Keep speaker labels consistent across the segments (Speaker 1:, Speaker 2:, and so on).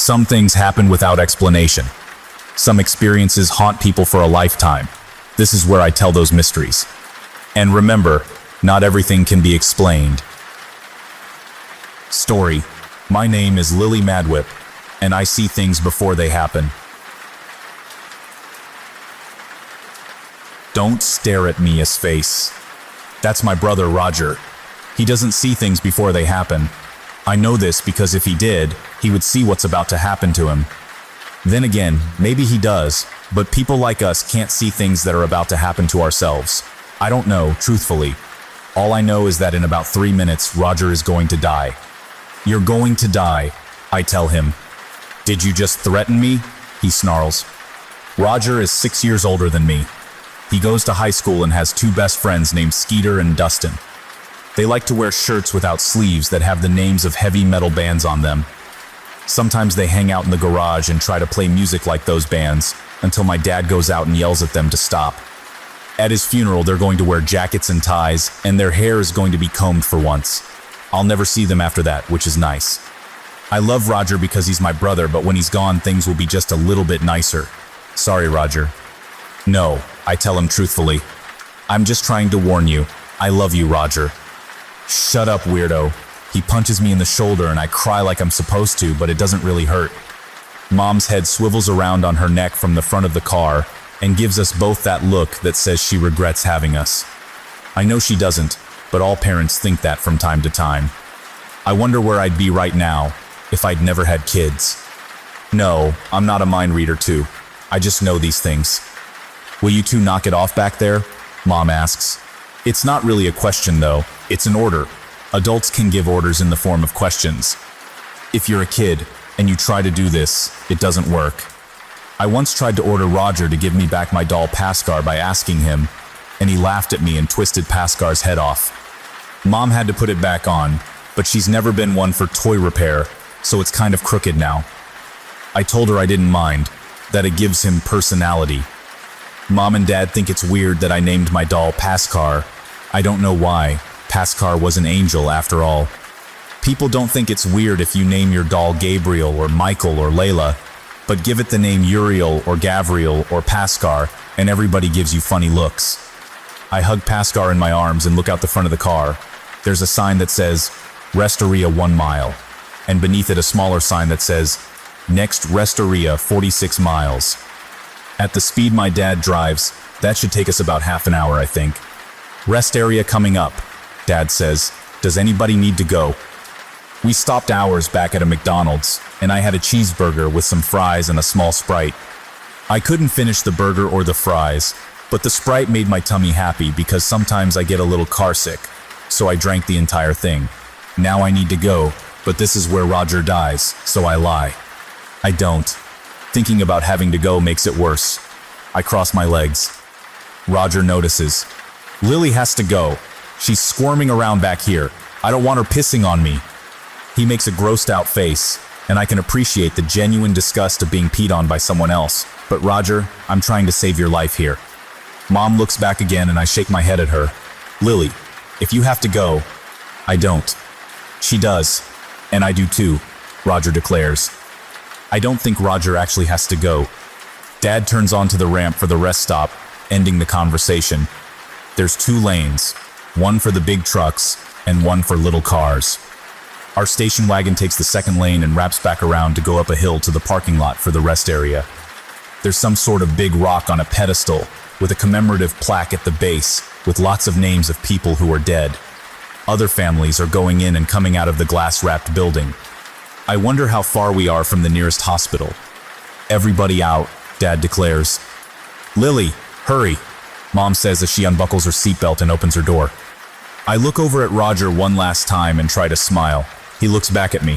Speaker 1: Some things happen without explanation. Some experiences haunt people for a lifetime. This is where I tell those mysteries. And remember, not everything can be explained. Story. My name is Lily Madwhip, and I see things before they happen. Don't stare at me, face. That's my brother, Roger. He doesn't see things before they happen. I know this because if he did, he would see what's about to happen to him. Then again, maybe he does, but people like us can't see things that are about to happen to ourselves. I don't know, truthfully. All I know is that in about 3 minutes, Roger is going to die. You're going to die, I tell him. Did you just threaten me? He snarls. Roger is 6 years older than me. He goes to high school and has 2 best friends named Skeeter and Dustin. They like to wear shirts without sleeves that have the names of heavy metal bands on them. Sometimes they hang out in the garage and try to play music like those bands until my dad goes out and yells at them to stop. At his funeral, they're going to wear jackets and ties, and their hair is going to be combed for once. I'll never see them after that, which is nice. I love Roger because he's my brother, but when he's gone, things will be just a little bit nicer. Sorry, Roger. No, I tell him truthfully. I'm just trying to warn you. I love you, Roger. Shut up, weirdo. He punches me in the shoulder and I cry like I'm supposed to, but it doesn't really hurt. Mom's head swivels around on her neck from the front of the car and gives us both that look that says she regrets having us. I know she doesn't, but all parents think that from time to time. I wonder where I'd be right now if I'd never had kids. No, I'm not a mind reader too. I just know these things. Will you two knock it off back there? Mom asks. It's not really a question though, it's an order. Adults can give orders in the form of questions. If you're a kid and you try to do this, it doesn't work. I once tried to order Roger to give me back my doll Pascar by asking him, and he laughed at me and twisted Pascar's head off. Mom had to put it back on, but she's never been one for toy repair, so it's kind of crooked now. I told her I didn't mind, that it gives him personality. Mom and Dad think it's weird that I named my doll Pascar. I don't know why. Pascar was an angel after all. People don't think it's weird if you name your doll Gabriel or Michael or Layla, but give it the name Uriel or Gavriel or Pascar and everybody gives you funny looks. I hug Pascar in my arms and look out the front of the car. There's a sign that says, Restoria 1 mile, and beneath it a smaller sign that says, Next Restoria 46 miles. At the speed my dad drives, that should take us about half an hour, I think. Rest area coming up, Dad says. Does anybody need to go? We stopped hours back at a McDonald's, and I had a cheeseburger with some fries and a small Sprite. I couldn't finish the burger or the fries, but the Sprite made my tummy happy because sometimes I get a little car sick, so I drank the entire thing. Now I need to go, but this is where Roger dies, so I lie. I don't. Thinking about having to go makes it worse. I cross my legs. Roger notices. Lily has to go. She's squirming around back here. I don't want her pissing on me. He makes a grossed out face, and I can appreciate the genuine disgust of being peed on by someone else. But Roger, I'm trying to save your life here. Mom looks back again and I shake my head at her. Lily, if you have to go, I don't. She does, and I do too, Roger declares. I don't think Roger actually has to go. Dad turns onto the ramp for the rest stop, ending the conversation. There's 2 lanes, one for the big trucks and one for little cars. Our station wagon takes the second lane and wraps back around to go up a hill to the parking lot for the rest area. There's some sort of big rock on a pedestal with a commemorative plaque at the base with lots of names of people who are dead. Other families are going in and coming out of the glass-wrapped building. I wonder how far we are from the nearest hospital. Everybody out, Dad declares. Lily, hurry, Mom says as she unbuckles her seatbelt and opens her door. I look over at Roger one last time and try to smile. He looks back at me.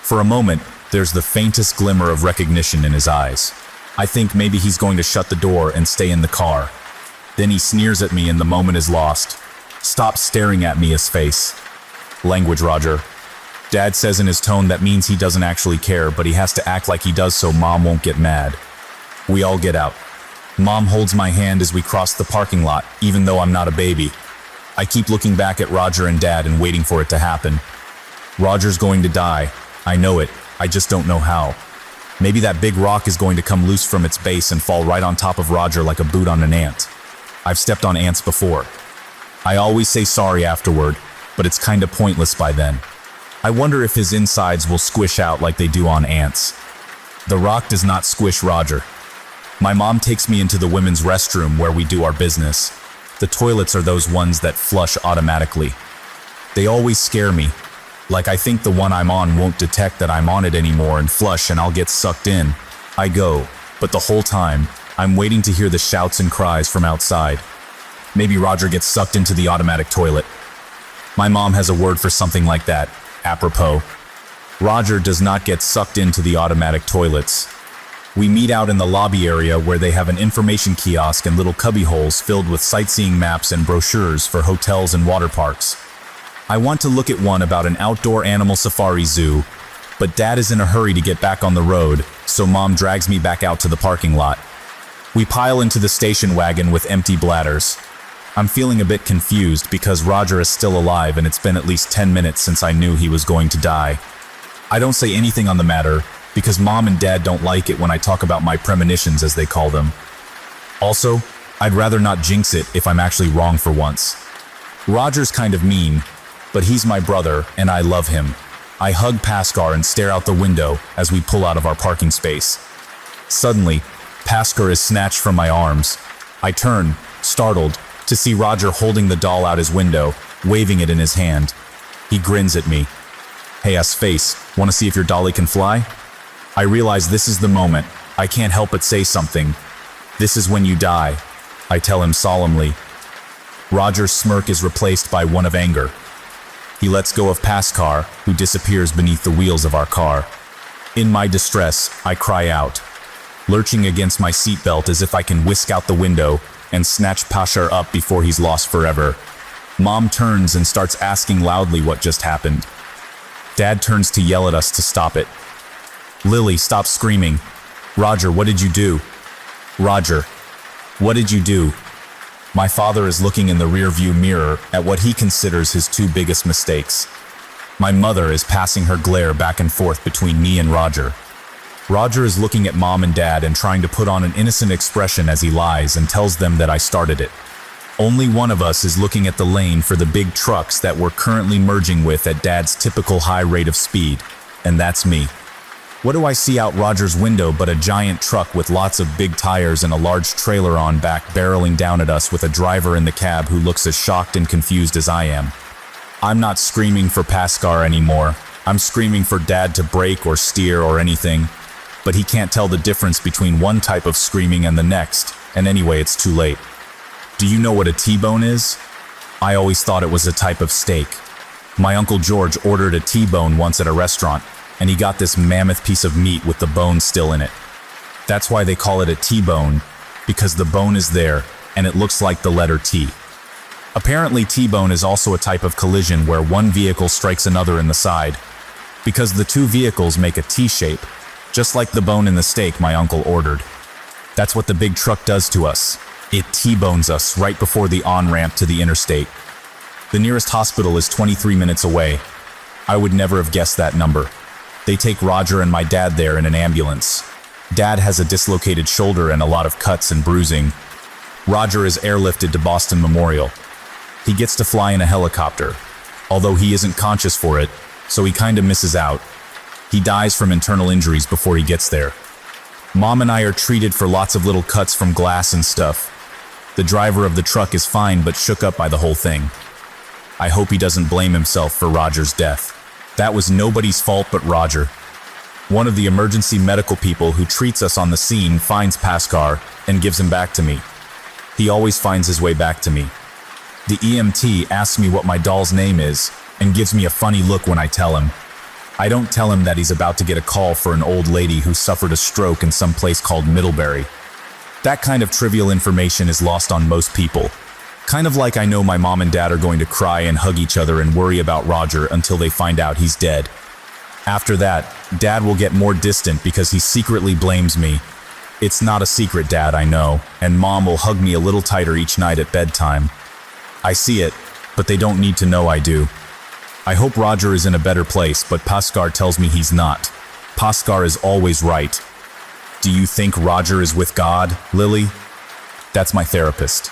Speaker 1: For a moment, there's the faintest glimmer of recognition in his eyes. I think maybe he's going to shut the door and stay in the car. Then he sneers at me and the moment is lost. Stop staring at me, his face. Language, Roger. Dad says in his tone that means he doesn't actually care, but he has to act like he does so Mom won't get mad. We all get out. Mom holds my hand as we cross the parking lot, even though I'm not a baby. I keep looking back at Roger and Dad and waiting for it to happen. Roger's going to die. I know it. I just don't know how. Maybe that big rock is going to come loose from its base and fall right on top of Roger like a boot on an ant. I've stepped on ants before. I always say sorry afterward, but it's kinda pointless by then. I wonder if his insides will squish out like they do on ants. The rock does not squish Roger. My mom takes me into the women's restroom where we do our business. The toilets are those ones that flush automatically. They always scare me. Like I think the one I'm on won't detect that I'm on it anymore and flush and I'll get sucked in. I go, but the whole time, I'm waiting to hear the shouts and cries from outside. Maybe Roger gets sucked into the automatic toilet. My mom has a word for something like that, apropos. Roger does not get sucked into the automatic toilets. We meet out in the lobby area where they have an information kiosk and little cubby holes filled with sightseeing maps and brochures for hotels and water parks. I want to look at one about an outdoor animal safari zoo, but Dad is in a hurry to get back on the road, so Mom drags me back out to the parking lot. We pile into the station wagon with empty bladders. I'm feeling a bit confused because Roger is still alive and it's been at least 10 minutes since I knew he was going to die. I don't say anything on the matter because Mom and Dad don't like it when I talk about my premonitions, as they call them. Also, I'd rather not jinx it if I'm actually wrong for once. Roger's kind of mean, but he's my brother and I love him. I hug Paskar and stare out the window as we pull out of our parking space. Suddenly, Paskar is snatched from my arms. I turn, startled, to see Roger holding the doll out his window, waving it in his hand. He grins at me. "Hey, face, wanna see if your dolly can fly?" I realize this is the moment. I can't help but say something. "This is when you die," I tell him solemnly. Roger's smirk is replaced by one of anger. He lets go of Paskar, who disappears beneath the wheels of our car. In my distress, I cry out, lurching against my seatbelt as if I can whisk out the window and snatch Pashar up before he's lost forever. Mom turns and starts asking loudly what just happened. Dad turns to yell at us to stop it. "Lily, stop screaming. Roger, what did you do? Roger, what did you do?" My father is looking in the rearview mirror at what he considers his two biggest mistakes. My mother is passing her glare back and forth between me and Roger. Roger is looking at Mom and Dad and trying to put on an innocent expression as he lies and tells them that I started it. Only one of us is looking at the lane for the big trucks that we're currently merging with at Dad's typical high rate of speed, and that's me. What do I see out Roger's window but a giant truck with lots of big tires and a large trailer on back barreling down at us with a driver in the cab who looks as shocked and confused as I am. I'm not screaming for Paskar anymore. I'm screaming for Dad to brake or steer or anything, but he can't tell the difference between one type of screaming and the next, and anyway, it's too late. Do you know what a T-bone is? I always thought it was a type of steak. My Uncle George ordered a T-bone once at a restaurant, and he got this mammoth piece of meat with the bone still in it. That's why they call it a T-bone, because the bone is there, and it looks like the letter T. Apparently, T-bone is also a type of collision where one vehicle strikes another in the side, because the two vehicles make a T-shape, just like the bone in the steak my uncle ordered. That's what the big truck does to us. It T-bones us right before the on-ramp to the interstate. The nearest hospital is 23 minutes away. I would never have guessed that number. They take Roger and my dad there in an ambulance. Dad has a dislocated shoulder and a lot of cuts and bruising. Roger is airlifted to Boston Memorial. He gets to fly in a helicopter, although he isn't conscious for it, so he kinda misses out. He dies from internal injuries before he gets there. Mom and I are treated for lots of little cuts from glass and stuff. The driver of the truck is fine but shook up by the whole thing. I hope he doesn't blame himself for Roger's death. That was nobody's fault but Roger. One of the emergency medical people who treats us on the scene finds Paskar and gives him back to me. He always finds his way back to me. The EMT asks me what my doll's name is and gives me a funny look when I tell him. I don't tell him that he's about to get a call for an old lady who suffered a stroke in some place called Middlebury. That kind of trivial information is lost on most people. Kind of like I know my mom and dad are going to cry and hug each other and worry about Roger until they find out he's dead. After that, Dad will get more distant because he secretly blames me. It's not a secret, Dad, I know, and Mom will hug me a little tighter each night at bedtime. I see it, but they don't need to know I do. I hope Roger is in a better place, but Paskar tells me he's not. Paskar is always right. Do you think Roger is with God, Lily? That's my therapist.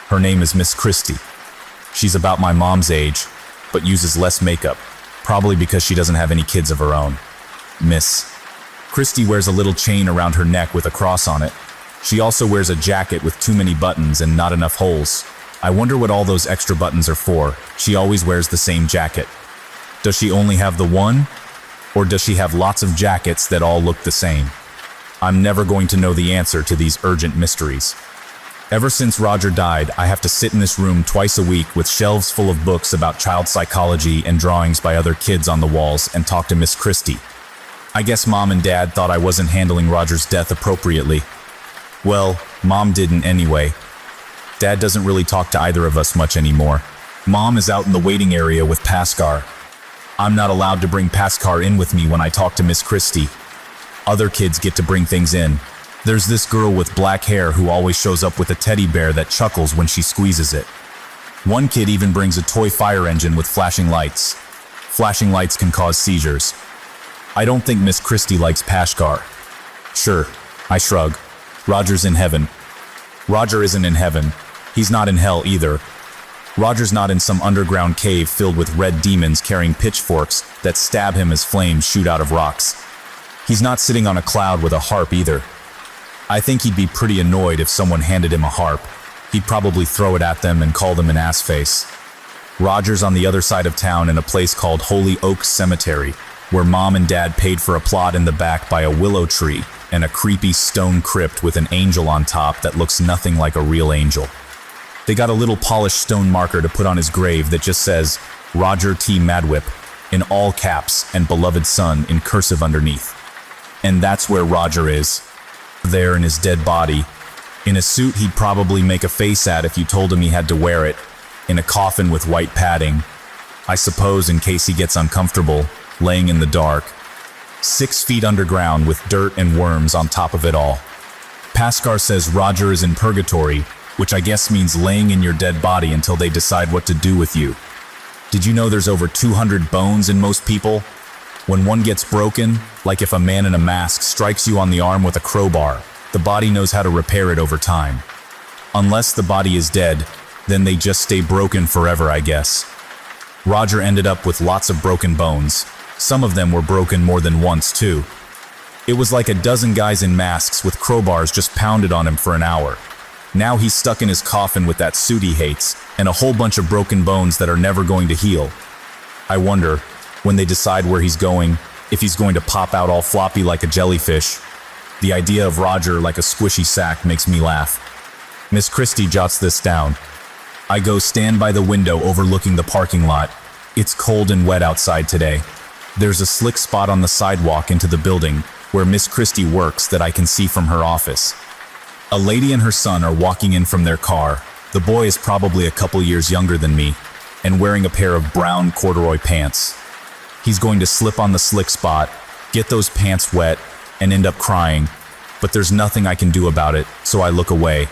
Speaker 1: Her name is Miss Christie. She's about my mom's age, but uses less makeup, probably because she doesn't have any kids of her own. Miss Christie wears a little chain around her neck with a cross on it. She also wears a jacket with too many buttons and not enough holes. I wonder what all those extra buttons are for. She always wears the same jacket. Does she only have the one? Or does she have lots of jackets that all look the same? I'm never going to know the answer to these urgent mysteries. Ever since Roger died, I have to sit in this room twice a week with shelves full of books about child psychology and drawings by other kids on the walls and talk to Miss Christie. I guess Mom and Dad thought I wasn't handling Roger's death appropriately. Well, Mom didn't anyway. Dad doesn't really talk to either of us much anymore. Mom is out in the waiting area with Pascal. I'm not allowed to bring Pascal in with me when I talk to Miss Christie. Other kids get to bring things in. There's this girl with black hair who always shows up with a teddy bear that chuckles when she squeezes it. One kid even brings a toy fire engine with flashing lights. Flashing lights can cause seizures. I don't think Miss Christie likes Pascal. Sure, I shrug. Roger's in heaven. Roger isn't in heaven. He's not in hell either. Roger's not in some underground cave filled with red demons carrying pitchforks that stab him as flames shoot out of rocks. He's not sitting on a cloud with a harp either. I think he'd be pretty annoyed if someone handed him a harp. He'd probably throw it at them and call them an assface. Roger's on the other side of town in a place called Holy Oak Cemetery, where Mom and Dad paid for a plot in the back by a willow tree and a creepy stone crypt with an angel on top that looks nothing like a real angel. They got a little polished stone marker to put on his grave that just says, Roger T. Madwip, in all caps, and beloved son in cursive underneath. And that's where Roger is. There in his dead body. In a suit he'd probably make a face at if you told him he had to wear it. In a coffin with white padding. I suppose in case he gets uncomfortable, laying in the dark. 6 feet underground with dirt and worms on top of it all. Pascal says Roger is in purgatory, which I guess means laying in your dead body until they decide what to do with you. Did you know there's over 200 bones in most people? When one gets broken, like if a man in a mask strikes you on the arm with a crowbar, the body knows how to repair it over time. Unless the body is dead, then they just stay broken forever, I guess. Roger ended up with lots of broken bones. Some of them were broken more than once, too. It was like a dozen guys in masks with crowbars just pounded on him for an hour. Now he's stuck in his coffin with that suit he hates, and a whole bunch of broken bones that are never going to heal. I wonder, when they decide where he's going, if he's going to pop out all floppy like a jellyfish. The idea of Roger like a squishy sack makes me laugh. Miss Christie jots this down. I go stand by the window overlooking the parking lot. It's cold and wet outside today. There's a slick spot on the sidewalk into the building where Miss Christie works that I can see from her office. A lady and her son are walking in from their car. The boy is probably a couple years younger than me and wearing a pair of brown corduroy pants. He's going to slip on the slick spot, get those pants wet, and end up crying, but there's nothing I can do about it, so I look away.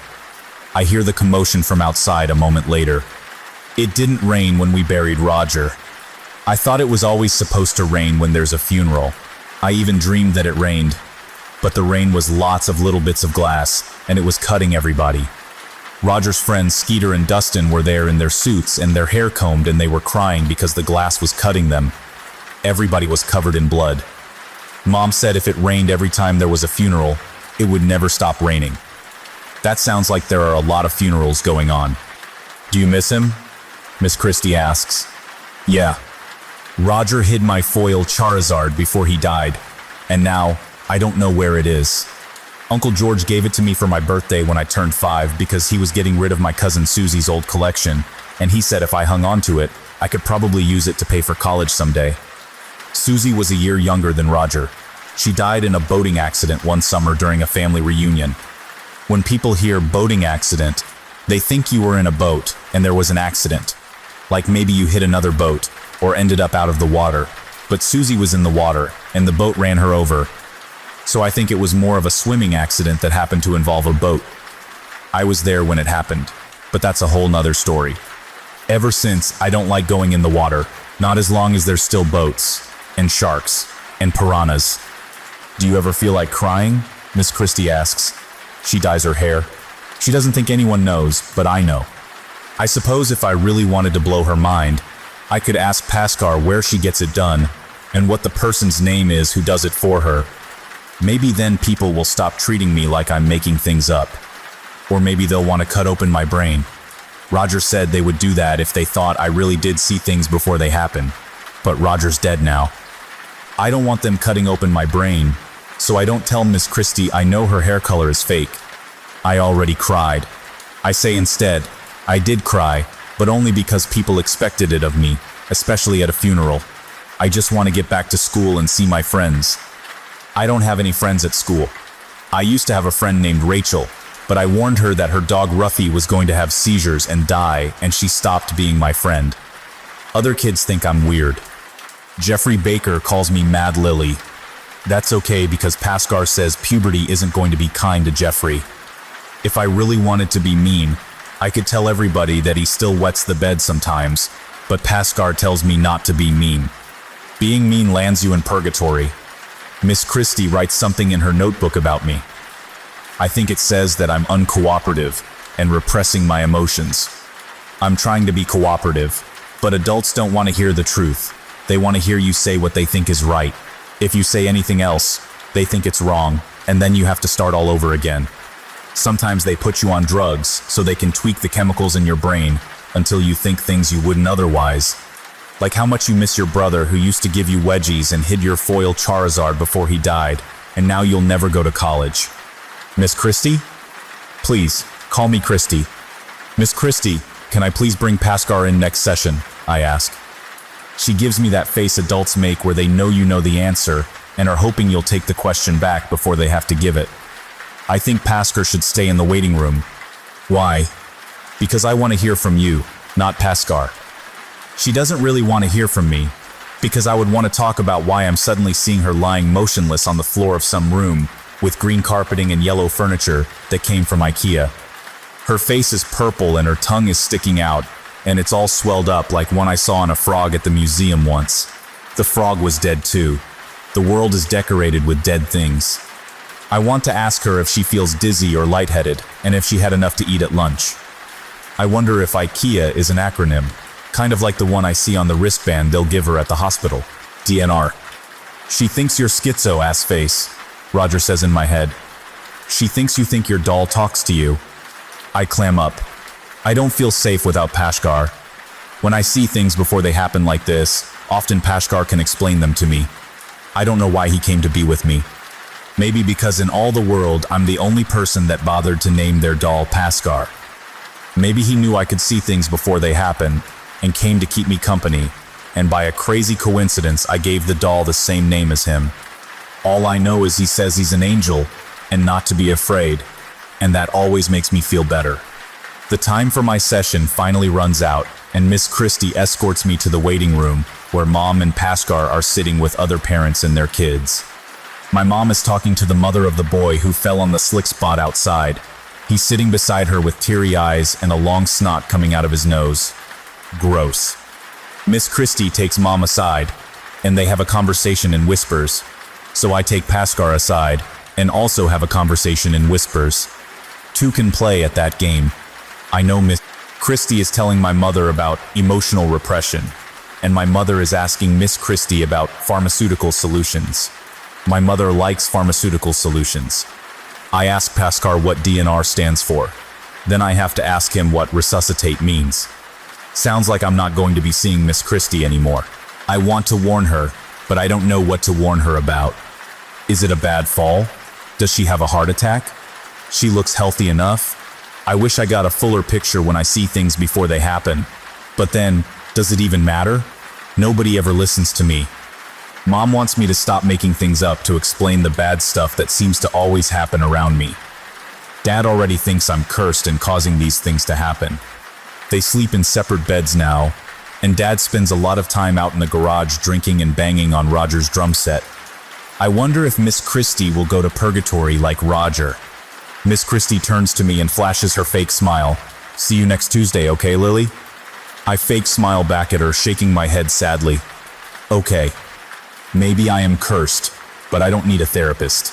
Speaker 1: I hear the commotion from outside a moment later. It didn't rain when we buried Roger. I thought it was always supposed to rain when there's a funeral. I even dreamed that it rained. But the rain was lots of little bits of glass, and it was cutting everybody. Roger's friends Skeeter and Dustin were there in their suits and their hair combed, and they were crying because the glass was cutting them. Everybody was covered in blood. Mom said if it rained every time there was a funeral, it would never stop raining. That sounds like there are a lot of funerals going on. Do you miss him? Miss Christie asks. Yeah. Roger hid my foil Charizard before he died, and now I don't know where it is. Uncle George gave it to me for my birthday when I turned 5 because he was getting rid of my cousin Susie's old collection, and he said if I hung on to it, I could probably use it to pay for college someday. Susie was a year younger than Roger. She died in a boating accident one summer during a family reunion. When people hear boating accident, they think you were in a boat and there was an accident. Like maybe you hit another boat or ended up out of the water. But Susie was in the water and the boat ran her over. So I think it was more of a swimming accident that happened to involve a boat. I was there when it happened, but that's a whole nother story. Ever since, I don't like going in the water, not as long as there's still boats, and sharks, and piranhas. Do you ever feel like crying? Miss Christie asks. She dyes her hair. She doesn't think anyone knows, but I know. I suppose if I really wanted to blow her mind, I could ask Paskar where she gets it done and what the person's name is who does it for her. Maybe then people will stop treating me like I'm making things up. Or maybe they'll want to cut open my brain. Roger said they would do that if they thought I really did see things before they happen. But Roger's dead now. I don't want them cutting open my brain, so I don't tell Miss Christie I know her hair color is fake. I already cried. I say instead, I did cry, but only because people expected it of me, especially at a funeral. I just want to get back to school and see my friends. I don't have any friends at school. I used to have a friend named Rachel, but I warned her that her dog Ruffy was going to have seizures and die, and she stopped being my friend. Other kids think I'm weird. Jeffrey Baker calls me Mad Lily. That's okay because Paskar says puberty isn't going to be kind to Jeffrey. If I really wanted to be mean, I could tell everybody that he still wets the bed sometimes, but Paskar tells me not to be mean. Being mean lands you in purgatory. Miss Christie writes something in her notebook about me. I think it says that I'm uncooperative and repressing my emotions. I'm trying to be cooperative, but adults don't want to hear the truth. They want to hear you say what they think is right. If you say anything else, they think it's wrong, and then you have to start all over again. Sometimes they put you on drugs so they can tweak the chemicals in your brain until you think things you wouldn't otherwise. Like how much you miss your brother who used to give you wedgies and hid your foil Charizard before he died, and now you'll never go to college. Miss Christie? Please, call me Christie. Miss Christie, can I please bring Paskar in next session? I ask. She gives me that face adults make where they know you know the answer and are hoping you'll take the question back before they have to give it. I think Paskar should stay in the waiting room. Why? Because I want to hear from you, not Paskar. She doesn't really want to hear from me, because I would want to talk about why I'm suddenly seeing her lying motionless on the floor of some room with green carpeting and yellow furniture that came from IKEA. Her face is purple and her tongue is sticking out, and it's all swelled up like one I saw on a frog at the museum once. The frog was dead too. The world is decorated with dead things. I want to ask her if she feels dizzy or lightheaded, and if she had enough to eat at lunch. I wonder if IKEA is an acronym, kind of like the one I see on the wristband they'll give her at the hospital, DNR. She thinks you're schizo, ass face, Roger says in my head. She thinks you think your doll talks to you. I clam up. I don't feel safe without Paskar. When I see things before they happen like this, often Paskar can explain them to me. I don't know why he came to be with me. Maybe because in all the world, I'm the only person that bothered to name their doll Paskar. Maybe he knew I could see things before they happen, and came to keep me company, and by a crazy coincidence, I gave the doll the same name as him. All I know is he says he's an angel, and not to be afraid, and that always makes me feel better. The time for my session finally runs out, and Miss Christie escorts me to the waiting room, where Mom and Paskar are sitting with other parents and their kids. My mom is talking to the mother of the boy who fell on the slick spot outside. He's sitting beside her with teary eyes and a long snot coming out of his nose. Gross. Miss Christie takes Mom aside, and they have a conversation in whispers. So I take Paskar aside, and also have a conversation in whispers. Two can play at that game. I know Miss Christie is telling my mother about emotional repression, and my mother is asking Miss Christie about pharmaceutical solutions. My mother likes pharmaceutical solutions. I ask Paskar what DNR stands for. Then I have to ask him what resuscitate means. Sounds like I'm not going to be seeing Miss Christie anymore. I want to warn her, but I don't know what to warn her about. Is it a bad fall? Does she have a heart attack? She looks healthy enough. I wish I got a fuller picture when I see things before they happen. But then, does it even matter? Nobody ever listens to me. Mom wants me to stop making things up to explain the bad stuff that seems to always happen around me. Dad already thinks I'm cursed and causing these things to happen. They sleep in separate beds now, and Dad spends a lot of time out in the garage drinking and banging on Roger's drum set. I wonder if Miss Christie will go to purgatory like Roger. Miss Christie turns to me and flashes her fake smile. See you next Tuesday, okay, Lily? I fake smile back at her, shaking my head sadly. Okay. Maybe I am cursed, but I don't need a therapist.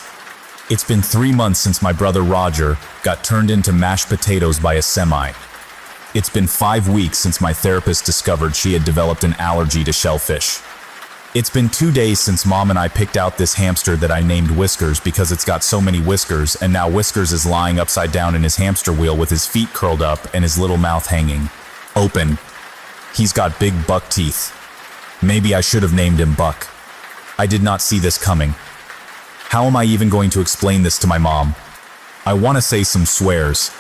Speaker 1: It's been 3 months since my brother Roger got turned into mashed potatoes by a semi. It's been 5 weeks since my therapist discovered she had developed an allergy to shellfish. It's been 2 days since Mom and I picked out this hamster that I named Whiskers because it's got so many whiskers, and now Whiskers is lying upside down in his hamster wheel with his feet curled up and his little mouth hanging open. He's got big buck teeth. Maybe I should have named him Buck. I did not see this coming. How am I even going to explain this to my mom? I want to say some swears,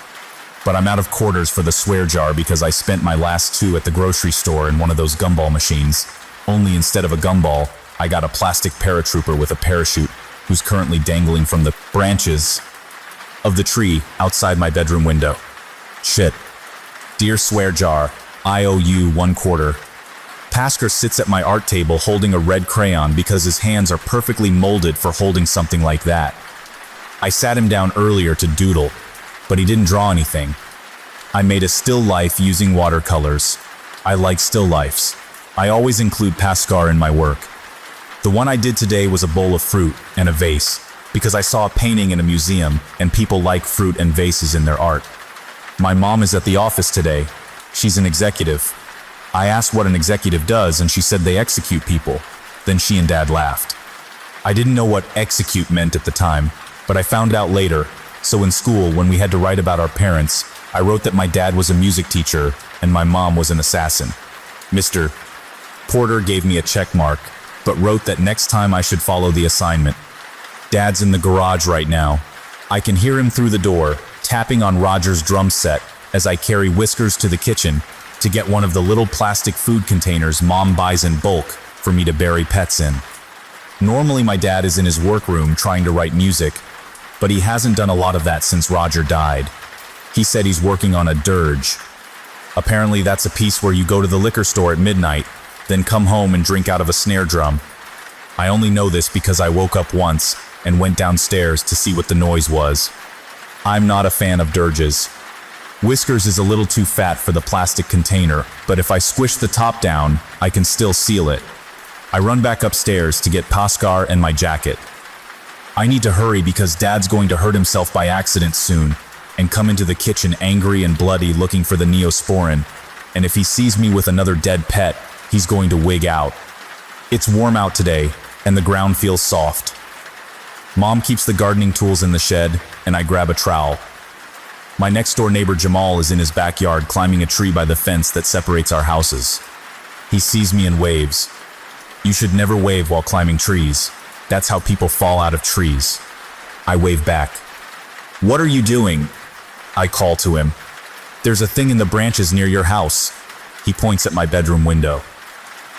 Speaker 1: but I'm out of quarters for the swear jar because I spent my last 2 at the grocery store in one of those gumball machines. Only instead of a gumball, I got a plastic paratrooper with a parachute who's currently dangling from the branches of the tree outside my bedroom window. Shit. Dear swear jar, I owe you 1/4. Pasker sits at my art table holding a red crayon because his hands are perfectly molded for holding something like that. I sat him down earlier to doodle, but he didn't draw anything. I made a still life using watercolors. I like still lifes. I always include Pasker in my work. The one I did today was a bowl of fruit and a vase, because I saw a painting in a museum and people like fruit and vases in their art. My mom is at the office today. She's an executive. I asked what an executive does and she said they execute people. Then she and Dad laughed. I didn't know what execute meant at the time, but I found out later. So in school, when we had to write about our parents, I wrote that my dad was a music teacher and my mom was an assassin. Mr. Porter gave me a check mark, but wrote that next time I should follow the assignment. Dad's in the garage right now. I can hear him through the door, tapping on Roger's drum set as I carry Whiskers to the kitchen to get one of the little plastic food containers Mom buys in bulk for me to bury pets in. Normally my dad is in his workroom trying to write music, but he hasn't done a lot of that since Roger died. He said he's working on a dirge. Apparently that's a piece where you go to the liquor store at midnight, then come home and drink out of a snare drum. I only know this because I woke up once and went downstairs to see what the noise was. I'm not a fan of dirges. Whiskers is a little too fat for the plastic container, but if I squish the top down, I can still seal it. I run back upstairs to get Pasker and my jacket. I need to hurry because Dad's going to hurt himself by accident soon and come into the kitchen angry and bloody looking for the Neosporin, and if he sees me with another dead pet, he's going to wig out. It's warm out today, and the ground feels soft. Mom keeps the gardening tools in the shed, and I grab a trowel. My next-door neighbor Jamal is in his backyard climbing a tree by the fence that separates our houses. He sees me and waves. You should never wave while climbing trees. That's how people fall out of trees. I wave back. What are you doing? I call to him. There's a thing in the branches near your house. He points at my bedroom window.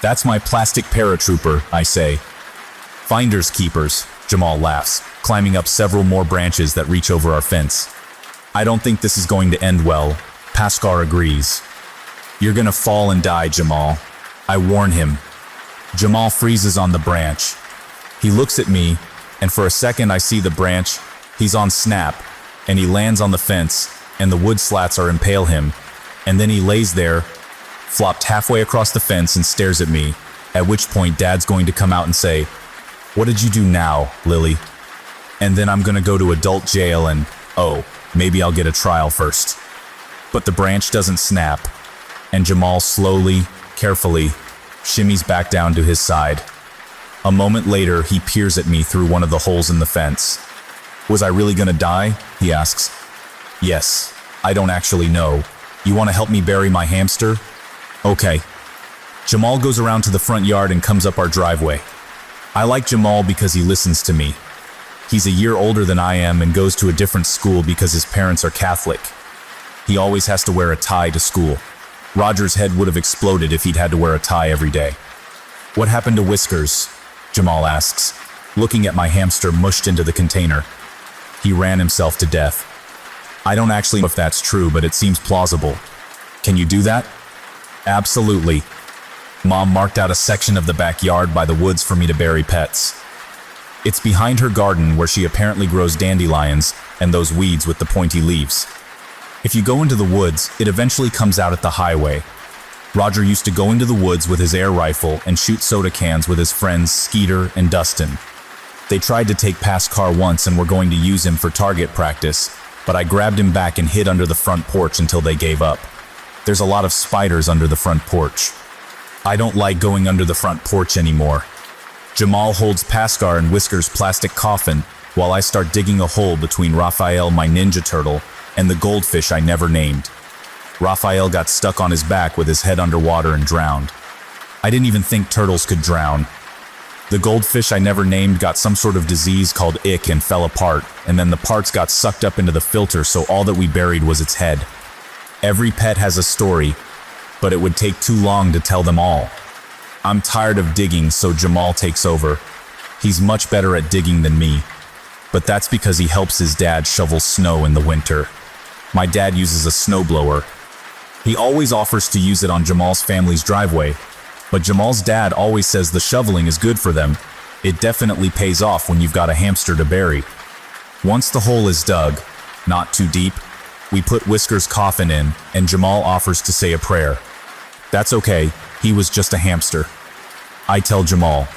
Speaker 1: That's my plastic paratrooper, I say. Finders keepers, Jamal laughs, climbing up several more branches that reach over our fence. I don't think this is going to end well. Pasker agrees. You're gonna fall and die, Jamal. I warn him. Jamal freezes on the branch. He looks at me, and for a second I see the branch. He's on snap, and he lands on the fence, and the wood slats are impale him, and then he lays there, flopped halfway across the fence and stares at me, at which point Dad's going to come out and say, "What did you do now, Lily?" And then I'm gonna go to adult jail and, oh, maybe I'll get a trial first. But the branch doesn't snap, and Jamal slowly, carefully, shimmies back down to his side. A moment later, he peers at me through one of the holes in the fence. Was I really gonna die? He asks. Yes, I don't actually know. You wanna help me bury my hamster? Okay. Jamal goes around to the front yard and comes up our driveway. I like Jamal because he listens to me. He's a year older than I am and goes to a different school because his parents are Catholic. He always has to wear a tie to school. Roger's head would have exploded if he'd had to wear a tie every day. What happened to Whiskers? Jamal asks, looking at my hamster mushed into the container. He ran himself to death. I don't actually know if that's true, but it seems plausible. Can you do that? Absolutely. Mom marked out a section of the backyard by the woods for me to bury pets. It's behind her garden where she apparently grows dandelions and those weeds with the pointy leaves. If you go into the woods, it eventually comes out at the highway. Roger used to go into the woods with his air rifle and shoot soda cans with his friends Skeeter and Dustin. They tried to take Paskar once and were going to use him for target practice, but I grabbed him back and hid under the front porch until they gave up. There's a lot of spiders under the front porch. I don't like going under the front porch anymore. Jamal holds Paskar and Whisker's plastic coffin while I start digging a hole between Raphael, my ninja turtle, and the goldfish I never named. Raphael got stuck on his back with his head underwater and drowned. I didn't even think turtles could drown. The goldfish I never named got some sort of disease called ick and fell apart, and then the parts got sucked up into the filter, so all that we buried was its head. Every pet has a story, but it would take too long to tell them all. I'm tired of digging, so Jamal takes over. He's much better at digging than me, but that's because he helps his dad shovel snow in the winter. My dad uses a snowblower. He always offers to use it on Jamal's family's driveway, but Jamal's dad always says the shoveling is good for them. It definitely pays off when you've got a hamster to bury. Once the hole is dug, not too deep, we put Whisker's coffin in, and Jamal offers to say a prayer. That's okay, he was just a hamster. I tell Jamal,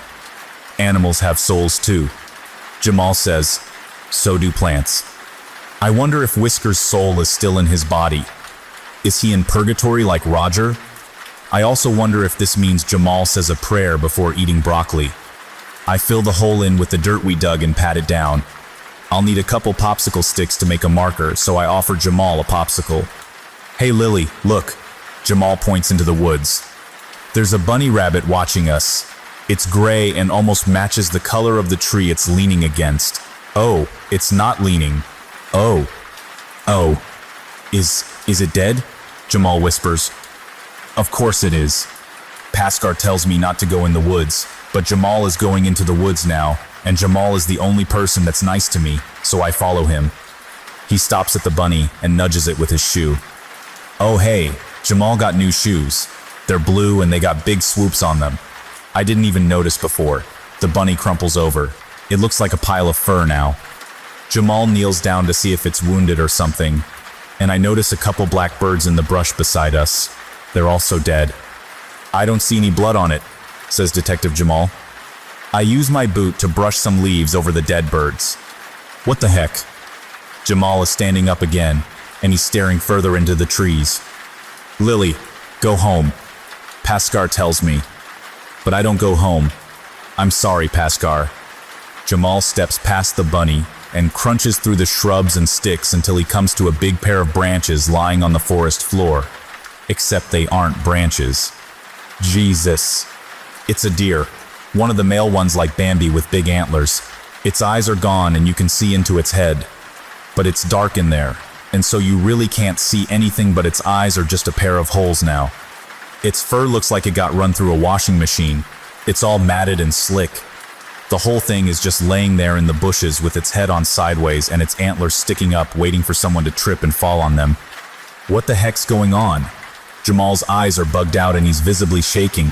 Speaker 1: animals have souls too. Jamal says, so do plants. I wonder if Whisker's soul is still in his body. Is he in purgatory like Roger? I also wonder if this means Jamal says a prayer before eating broccoli. I fill the hole in with the dirt we dug and pat it down. I'll need a couple popsicle sticks to make a marker, so I offer Jamal a popsicle. Hey Lily, look. Jamal points into the woods. There's a bunny rabbit watching us. It's gray and almost matches the color of the tree it's leaning against. Oh, it's not leaning. Oh. Is it dead? Jamal whispers. Of course it is. Paskar tells me not to go in the woods, but Jamal is going into the woods now, and Jamal is the only person that's nice to me, so I follow him. He stops at the bunny and nudges it with his shoe. Oh hey, Jamal got new shoes. They're blue and they got big swoops on them. I didn't even notice before. The bunny crumples over. It looks like a pile of fur now. Jamal kneels down to see if it's wounded or something, and I notice a couple black birds in the brush beside us. They're also dead. I don't see any blood on it, says Detective Jamal. I use my boot to brush some leaves over the dead birds. What the heck? Jamal is standing up again, and he's staring further into the trees. Lily, go home, Paskar tells me. But I don't go home. I'm sorry, Paskar. Jamal steps past the bunny and crunches through the shrubs and sticks until he comes to a big pair of branches lying on the forest floor. Except they aren't branches. Jesus. It's a deer. One of the male ones like Bambi with big antlers. Its eyes are gone and you can see into its head. But it's dark in there, and so you really can't see anything but its eyes are just a pair of holes now. Its fur looks like it got run through a washing machine. It's all matted and slick. The whole thing is just laying there in the bushes with its head on sideways and its antlers sticking up, waiting for someone to trip and fall on them. What the heck's going on? Jamal's eyes are bugged out and he's visibly shaking.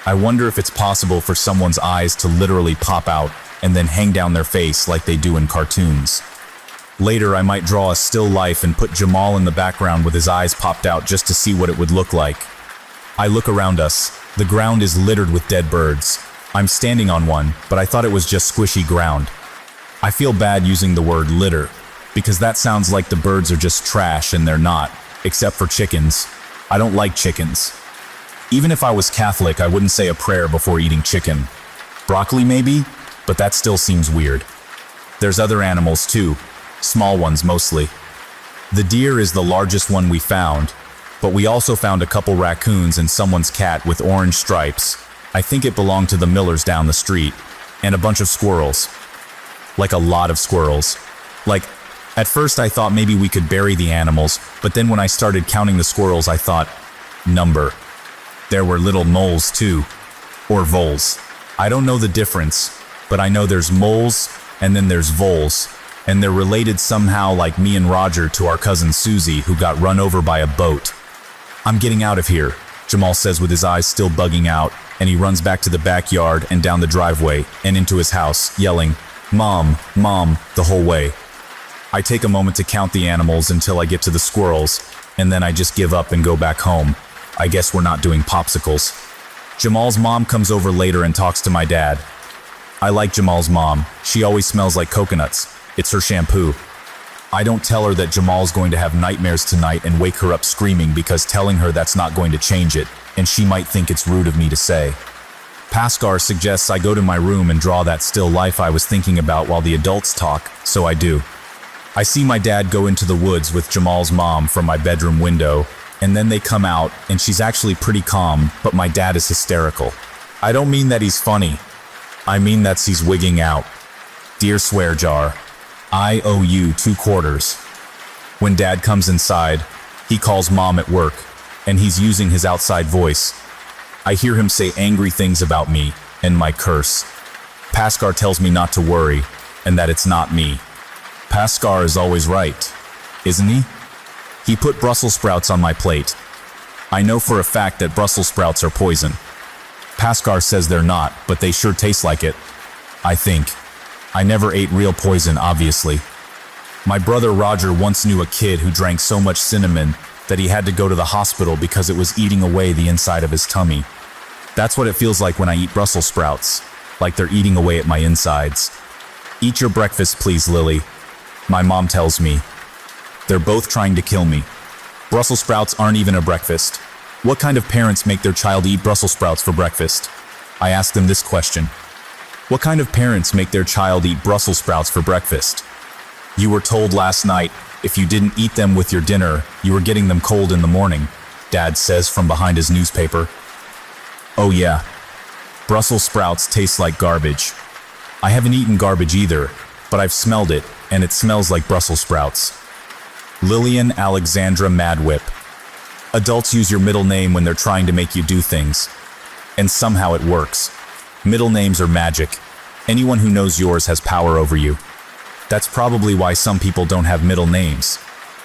Speaker 1: I wonder if it's possible for someone's eyes to literally pop out and then hang down their face like they do in cartoons. Later, I might draw a still life and put Jamal in the background with his eyes popped out just to see what it would look like. I look around us. The ground is littered with dead birds. I'm standing on one, but I thought it was just squishy ground. I feel bad using the word litter, because that sounds like the birds are just trash and they're not, except for chickens. I don't like chickens. Even if I was Catholic, I wouldn't say a prayer before eating chicken. Broccoli maybe, but that still seems weird. There's other animals too, small ones mostly. The deer is the largest one we found, but we also found a couple raccoons and someone's cat with orange stripes. I think it belonged to the Millers down the street, and a bunch of squirrels. Like a lot of squirrels. At first I thought maybe we could bury the animals, but then when I started counting the squirrels I thought, number. There were little moles too, or voles. I don't know the difference, but I know there's moles and then there's voles, and they're related somehow like me and Roger to our cousin Susie who got run over by a boat. I'm getting out of here, Jamal says with his eyes still bugging out, and he runs back to the backyard and down the driveway and into his house, yelling, Mom, Mom, the whole way. I take a moment to count the animals until I get to the squirrels, and then I just give up and go back home. I guess we're not doing popsicles. Jamal's mom comes over later and talks to my dad. I like Jamal's mom. She always smells like coconuts. It's her shampoo. I don't tell her that Jamal's going to have nightmares tonight and wake her up screaming because telling her that's not going to change it, and she might think it's rude of me to say. Paskar suggests I go to my room and draw that still life I was thinking about while the adults talk, so I do. I see my dad go into the woods with Jamal's mom from my bedroom window, and then they come out, and she's actually pretty calm, but my dad is hysterical. I don't mean that he's funny. I mean that he's wigging out. Dear Swear Jar, I owe you 2 quarters. When Dad comes inside, he calls Mom at work, and he's using his outside voice. I hear him say angry things about me and my curse. Paskar tells me not to worry, and that it's not me. Paskar is always right, isn't he? He put Brussels sprouts on my plate. I know for a fact that Brussels sprouts are poison. Paskar says they're not, but they sure taste like it. I think. I never ate real poison, obviously. My brother Roger once knew a kid who drank so much cinnamon that he had to go to the hospital because it was eating away the inside of his tummy. That's what it feels like when I eat Brussels sprouts, like they're eating away at my insides. Eat your breakfast, please, Lily. My mom tells me. They're both trying to kill me. Brussels sprouts aren't even a breakfast. What kind of parents make their child eat Brussels sprouts for breakfast? I ask them this question. What kind of parents make their child eat Brussels sprouts for breakfast? You were told last night if you didn't eat them with your dinner, you were getting them cold in the morning, Dad says from behind his newspaper. Oh yeah, Brussels sprouts taste like garbage. I haven't eaten garbage either, but I've smelled it, and it smells like Brussels sprouts. Lillian Alexandra Madwhip. Adults use your middle name when they're trying to make you do things. And somehow it works. Middle names are magic. Anyone who knows yours has power over you. That's probably why some people don't have middle names.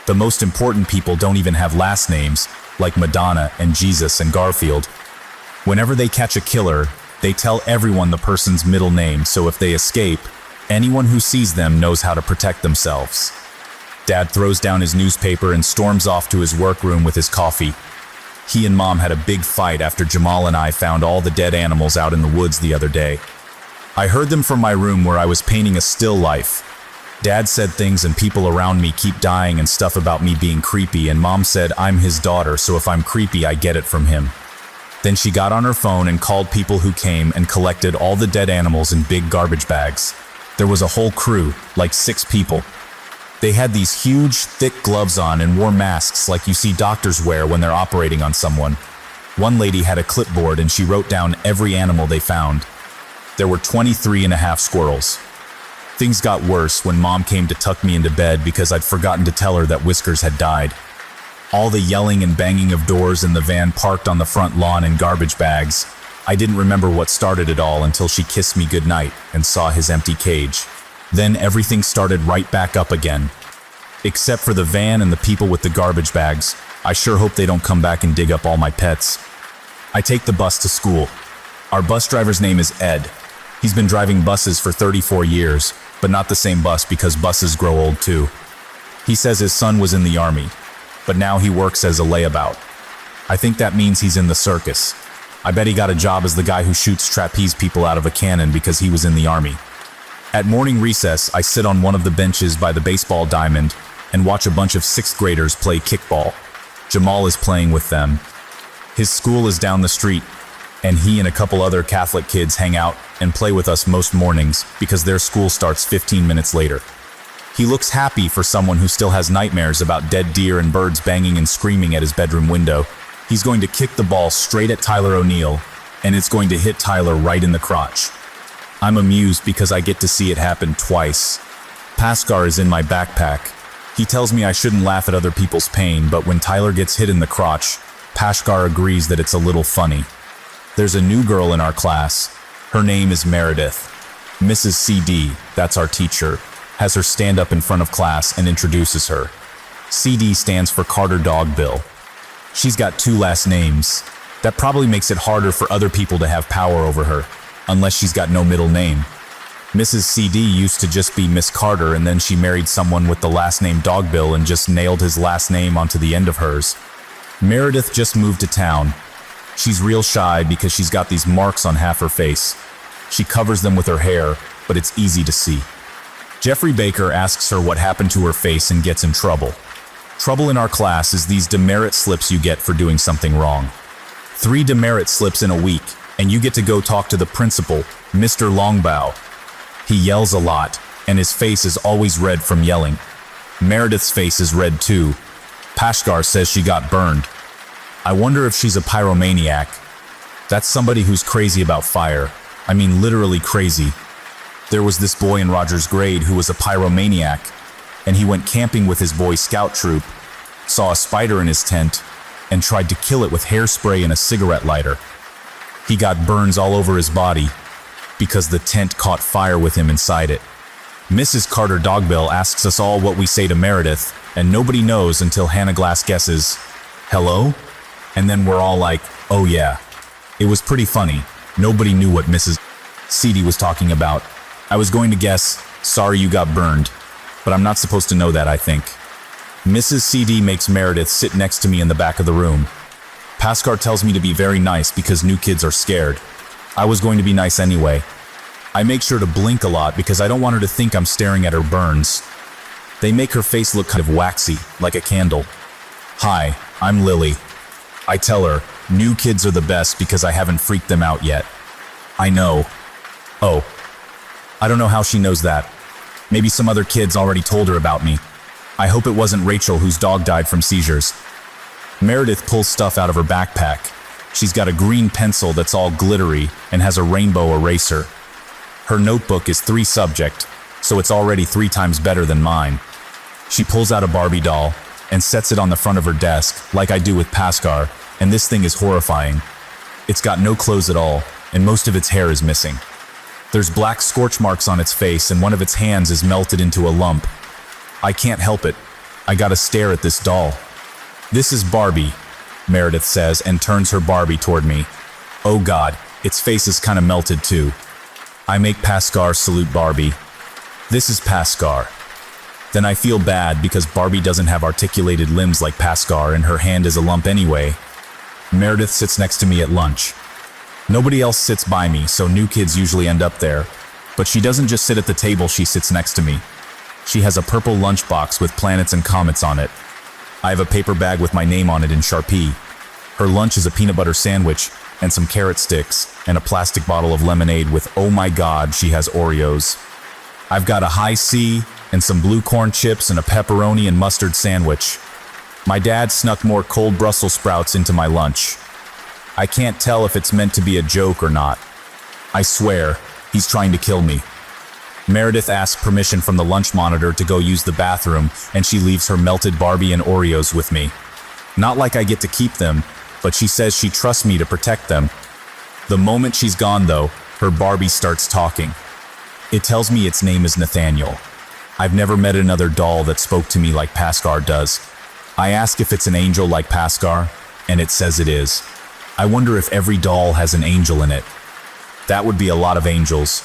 Speaker 1: The most important people don't even have last names, like Madonna and Jesus and Garfield. Whenever they catch a killer, they tell everyone the person's middle name, so if they escape, anyone who sees them knows how to protect themselves. Dad throws down his newspaper and storms off to his workroom with his coffee. He and Mom had a big fight after Jamal and I found all the dead animals out in the woods the other day. I heard them from my room where I was painting a still life. Dad said things and people around me keep dying and stuff about me being creepy, and Mom said I'm his daughter, so if I'm creepy I get it from him. Then she got on her phone and called people who came and collected all the dead animals in big garbage bags. There was a whole crew, like 6 people. They had these huge, thick gloves on and wore masks like you see doctors wear when they're operating on someone. One lady had a clipboard and she wrote down every animal they found. There were 23.5 squirrels. Things got worse when Mom came to tuck me into bed because I'd forgotten to tell her that Whiskers had died. All the yelling and banging of doors in the van parked on the front lawn in garbage bags. I didn't remember what started it all until she kissed me goodnight and saw his empty cage. Then everything started right back up again. Except for the van and the people with the garbage bags. I sure hope they don't come back and dig up all my pets. I take the bus to school. Our bus driver's name is Ed. He's been driving buses for 34 years, but not the same bus because buses grow old too. He says his son was in the army, but now he works as a layabout. I think that means he's in the circus. I bet he got a job as the guy who shoots trapeze people out of a cannon because he was in the army. At morning recess, I sit on one of the benches by the baseball diamond and watch a bunch of 6th graders play kickball. Jamal is playing with them. His school is down the street, and he and a couple other Catholic kids hang out and play with us most mornings because their school starts 15 minutes later. He looks happy for someone who still has nightmares about dead deer and birds banging and screaming at his bedroom window. He's going to kick the ball straight at Tyler O'Neill, and it's going to hit Tyler right in the crotch. I'm amused because I get to see it happen twice. Paskar is in my backpack. He tells me I shouldn't laugh at other people's pain, but when Tyler gets hit in the crotch, Paskar agrees that it's a little funny. There's a new girl in our class. Her name is Meredith. Mrs. CD, that's our teacher, has her stand up in front of class and introduces her. CD stands for Carter Dogbill. She's got 2 last names. That probably makes it harder for other people to have power over her, unless she's got no middle name. Mrs. CD used to just be Miss Carter, and then she married someone with the last name Dogbill and just nailed his last name onto the end of hers. Meredith just moved to town. She's real shy because she's got these marks on half her face. She covers them with her hair, but it's easy to see. Jeffrey Baker asks her what happened to her face and gets in trouble. Trouble in our class is these demerit slips you get for doing something wrong. 3 demerit slips in a week, and you get to go talk to the principal, Mr. Longbow. He yells a lot, and his face is always red from yelling. Meredith's face is red too. Pashkar says she got burned. I wonder if she's a pyromaniac. That's somebody who's crazy about fire. I mean literally crazy. There was this boy in Roger's grade who was a pyromaniac, and he went camping with his Boy Scout troop, saw a spider in his tent, and tried to kill it with hairspray and a cigarette lighter. He got burns all over his body because the tent caught fire with him inside it. Mrs. Carter Dogbell asks us all what we say to Meredith, and nobody knows until Hannah Glass guesses, "Hello?" And then we're all like, "Oh yeah." It was pretty funny. Nobody knew what Mrs. CD was talking about. I was going to guess, "Sorry you got burned," but I'm not supposed to know that, I think. Mrs. CD makes Meredith sit next to me in the back of the room. Paskar tells me to be very nice because new kids are scared. I was going to be nice anyway. I make sure to blink a lot because I don't want her to think I'm staring at her burns. They make her face look kind of waxy, like a candle. "Hi, I'm Lily." I tell her, new kids are the best because I haven't freaked them out yet. I know. Oh. I don't know how she knows that. Maybe some other kids already told her about me. I hope it wasn't Rachel whose dog died from seizures. Meredith pulls stuff out of her backpack. She's got a green pencil that's all glittery and has a rainbow eraser. Her notebook is 3 subject, so it's already 3 times better than mine. She pulls out a Barbie doll and sets it on the front of her desk, like I do with Paskar, and this thing is horrifying. It's got no clothes at all, and most of its hair is missing. There's black scorch marks on its face, and one of its hands is melted into a lump. I can't help it. I gotta stare at this doll. "This is Barbie," Meredith says, and turns her Barbie toward me. Oh God, its face is kinda melted too. I make Paskar salute Barbie. "This is Paskar." Then I feel bad because Barbie doesn't have articulated limbs like Paskar, and her hand is a lump anyway. Meredith sits next to me at lunch. Nobody else sits by me, so new kids usually end up there. But she doesn't just sit at the table, she sits next to me. She has a purple lunchbox with planets and comets on it. I have a paper bag with my name on it in Sharpie. Her lunch is a peanut butter sandwich and some carrot sticks and a plastic bottle of lemonade with, oh my God, she has Oreos. I've got a high C and some blue corn chips and a pepperoni and mustard sandwich. My dad snuck more cold Brussels sprouts into my lunch. I can't tell if it's meant to be a joke or not. I swear, he's trying to kill me. Meredith asks permission from the lunch monitor to go use the bathroom, and she leaves her melted Barbie and Oreos with me. Not like I get to keep them, but she says she trusts me to protect them. The moment she's gone though, her Barbie starts talking. It tells me its name is Nathaniel. I've never met another doll that spoke to me like Paskar does. I ask if it's an angel like Paskar, and it says it is. I wonder if every doll has an angel in it. That would be a lot of angels.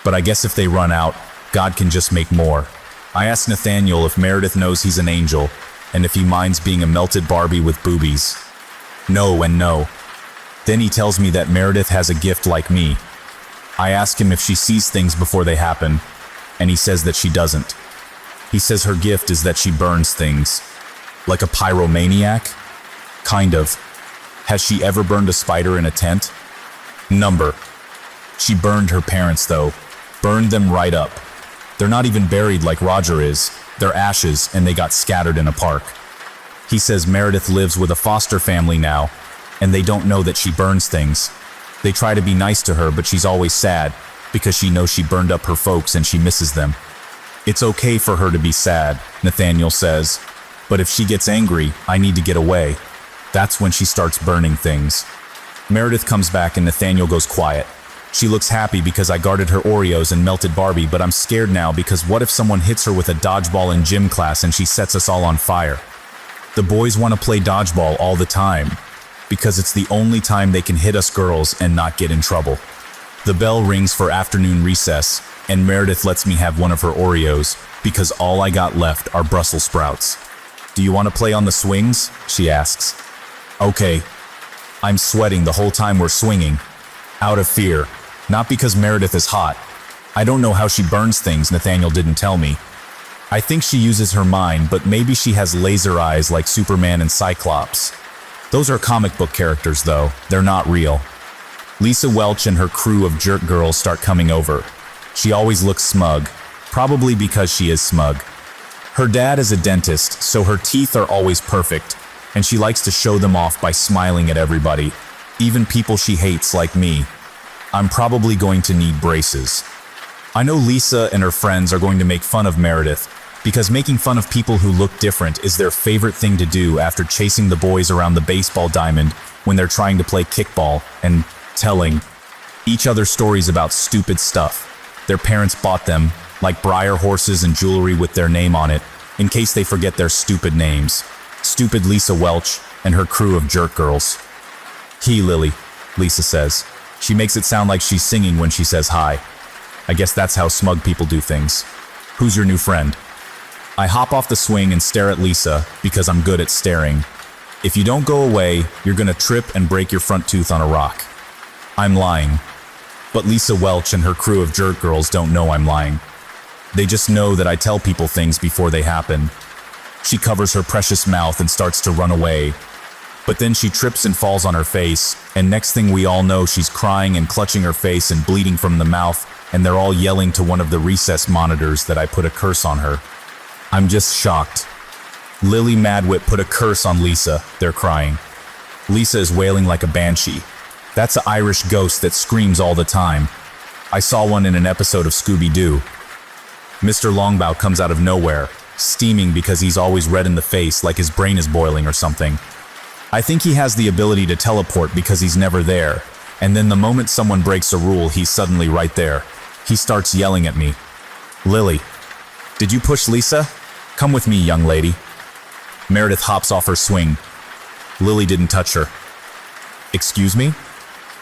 Speaker 1: But I guess if they run out, God can just make more. I ask Nathaniel if Meredith knows he's an angel, and if he minds being a melted Barbie with boobies. No and no. Then he tells me that Meredith has a gift like me. I ask him if she sees things before they happen, and he says that she doesn't. He says her gift is that she burns things. Like a pyromaniac? Kind of. Has she ever burned a spider in a tent? Number. She burned her parents though. Burned them right up. They're not even buried like Roger is. They're ashes and they got scattered in a park. He says Meredith lives with a foster family now, and they don't know that she burns things. They try to be nice to her, but she's always sad because she knows she burned up her folks and she misses them. It's okay for her to be sad, Nathaniel says, but if she gets angry, I need to get away. That's when she starts burning things. Meredith comes back and Nathaniel goes quiet. She looks happy because I guarded her Oreos and melted Barbie, but I'm scared now because what if someone hits her with a dodgeball in gym class and she sets us all on fire? The boys want to play dodgeball all the time because it's the only time they can hit us girls and not get in trouble. The bell rings for afternoon recess, and Meredith lets me have one of her Oreos because all I got left are Brussels sprouts. "Do you want to play on the swings?" she asks. Okay. I'm sweating the whole time we're swinging, out of fear. Not because Meredith is hot. I don't know how she burns things, Nathaniel didn't tell me. I think she uses her mind, but maybe she has laser eyes like Superman and Cyclops. Those are comic book characters though, they're not real. Lisa Welch and her crew of jerk girls start coming over. She always looks smug, probably because she is smug. Her dad is a dentist, so her teeth are always perfect, and she likes to show them off by smiling at everybody, even people she hates like me. I'm probably going to need braces. I know Lisa and her friends are going to make fun of Meredith, because making fun of people who look different is their favorite thing to do after chasing the boys around the baseball diamond when they're trying to play kickball and telling each other stories about stupid stuff their parents bought them, like Breyer horses and jewelry with their name on it, in case they forget their stupid names. Stupid Lisa Welch and her crew of jerk girls. He, Lily, Lisa says. She makes it sound like she's singing when she says hi. I guess that's how smug people do things. Who's your new friend? I hop off the swing and stare at Lisa because I'm good at staring. If you don't go away, you're gonna trip and break your front tooth on a rock. I'm lying. But Lisa Welch and her crew of jerk girls don't know I'm lying. They just know that I tell people things before they happen. She covers her precious mouth and starts to run away. But then she trips and falls on her face, and next thing we all know, she's crying and clutching her face and bleeding from the mouth, and they're all yelling to one of the recess monitors that I put a curse on her. I'm just shocked. Lily Madwit put a curse on Lisa, they're crying. Lisa is wailing like a banshee. That's an Irish ghost that screams all the time. I saw one in an episode of Scooby-Doo. Mr. Longbow comes out of nowhere, steaming because he's always red in the face like his brain is boiling or something. I think he has the ability to teleport because he's never there, and then the moment someone breaks a rule, he's suddenly right there. He starts yelling at me. Lily, did you push Lisa? Come with me, young lady. Meredith hops off her swing. Lily didn't touch her. Excuse me?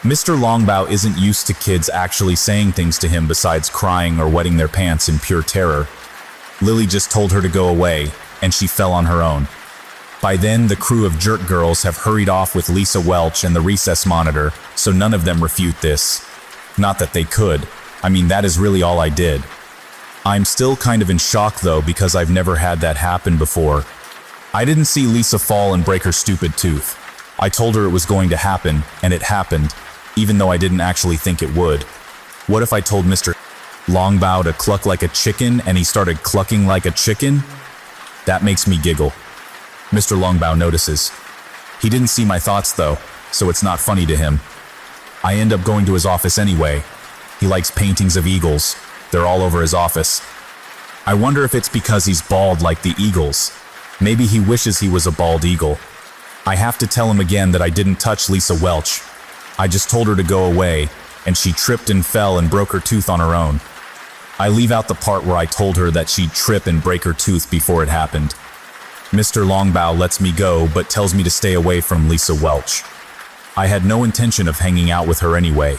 Speaker 1: Mr. Longbow isn't used to kids actually saying things to him besides crying or wetting their pants in pure terror. Lily just told her to go away, and she fell on her own. By then, the crew of jerk girls have hurried off with Lisa Welch and the recess monitor, so none of them refute this. Not that they could. I mean, that is really all I did. I'm still kind of in shock though because I've never had that happen before. I didn't see Lisa fall and break her stupid tooth. I told her it was going to happen, and it happened, even though I didn't actually think it would. What if I told Mr. Longbow to cluck like a chicken and he started clucking like a chicken? That makes me giggle. Mr. Longbow notices. He didn't see my thoughts though, so it's not funny to him. I end up going to his office anyway. He likes paintings of eagles. They're all over his office. I wonder if it's because he's bald like the eagles. Maybe he wishes he was a bald eagle. I have to tell him again that I didn't touch Lisa Welch. I just told her to go away, and she tripped and fell and broke her tooth on her own. I leave out the part where I told her that she'd trip and break her tooth before it happened. Mr. Longbow lets me go, but tells me to stay away from Lisa Welch. I had no intention of hanging out with her anyway.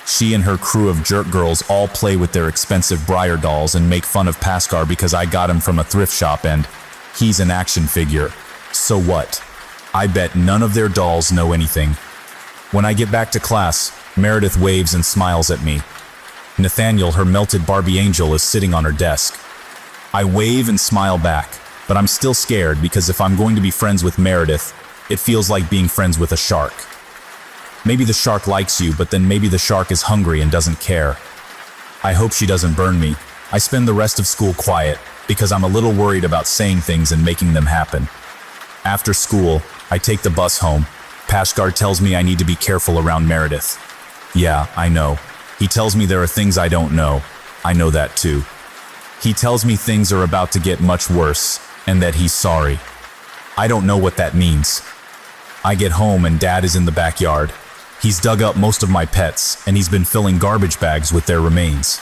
Speaker 1: She and her crew of jerk girls all play with their expensive Breyer dolls and make fun of Paskar because I got him from a thrift shop and he's an action figure. So what? I bet none of their dolls know anything. When I get back to class, Meredith waves and smiles at me. Nathaniel, her melted Barbie angel, is sitting on her desk. I wave and smile back, but I'm still scared because if I'm going to be friends with Meredith, it feels like being friends with a shark. Maybe the shark likes you, but then maybe the shark is hungry and doesn't care. I hope she doesn't burn me. I spend the rest of school quiet because I'm a little worried about saying things and making them happen. After school, I take the bus home. Paskar tells me I need to be careful around Meredith. Yeah, I know. He tells me there are things I don't know. I know that too. He tells me things are about to get much worse and that he's sorry. I don't know what that means. I get home and Dad is in the backyard. He's dug up most of my pets and he's been filling garbage bags with their remains.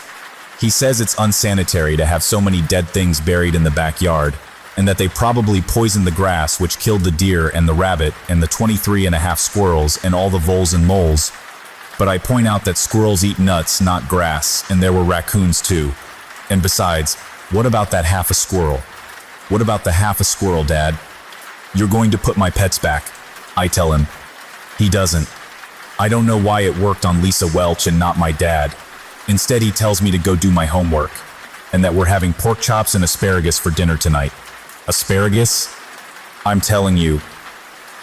Speaker 1: He says it's unsanitary to have so many dead things buried in the backyard and that they probably poisoned the grass which killed the deer and the rabbit and the 23.5 squirrels and all the voles and moles. But I point out that squirrels eat nuts, not grass, and there were raccoons too. And besides, what about that half a squirrel? What about the half a squirrel, Dad? You're going to put my pets back, I tell him. He doesn't. I don't know why it worked on Lisa Welch and not my dad. Instead, he tells me to go do my homework, and that we're having pork chops and asparagus for dinner tonight. Asparagus? I'm telling you,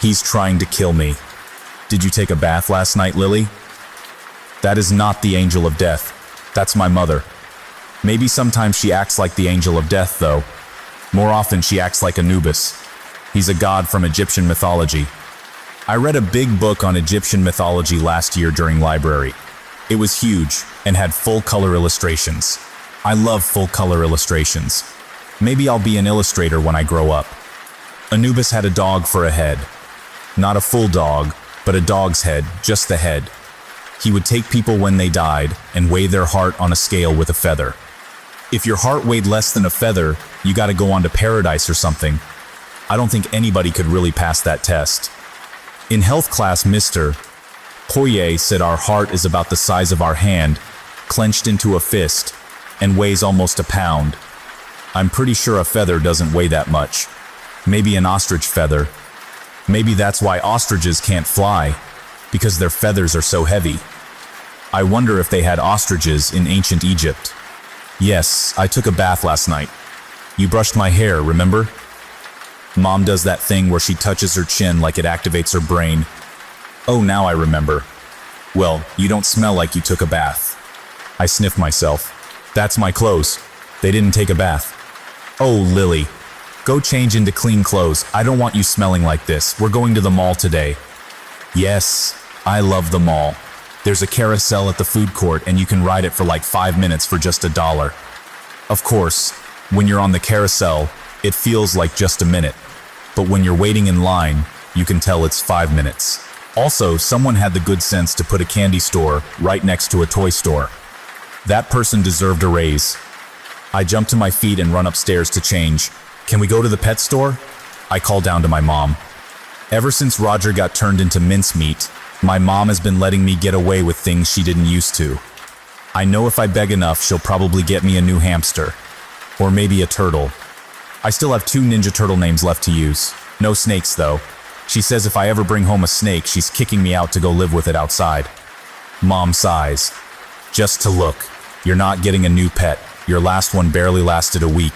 Speaker 1: he's trying to kill me. Did you take a bath last night, Lily? That is not the angel of death. That's my mother. Maybe sometimes she acts like the angel of death, though. More often, she acts like Anubis. He's a god from Egyptian mythology. I read a big book on Egyptian mythology last year during library. It was huge and had full-color illustrations. I love full-color illustrations. Maybe I'll be an illustrator when I grow up. Anubis had a dog for a head. Not a full dog, but a dog's head, just the head. He would take people when they died and weigh their heart on a scale with a feather. If your heart weighed less than a feather, you gotta go on to paradise or something. I don't think anybody could really pass that test. In health class, Mr. Poirier said our heart is about the size of our hand, clenched into a fist, and weighs almost a pound. I'm pretty sure a feather doesn't weigh that much. Maybe an ostrich feather. Maybe that's why ostriches can't fly, because their feathers are so heavy. I wonder if they had ostriches in ancient Egypt. Yes, I took a bath last night. You brushed my hair, remember? Mom does that thing where she touches her chin like it activates her brain. Oh, now I remember. Well, you don't smell like you took a bath. I sniff myself. That's my clothes. They didn't take a bath. Oh, Lily. Go change into clean clothes. I don't want you smelling like this. We're going to the mall today. Yes, I love the mall. There's a carousel at the food court and you can ride it for like 5 minutes for just $1. Of course, when you're on the carousel, it feels like just a minute. But when you're waiting in line, you can tell it's 5 minutes. Also, someone had the good sense to put a candy store right next to a toy store. That person deserved a raise. I jump to my feet and run upstairs to change. Can we go to the pet store? I call down to my mom. Ever since Roger got turned into mincemeat, my mom has been letting me get away with things she didn't used to. I know if I beg enough, she'll probably get me a new hamster. Or maybe a turtle. I still have 2 Ninja Turtle names left to use. No snakes, though. She says if I ever bring home a snake, she's kicking me out to go live with it outside. Mom sighs. Just to look. You're not getting a new pet. Your last one barely lasted a week.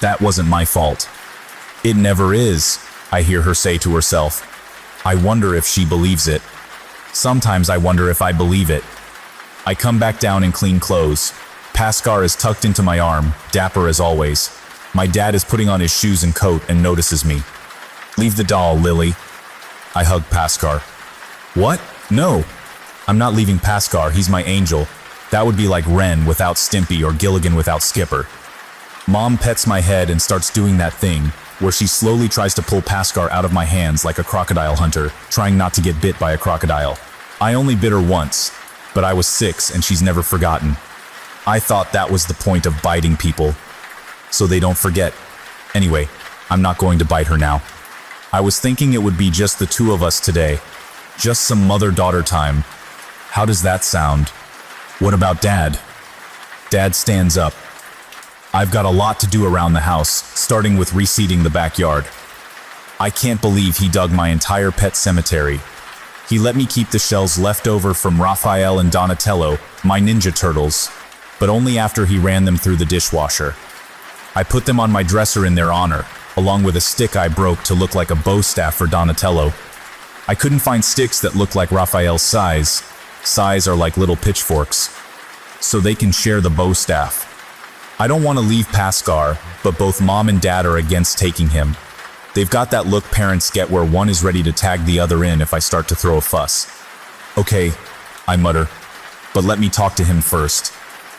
Speaker 1: That wasn't my fault. It never is, I hear her say to herself. I wonder if she believes it. Sometimes I wonder if I believe it. I come back down in clean clothes. Pascal is tucked into my arm, dapper as always. My dad is putting on his shoes and coat and notices me. Leave the doll, Lily. I hug Pascal. What? No. I'm not leaving Pascal, he's my angel. That would be like Wren without Stimpy or Gilligan without Skipper. Mom pets my head and starts doing that thing where she slowly tries to pull Pascal out of my hands like a crocodile hunter, trying not to get bit by a crocodile. I only bit her once, but I was 6 and she's never forgotten. I thought that was the point of biting people, so they don't forget. Anyway, I'm not going to bite her now. I was thinking it would be just the 2 of us today. Just some mother-daughter time. How does that sound? What about Dad? Dad stands up. I've got a lot to do around the house, starting with reseeding the backyard. I can't believe he dug my entire pet cemetery. He let me keep the shells left over from Raphael and Donatello, my Ninja Turtles, but only after he ran them through the dishwasher. I put them on my dresser in their honor, along with a stick I broke to look like a bow staff for Donatello. I couldn't find sticks that looked like Raphael's size. Size are like little pitchforks, so they can share the bow staff. I don't want to leave Pascal, but both Mom and Dad are against taking him. They've got that look parents get where one is ready to tag the other in if I start to throw a fuss. Okay, I mutter, but let me talk to him first.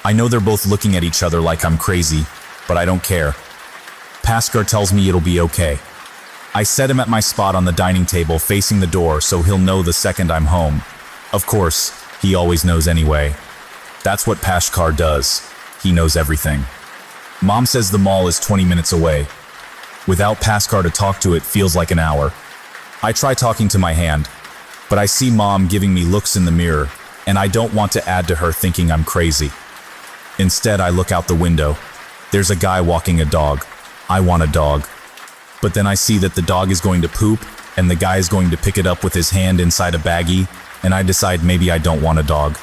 Speaker 1: I know they're both looking at each other like I'm crazy, but I don't care. Pascal tells me it'll be okay. I set him at my spot on the dining table facing the door so he'll know the second I'm home. Of course, he always knows anyway. That's what Pascal does. He knows everything. Mom says the mall is 20 minutes away. Without Pascal to talk to, it feels like an hour. I try talking to my hand, but I see Mom giving me looks in the mirror, and I don't want to add to her thinking I'm crazy. Instead, I look out the window. There's a guy walking a dog. I want a dog. But then I see that the dog is going to poop, and the guy is going to pick it up with his hand inside a baggie. and I decide maybe I don't want a dog.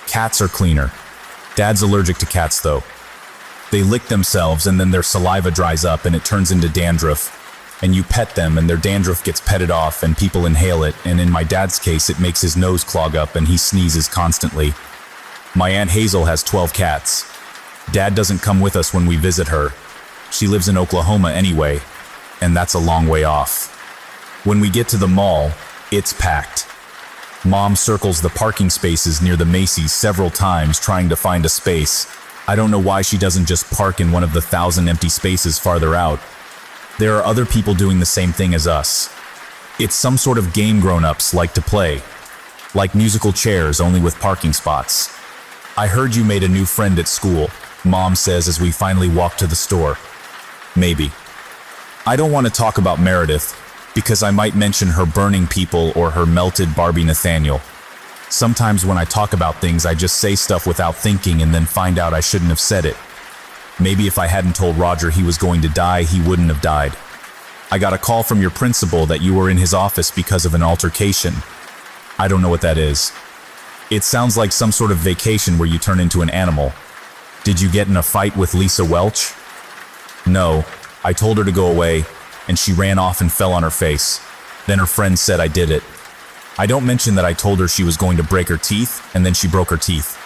Speaker 1: Cats are cleaner. Dad's allergic to cats though. They lick themselves and then their saliva dries up and it turns into dandruff. And you pet them and their dandruff gets petted off and people inhale it, and in my dad's case it makes his nose clog up and he sneezes constantly. My Aunt Hazel has 12 cats. Dad doesn't come with us when we visit her. She lives in Oklahoma anyway, and that's a long way off. When we get to the mall, it's packed. Mom circles the parking spaces near the Macy's several times trying to find a space. I don't know why she doesn't just park in one of the 1,000 empty spaces farther out. There are other people doing the same thing as us. It's some sort of game grown-ups like to play. Like musical chairs, only with parking spots. I heard you made a new friend at school, Mom says as we finally walk to the store. Maybe. I don't want to talk about Meredith, because I might mention her burning people or her melted Barbie Nathaniel. Sometimes when I talk about things, I just say stuff without thinking and then find out I shouldn't have said it. Maybe if I hadn't told Roger he was going to die, he wouldn't have died. I got a call from your principal that you were in his office because of an altercation. I don't know what that is. It sounds like some sort of vacation where you turn into an animal. Did you get in a fight with Lisa Welch? No, I told her to go away, and she ran off and fell on her face. Then her friend said I did it. I don't mention that I told her she was going to break her teeth, and then she broke her teeth.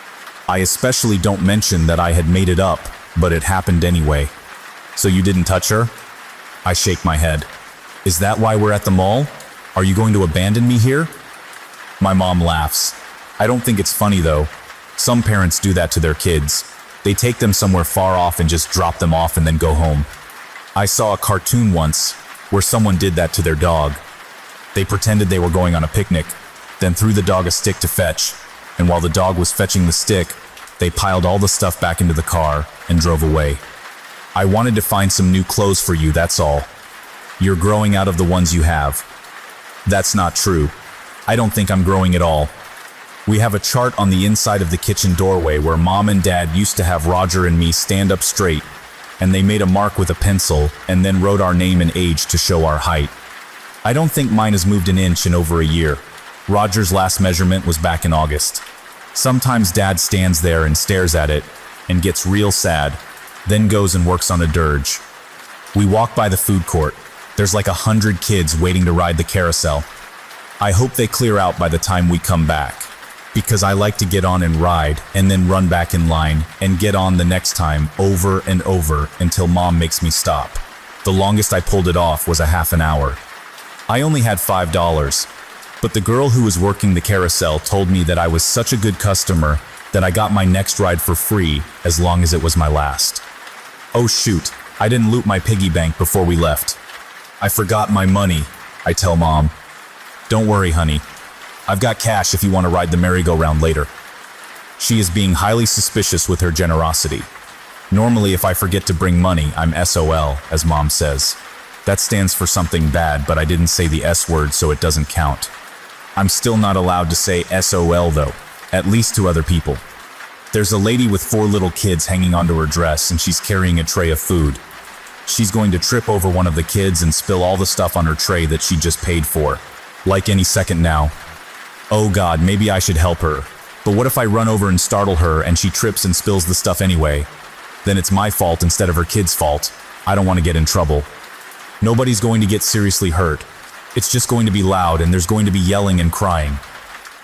Speaker 1: I especially don't mention that I had made it up, but it happened anyway. So you didn't touch her? I shake my head. Is that why we're at the mall? Are you going to abandon me here? My mom laughs. I don't think it's funny though. Some parents do that to their kids. They take them somewhere far off and just drop them off and then go home. I saw a cartoon once where someone did that to their dog. They pretended they were going on a picnic, then threw the dog a stick to fetch, and while the dog was fetching the stick, they piled all the stuff back into the car and drove away. I wanted to find some new clothes for you, that's all. You're growing out of the ones you have. That's not true. I don't think I'm growing at all. We have a chart on the inside of the kitchen doorway where Mom and Dad used to have Roger and me stand up straight, and they made a mark with a pencil and then wrote our name and age to show our height. I don't think mine has moved an inch in over a year. Roger's last measurement was back in August. Sometimes Dad stands there and stares at it and gets real sad, then goes and works on a dirge. We walk by the food court. There's like 100 kids waiting to ride the carousel. I hope they clear out by the time we come back, because I like to get on and ride and then run back in line and get on the next time over and over until Mom makes me stop. The longest I pulled it off was a half an hour. I only had $5, but the girl who was working the carousel told me that I was such a good customer that I got my next ride for free as long as it was my last. Oh shoot, I didn't loot my piggy bank before we left. I forgot my money, I tell Mom. Don't worry, honey. I've got cash if you want to ride the merry-go-round later. She is being highly suspicious with her generosity. Normally, if I forget to bring money, I'm SOL, as Mom says. That stands for something bad, but I didn't say the S word, so it doesn't count. I'm still not allowed to say SOL though, at least to other people. There's a lady with 4 little kids hanging onto her dress and she's carrying a tray of food. She's going to trip over one of the kids and spill all the stuff on her tray that she just paid for. Like any second now. Oh God, maybe I should help her. But what if I run over and startle her and she trips and spills the stuff anyway? Then it's my fault instead of her kid's fault. I don't want to get in trouble. Nobody's going to get seriously hurt. It's just going to be loud and there's going to be yelling and crying.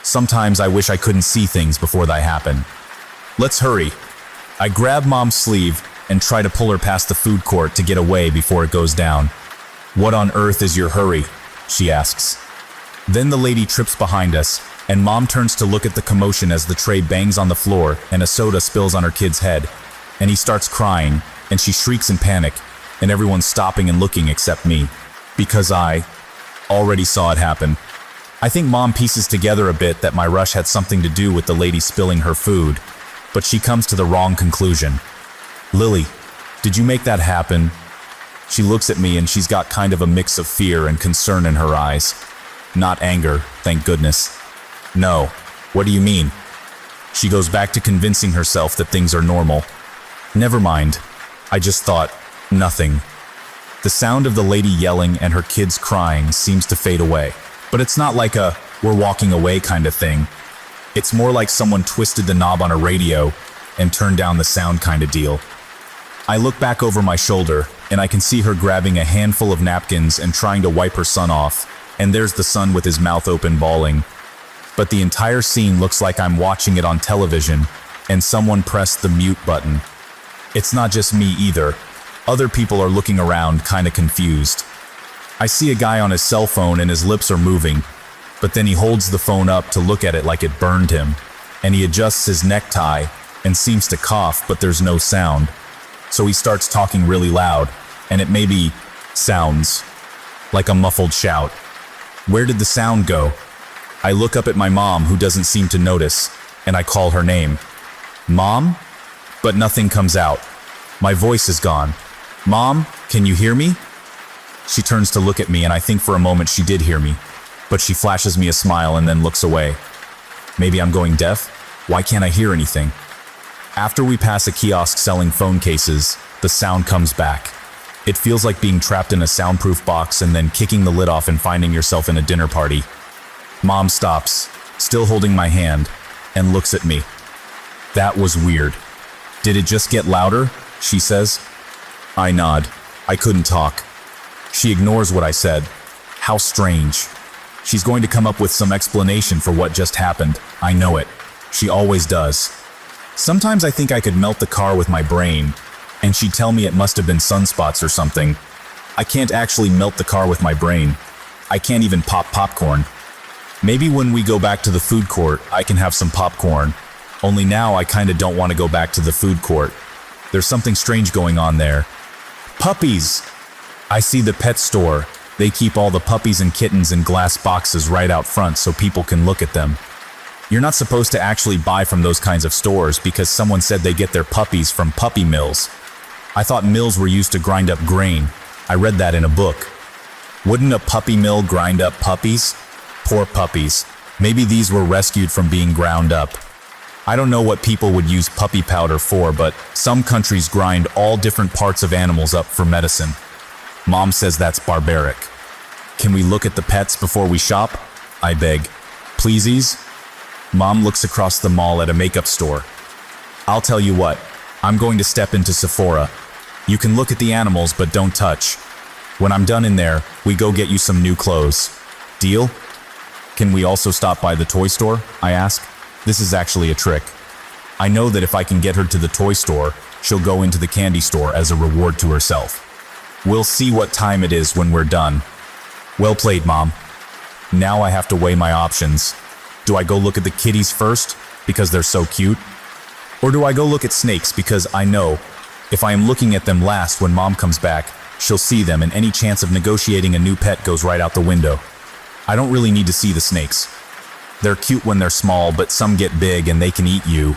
Speaker 1: Sometimes I wish I couldn't see things before they happen. Let's hurry. I grab Mom's sleeve and try to pull her past the food court to get away before it goes down. What on earth is your hurry? She asks. Then the lady trips behind us, and Mom turns to look at the commotion as the tray bangs on the floor and a soda spills on her kid's head. And he starts crying, and she shrieks in panic, and everyone's stopping and looking except me, because I already saw it happen. I think Mom pieces together a bit that my rush had something to do with the lady spilling her food, but she comes to the wrong conclusion. Lily, did you make that happen? She looks at me and she's got kind of a mix of fear and concern in her eyes. Not anger, thank goodness. No, what do you mean? She goes back to convincing herself that things are normal. Never mind, I just thought, nothing. The sound of the lady yelling and her kids crying seems to fade away. But it's not like a, we're walking away kind of thing. It's more like someone twisted the knob on a radio and turned down the sound kind of deal. I look back over my shoulder, and I can see her grabbing a handful of napkins and trying to wipe her son off, and there's the son with his mouth open bawling. But the entire scene looks like I'm watching it on television, and someone pressed the mute button. It's not just me either. Other people are looking around, kinda confused. I see a guy on his cell phone and his lips are moving, but then he holds the phone up to look at it like it burned him, and he adjusts his necktie and seems to cough, but there's no sound. So he starts talking really loud, and it maybe sounds like a muffled shout. Where did the sound go? I look up at my mom, who doesn't seem to notice, and I call her name. Mom? But nothing comes out. My voice is gone. Mom, can you hear me? She turns to look at me, and I think for a moment she did hear me, but she flashes me a smile and then looks away. Maybe I'm going deaf? Why can't I hear anything? After we pass a kiosk selling phone cases, the sound comes back. It feels like being trapped in a soundproof box and then kicking the lid off and finding yourself in a dinner party. Mom stops, still holding my hand, and looks at me. That was weird. Did it just get louder? She says. I nod. I couldn't talk. She ignores what I said. How strange. She's going to come up with some explanation for what just happened. I know it. She always does. Sometimes I think I could melt the car with my brain, and she'd tell me it must have been sunspots or something. I can't actually melt the car with my brain. I can't even pop popcorn. Maybe when we go back to the food court, I can have some popcorn. Only now I kinda don't want to go back to the food court. There's something strange going on there. Puppies! I see the pet store. They keep all the puppies and kittens in glass boxes right out front so people can look at them. You're not supposed to actually buy from those kinds of stores because someone said they get their puppies from puppy mills. I thought mills were used to grind up grain. I read that in a book. Wouldn't a puppy mill grind up puppies? Poor puppies. Maybe these were rescued from being ground up. I don't know what people would use puppy powder for, but some countries grind all different parts of animals up for medicine. Mom says that's barbaric. Can we look at the pets before we shop? I beg. Pleasies? Mom looks across the mall at a makeup store. I'll tell you what, I'm going to step into Sephora. You can look at the animals, but don't touch. When I'm done in there, we go get you some new clothes. Deal? Can we also stop by the toy store? I ask. This is actually a trick. I know that if I can get her to the toy store, she'll go into the candy store as a reward to herself. We'll see what time it is when we're done. Well played, Mom. Now I have to weigh my options. Do I go look at the kitties first, because they're so cute? Or do I go look at snakes, because I know, if I am looking at them last when Mom comes back, she'll see them and any chance of negotiating a new pet goes right out the window. I don't really need to see the snakes. They're cute when they're small, but some get big and they can eat you.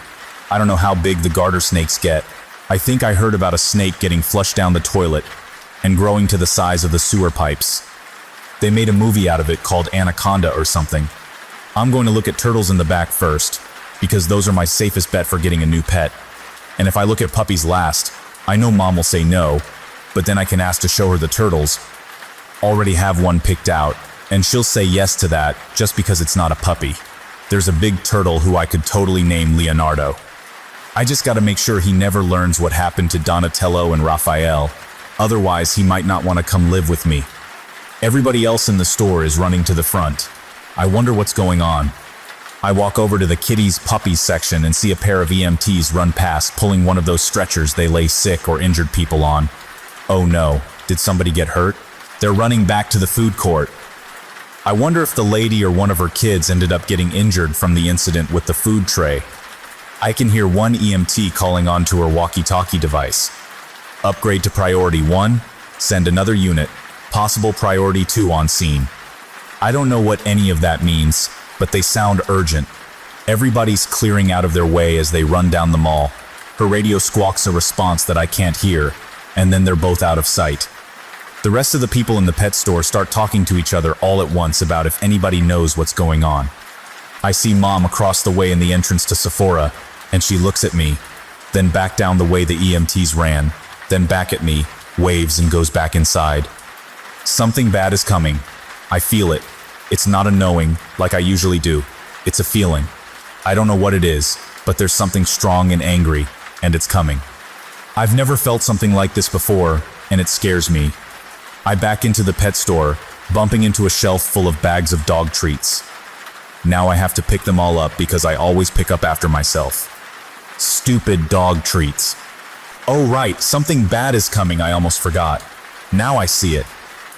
Speaker 1: I don't know how big the garter snakes get. I think I heard about a snake getting flushed down the toilet and growing to the size of the sewer pipes. They made a movie out of it called Anaconda or something. I'm going to look at turtles in the back first, because those are my safest bet for getting a new pet. And if I look at puppies last, I know Mom will say no, but then I can ask to show her the turtles. Already have one picked out, and she'll say yes to that just because it's not a puppy. There's a big turtle who I could totally name Leonardo. I just gotta make sure he never learns what happened to Donatello and Raphael. Otherwise, he might not want to come live with me. Everybody else in the store is running to the front. I wonder what's going on. I walk over to the kitties puppies section and see a pair of EMTs run past, pulling one of those stretchers they lay sick or injured people on. Oh no, did somebody get hurt? They're running back to the food court. I wonder if the lady or one of her kids ended up getting injured from the incident with the food tray. I can hear one EMT calling onto her walkie-talkie device. Upgrade to priority 1, send another unit, possible priority 2 on scene. I don't know what any of that means, but they sound urgent. Everybody's clearing out of their way as they run down the mall. Her radio squawks a response that I can't hear, and then they're both out of sight. The rest of the people in the pet store start talking to each other all at once about if anybody knows what's going on. I see Mom across the way in the entrance to Sephora, and she looks at me, then back down the way the EMTs ran, then back at me, waves and goes back inside. Something bad is coming. I feel it. It's not a knowing, like I usually do. It's a feeling. I don't know what it is, but there's something strong and angry, and it's coming. I've never felt something like this before, and it scares me. I back into the pet store, bumping into a shelf full of bags of dog treats. Now I have to pick them all up because I always pick up after myself. Stupid dog treats. Oh right, something bad is coming, I almost forgot. Now I see it.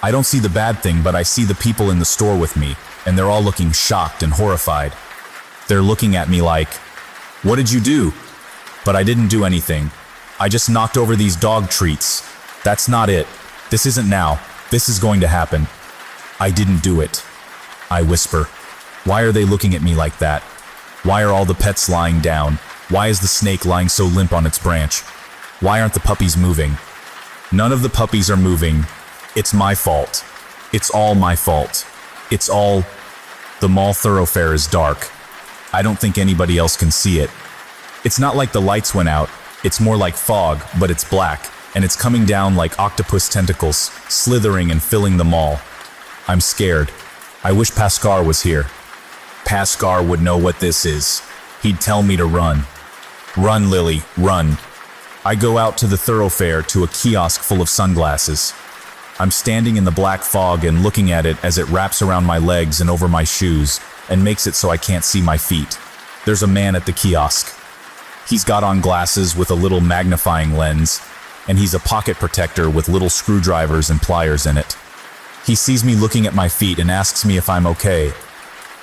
Speaker 1: I don't see the bad thing, but I see the people in the store with me, and they're all looking shocked and horrified. They're looking at me like, "What did you do?" But I didn't do anything. I just knocked over these dog treats. That's not it. This isn't now. This is going to happen. I didn't do it. I whisper. Why are they looking at me like that? Why are all the pets lying down? Why is the snake lying so limp on its branch? Why aren't the puppies moving? None of the puppies are moving. It's my fault. It's all my fault. It's all... The mall thoroughfare is dark. I don't think anybody else can see it. It's not like the lights went out. It's more like fog, but it's black, and it's coming down like octopus tentacles, slithering and filling the mall. I'm scared. I wish Pascal was here. Pascal would know what this is. He'd tell me to run. Run, Lily, run. I go out to the thoroughfare to a kiosk full of sunglasses. I'm standing in the black fog and looking at it as it wraps around my legs and over my shoes and makes it so I can't see my feet. There's a man at the kiosk. He's got on glasses with a little magnifying lens, and he's a pocket protector with little screwdrivers and pliers in it. He sees me looking at my feet and asks me if I'm okay.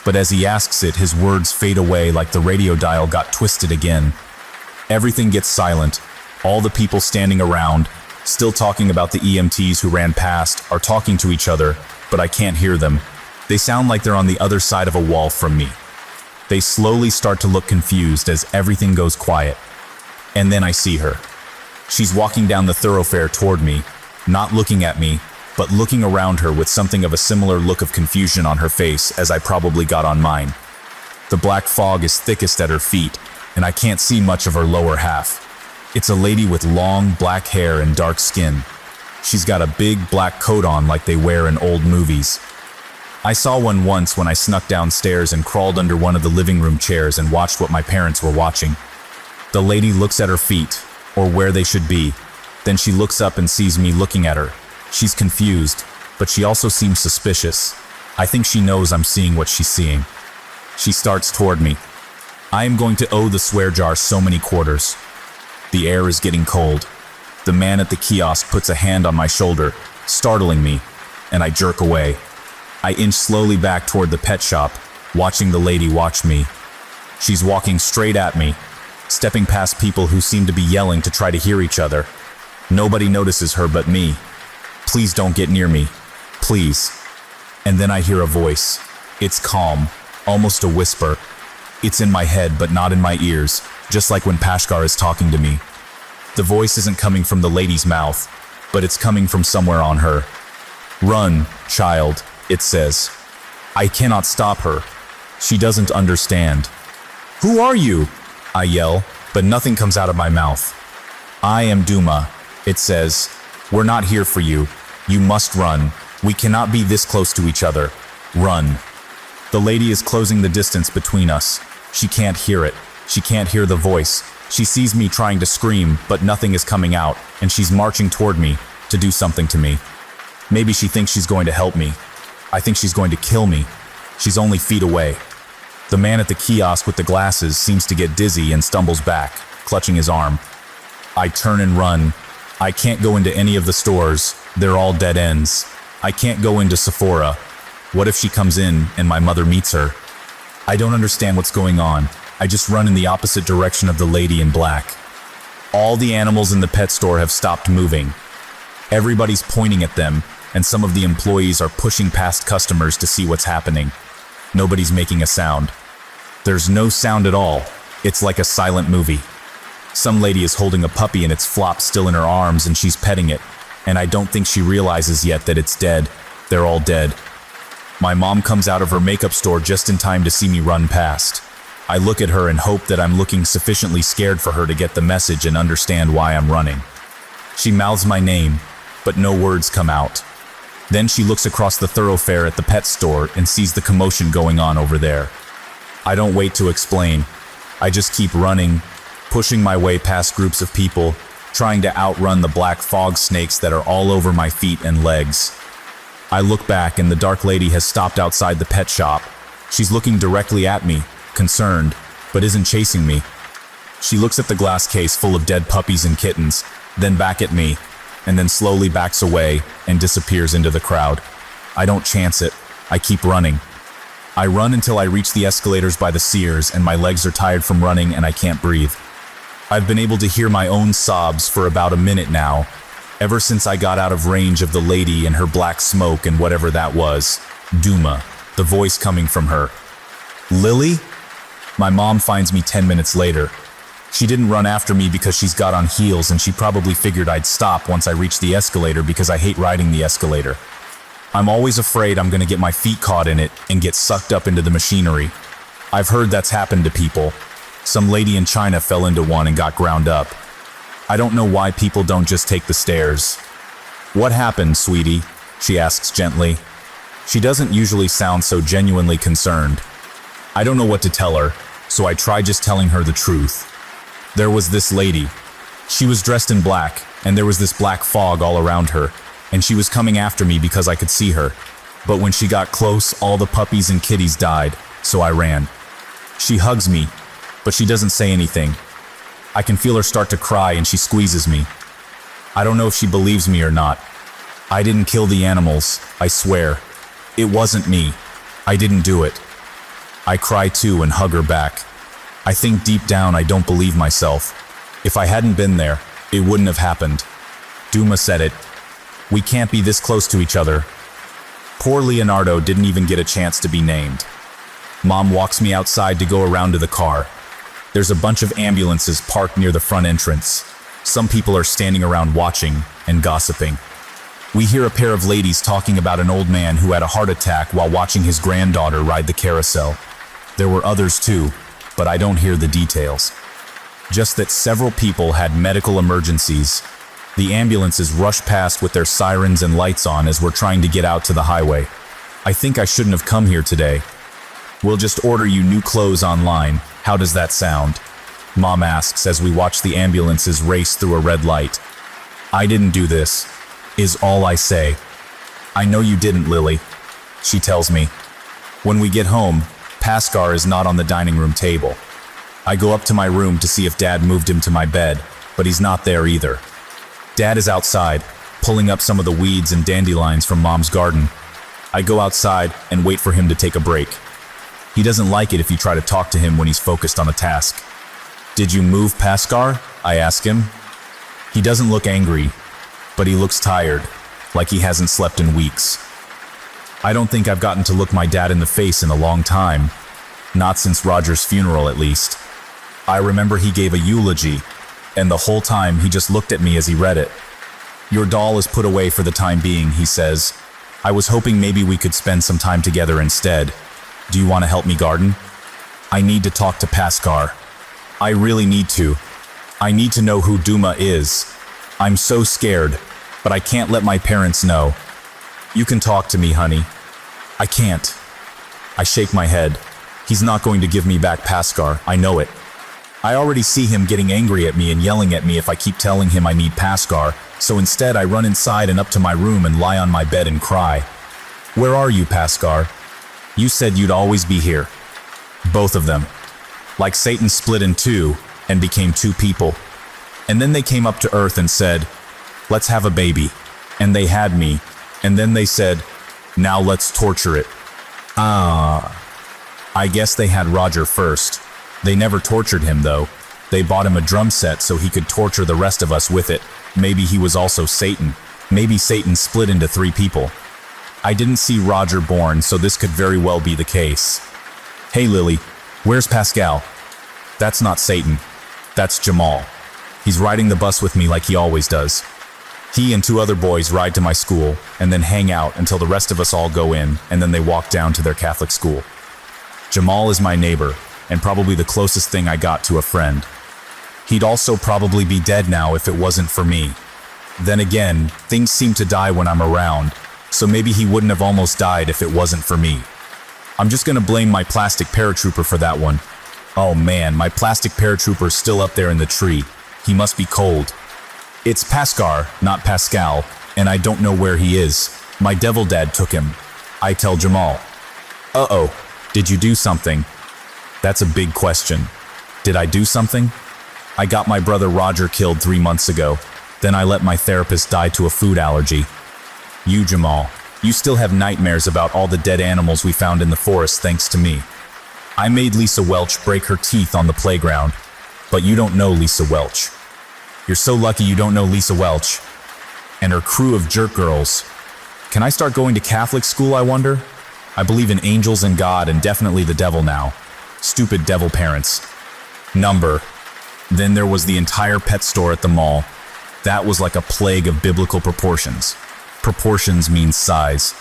Speaker 1: But as he asks it, his words fade away like the radio dial got twisted again. Everything gets silent. All the people standing around, still talking about the EMTs who ran past, are talking to each other, but I can't hear them. They sound like they're on the other side of a wall from me. They slowly start to look confused as everything goes quiet. And then I see her. She's walking down the thoroughfare toward me, not looking at me, but looking around her with something of a similar look of confusion on her face as I probably got on mine. The black fog is thickest at her feet, and I can't see much of her lower half. It's a lady with long black hair and dark skin. She's got a big black coat on like they wear in old movies. I saw one once when I snuck downstairs and crawled under one of the living room chairs and watched what my parents were watching. The lady looks at her feet, or where they should be. Then she looks up and sees me looking at her. She's confused, but she also seems suspicious. I think she knows I'm seeing what she's seeing. She starts toward me. I am going to owe the swear jar so many quarters. The air is getting cold. The man at the kiosk puts a hand on my shoulder, startling me, and I jerk away. I inch slowly back toward the pet shop, watching the lady watch me. She's walking straight at me, stepping past people who seem to be yelling to try to hear each other. Nobody notices her but me. Please don't get near me. Please. And then I hear a voice. It's calm, almost a whisper. It's in my head but not in my ears, just like when Pascal is talking to me. The voice isn't coming from the lady's mouth, but it's coming from somewhere on her. Run, child, it says. I cannot stop her. She doesn't understand. Who are you? I yell, but nothing comes out of my mouth. I am Duma, it says. We're not here for you. You must run. We cannot be this close to each other. Run. The lady is closing the distance between us. She can't hear it. She can't hear the voice. She sees me trying to scream, but nothing is coming out, and she's marching toward me to do something to me. Maybe she thinks she's going to help me. I think she's going to kill me. She's only feet away. The man at the kiosk with the glasses seems to get dizzy and stumbles back, clutching his arm. I turn and run. I can't go into any of the stores. They're all dead ends. I can't go into Sephora. What if she comes in and my mother meets her? I don't understand what's going on. I just run in the opposite direction of the lady in black. All the animals in the pet store have stopped moving. Everybody's pointing at them, and some of the employees are pushing past customers to see what's happening. Nobody's making a sound. There's no sound at all. It's like a silent movie. Some lady is holding a puppy and its flop still in her arms and she's petting it, and I don't think she realizes yet that it's dead. They're all dead. My mom comes out of her makeup store just in time to see me run past. I look at her and hope that I'm looking sufficiently scared for her to get the message and understand why I'm running. She mouths my name, but no words come out. Then she looks across the thoroughfare at the pet store and sees the commotion going on over there. I don't wait to explain. I just keep running, pushing my way past groups of people, trying to outrun the black fog snakes that are all over my feet and legs. I look back and the dark lady has stopped outside the pet shop. She's looking directly at me, concerned, but isn't chasing me. She looks at the glass case full of dead puppies and kittens, then back at me, and then slowly backs away and disappears into the crowd. I don't chance it. I keep running. I run until I reach the escalators by the Sears and my legs are tired from running and I can't breathe. I've been able to hear my own sobs for about a minute now, ever since I got out of range of the lady and her black smoke and whatever that was. Duma, the voice coming from her. Lily? My mom finds me 10 minutes later. She didn't run after me because she's got on heels and she probably figured I'd stop once I reached the escalator because I hate riding the escalator. I'm always afraid I'm gonna get my feet caught in it and get sucked up into the machinery. I've heard that's happened to people. Some lady in China fell into one and got ground up. I don't know why people don't just take the stairs. What happened, sweetie? She asks gently. She doesn't usually sound so genuinely concerned. I don't know what to tell her, so I try just telling her the truth. There was this lady. She was dressed in black, and there was this black fog all around her, and she was coming after me because I could see her. But when she got close, all the puppies and kitties died, so I ran. She hugs me, but she doesn't say anything. I can feel her start to cry and she squeezes me. I don't know if she believes me or not. I didn't kill the animals, I swear. It wasn't me. I didn't do it. I cry too and hug her back. I think deep down I don't believe myself. If I hadn't been there, it wouldn't have happened. Duma said it. We can't be this close to each other. Poor Leonardo didn't even get a chance to be named. Mom walks me outside to go around to the car. There's a bunch of ambulances parked near the front entrance. Some people are standing around watching and gossiping. We hear a pair of ladies talking about an old man who had a heart attack while watching his granddaughter ride the carousel. There were others too, but I don't hear the details. Just that several people had medical emergencies. The ambulances rush past with their sirens and lights on as we're trying to get out to the highway. I think I shouldn't have come here today. We'll just order you new clothes online. How does that sound? Mom asks as we watch the ambulances race through a red light. I didn't do this, is all I say. I know you didn't, Lily, she tells me. When we get home, Pascar is not on the dining room table. I go up to my room to see if Dad moved him to my bed, but he's not there either. Dad is outside, pulling up some of the weeds and dandelions from Mom's garden. I go outside and wait for him to take a break. He doesn't like it if you try to talk to him when he's focused on a task. Did you move, Pascar? I ask him. He doesn't look angry, but he looks tired, like he hasn't slept in weeks. I don't think I've gotten to look my dad in the face in a long time. Not since Roger's funeral, at least. I remember he gave a eulogy, and the whole time he just looked at me as he read it. Your doll is put away for the time being, he says. I was hoping maybe we could spend some time together instead. Do you want to help me garden? I need to talk to Pascar. I really need to. I need to know who Duma is. I'm so scared, but I can't let my parents know. You can talk to me, honey. I can't. I shake my head. He's not going to give me back Pascar, I know it. I already see him getting angry at me and yelling at me if I keep telling him I need Pascar, so instead I run inside and up to my room and lie on my bed and cry. Where are you, Pascar? You said you'd always be here. Both of them. Like Satan split in two and became two people. And then they came up to Earth and said, let's have a baby. And they had me. And then they said, now let's torture it. I guess they had Roger first. They never tortured him though. They bought him a drum set so he could torture the rest of us with it. Maybe he was also Satan. Maybe Satan split into three people. I didn't see Roger born, so this could very well be the case. Hey Lily, where's Pascal? That's not Satan. That's Jamal. He's riding the bus with me like he always does. He and two other boys ride to my school and then hang out until the rest of us all go in, and then they walk down to their Catholic school. Jamal is my neighbor, and probably the closest thing I got to a friend. He'd also probably be dead now if it wasn't for me. Then again, things seem to die when I'm around, So maybe he wouldn't have almost died if it wasn't for me. I'm just gonna blame my plastic paratrooper for that one. Oh man, my plastic paratrooper's still up there in the tree. He must be cold. It's Paskar, not Pascal, and I don't know where he is. My devil dad took him. I tell Jamal. Uh-oh, did you do something? That's a big question. Did I do something? I got my brother Roger killed 3 months ago. Then I let my therapist die to a food allergy. You, Jamal, you still have nightmares about all the dead animals we found in the forest thanks to me. I made Lisa Welch break her teeth on the playground, but you don't know Lisa Welch. You're so lucky you don't know Lisa Welch and her crew of jerk girls. Can I start going to Catholic school, I wonder? I believe in angels and God and definitely the devil now. Stupid devil parents. Number. Then there was the entire pet store at the mall. That was like a plague of biblical proportions. Proportions means size.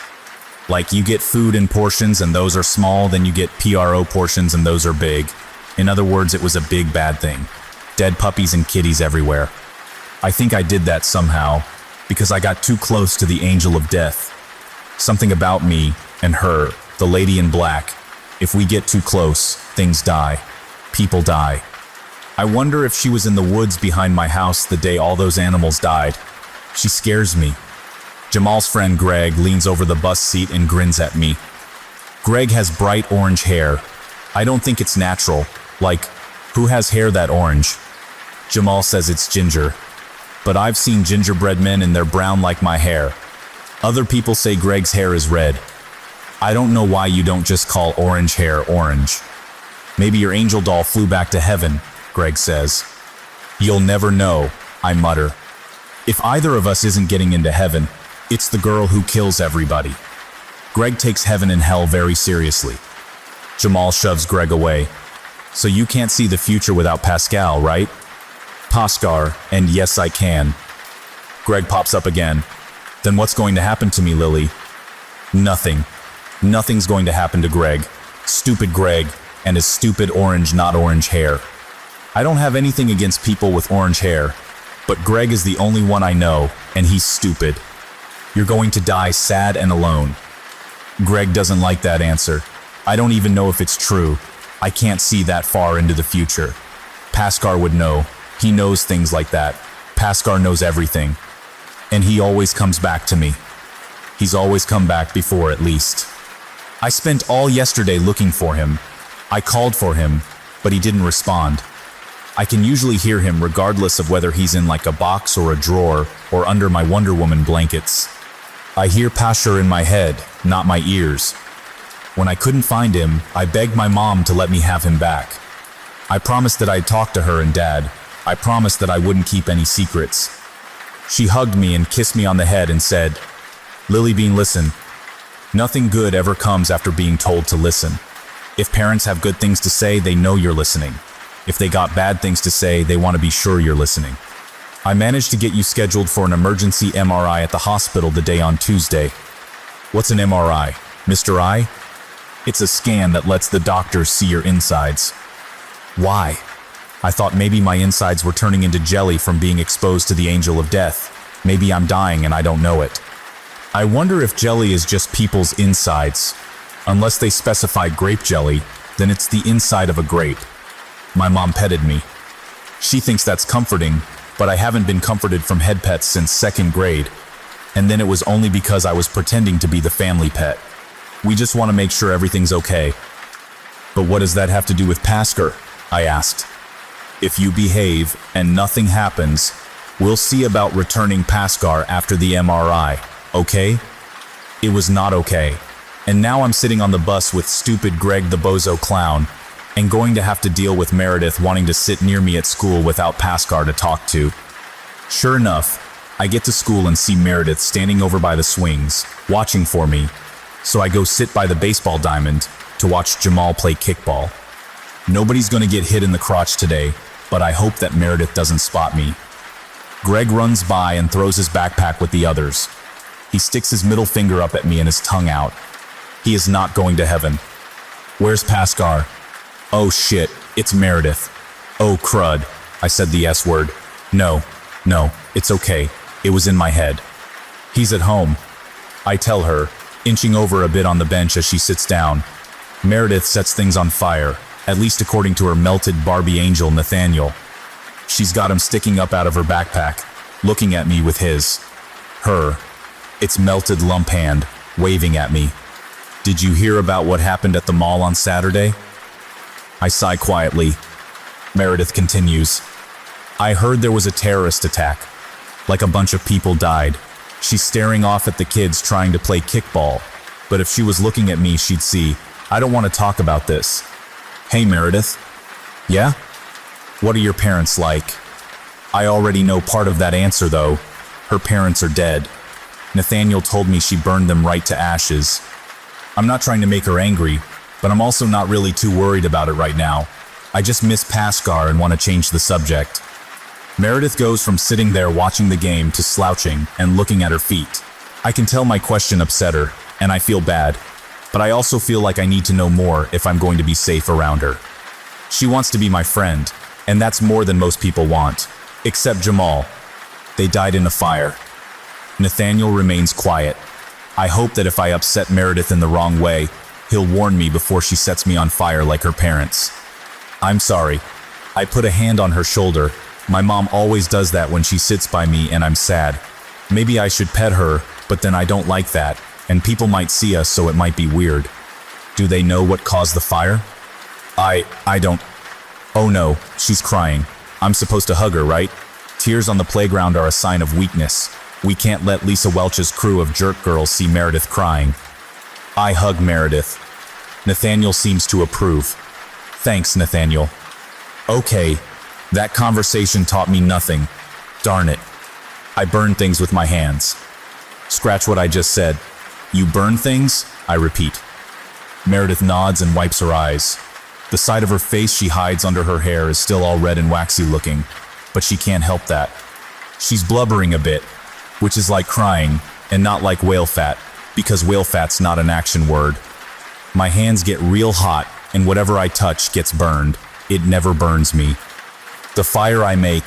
Speaker 1: Like you get food in portions and those are small, then you get PRO portions and those are big. In other words, it was a big bad thing. Dead puppies and kitties everywhere. I think I did that somehow because I got too close to the angel of death. Something about me and her, the lady in black. If we get too close, things die. People die. I wonder if she was in the woods behind my house the day all those animals died. She scares me. Jamal's friend Greg leans over the bus seat and grins at me. Greg has bright orange hair. I don't think it's natural. Like, who has hair that orange? Jamal says it's ginger. But I've seen gingerbread men and they're brown like my hair. Other people say Greg's hair is red. I don't know why you don't just call orange hair orange. Maybe your angel doll flew back to heaven, Greg says. You'll never know, I mutter. If either of us isn't getting into heaven, it's the girl who kills everybody. Greg takes heaven and hell very seriously. Jamal shoves Greg away. So you can't see the future without Pascal, right? Paskar, and yes I can. Greg pops up again. Then what's going to happen to me, Lily? Nothing. Nothing's going to happen to Greg. Stupid Greg, and his stupid orange not orange hair. I don't have anything against people with orange hair, but Greg is the only one I know, and he's stupid. You're going to die sad and alone. Greg doesn't like that answer. I don't even know if it's true. I can't see that far into the future. Paskar would know. He knows things like that. Paskar knows everything. And he always comes back to me. He's always come back before, at least. I spent all yesterday looking for him. I called for him, but he didn't respond. I can usually hear him regardless of whether he's in like a box or a drawer or under my Wonder Woman blankets. I hear Pasher in my head, not my ears. When I couldn't find him, I begged my mom to let me have him back. I promised that I'd talk to her and Dad. I promised that I wouldn't keep any secrets. She hugged me and kissed me on the head and said, Lily Bean, listen. Nothing good ever comes after being told to listen. If parents have good things to say, they know you're listening. If they got bad things to say, they want to be sure you're listening. I managed to get you scheduled for an emergency MRI at the hospital the day on Tuesday. What's an MRI, Mr. I? It's a scan that lets the doctors see your insides. Why? I thought maybe my insides were turning into jelly from being exposed to the angel of death. Maybe I'm dying and I don't know it. I wonder if jelly is just people's insides. Unless they specify grape jelly, then it's the inside of a grape. My mom petted me. She thinks that's comforting, but I haven't been comforted from head pets since 2nd grade. And then it was only because I was pretending to be the family pet. We just want to make sure everything's okay. But what does that have to do with Paskar? I asked. If you behave and nothing happens, we'll see about returning Paskar after the MRI, okay? It was not okay. And now I'm sitting on the bus with stupid Greg the bozo clown and going to have to deal with Meredith wanting to sit near me at school without Paskar to talk to. Sure enough, I get to school and see Meredith standing over by the swings, watching for me. So I go sit by the baseball diamond to watch Jamal play kickball. Nobody's gonna get hit in the crotch today, but I hope that Meredith doesn't spot me. Greg runs by and throws his backpack with the others. He sticks his middle finger up at me and his tongue out. He is not going to heaven. Where's Paskar? Oh shit, it's Meredith. Oh crud, I said the S word. No, it's okay. It was in my head. He's at home. I tell her, inching over a bit on the bench as she sits down. Meredith sets things on fire, at least according to her melted Barbie angel Nathaniel. She's got him sticking up out of her backpack, looking at me with his, her, its melted lump hand, waving at me. Did you hear about what happened at the mall on Saturday? I sigh quietly. Meredith continues. I heard there was a terrorist attack. Like a bunch of people died. She's staring off at the kids trying to play kickball. But if she was looking at me, she'd see, I don't want to talk about this. Hey, Meredith. Yeah? What are your parents like? I already know part of that answer, though. Her parents are dead. Nathaniel told me she burned them right to ashes. I'm not trying to make her angry, but I'm also not really too worried about it right now. I just miss Paskar and want to change the subject. Meredith goes from sitting there watching the game to slouching and looking at her feet. I can tell my question upset her, and I feel bad, but I also feel like I need to know more if I'm going to be safe around her. She wants to be my friend, and that's more than most people want, except Jamal. They died in a fire. Nathaniel remains quiet. I hope that if I upset Meredith in the wrong way, he'll warn me before she sets me on fire like her parents. I'm sorry. I put a hand on her shoulder. My mom always does that when she sits by me and I'm sad. Maybe I should pet her, but then I don't like that, and people might see us, so it might be weird. Do they know what caused the fire? I don't. Oh no, she's crying. I'm supposed to hug her, right? Tears on the playground are a sign of weakness. We can't let Lisa Welch's crew of jerk girls see Meredith crying. I hug Meredith. Nathaniel seems to approve. Thanks, Nathaniel. Okay, that conversation taught me nothing. Darn it. I burn things with my hands. Scratch what I just said. You burn things? I repeat. Meredith nods and wipes her eyes. The side of her face she hides under her hair is still all red and waxy looking, but she can't help that. She's blubbering a bit, which is like crying, and not like whale fat, because whale fat's not an action word. My hands get real hot, and whatever I touch gets burned. It never burns me. The fire I make,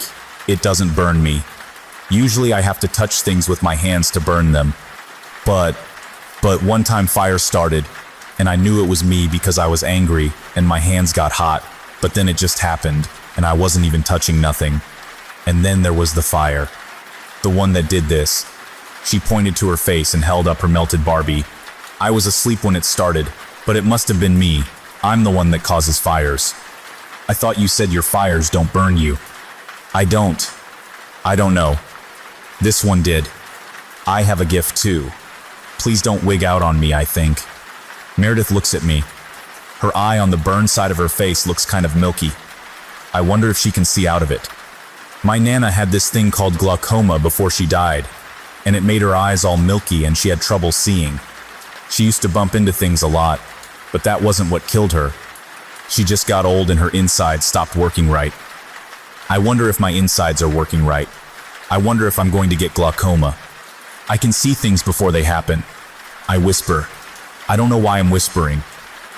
Speaker 1: it doesn't burn me. Usually I have to touch things with my hands to burn them. But one time fire started, and I knew it was me because I was angry, and my hands got hot, but then it just happened, and I wasn't even touching nothing. And then there was the fire. The one that did this. She pointed to her face and held up her melted Barbie. I was asleep when it started, but it must have been me. I'm the one that causes fires. I thought you said your fires don't burn you. I don't. I don't know. This one did. I have a gift too. Please don't wig out on me, I think. Meredith looks at me. Her eye on the burned side of her face looks kind of milky. I wonder if she can see out of it. My Nana had this thing called glaucoma before she died, and it made her eyes all milky and she had trouble seeing. She used to bump into things a lot, but that wasn't what killed her. She just got old and her insides stopped working right. I wonder if my insides are working right. I wonder if I'm going to get glaucoma. I can see things before they happen. I whisper. I don't know why I'm whispering.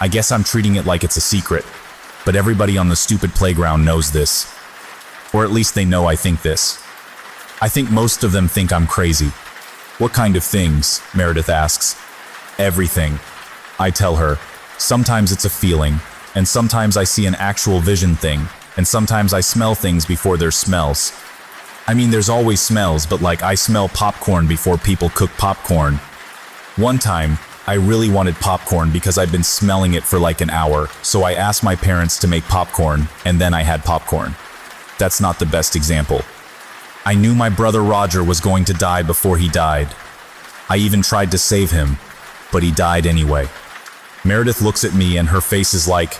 Speaker 1: I guess I'm treating it like it's a secret, but everybody on the stupid playground knows this. Or at least they know I think this. I think most of them think I'm crazy. What kind of things? Meredith asks. Everything. I tell her. Sometimes it's a feeling, and sometimes I see an actual vision thing, and sometimes I smell things before there's smells. I mean, there's always smells, but like I smell popcorn before people cook popcorn. One time, I really wanted popcorn because I'd been smelling it for like an hour, so I asked my parents to make popcorn, and then I had popcorn. That's not the best example. I knew my brother Roger was going to die before he died. I even tried to save him, but he died anyway. Meredith looks at me and her face is like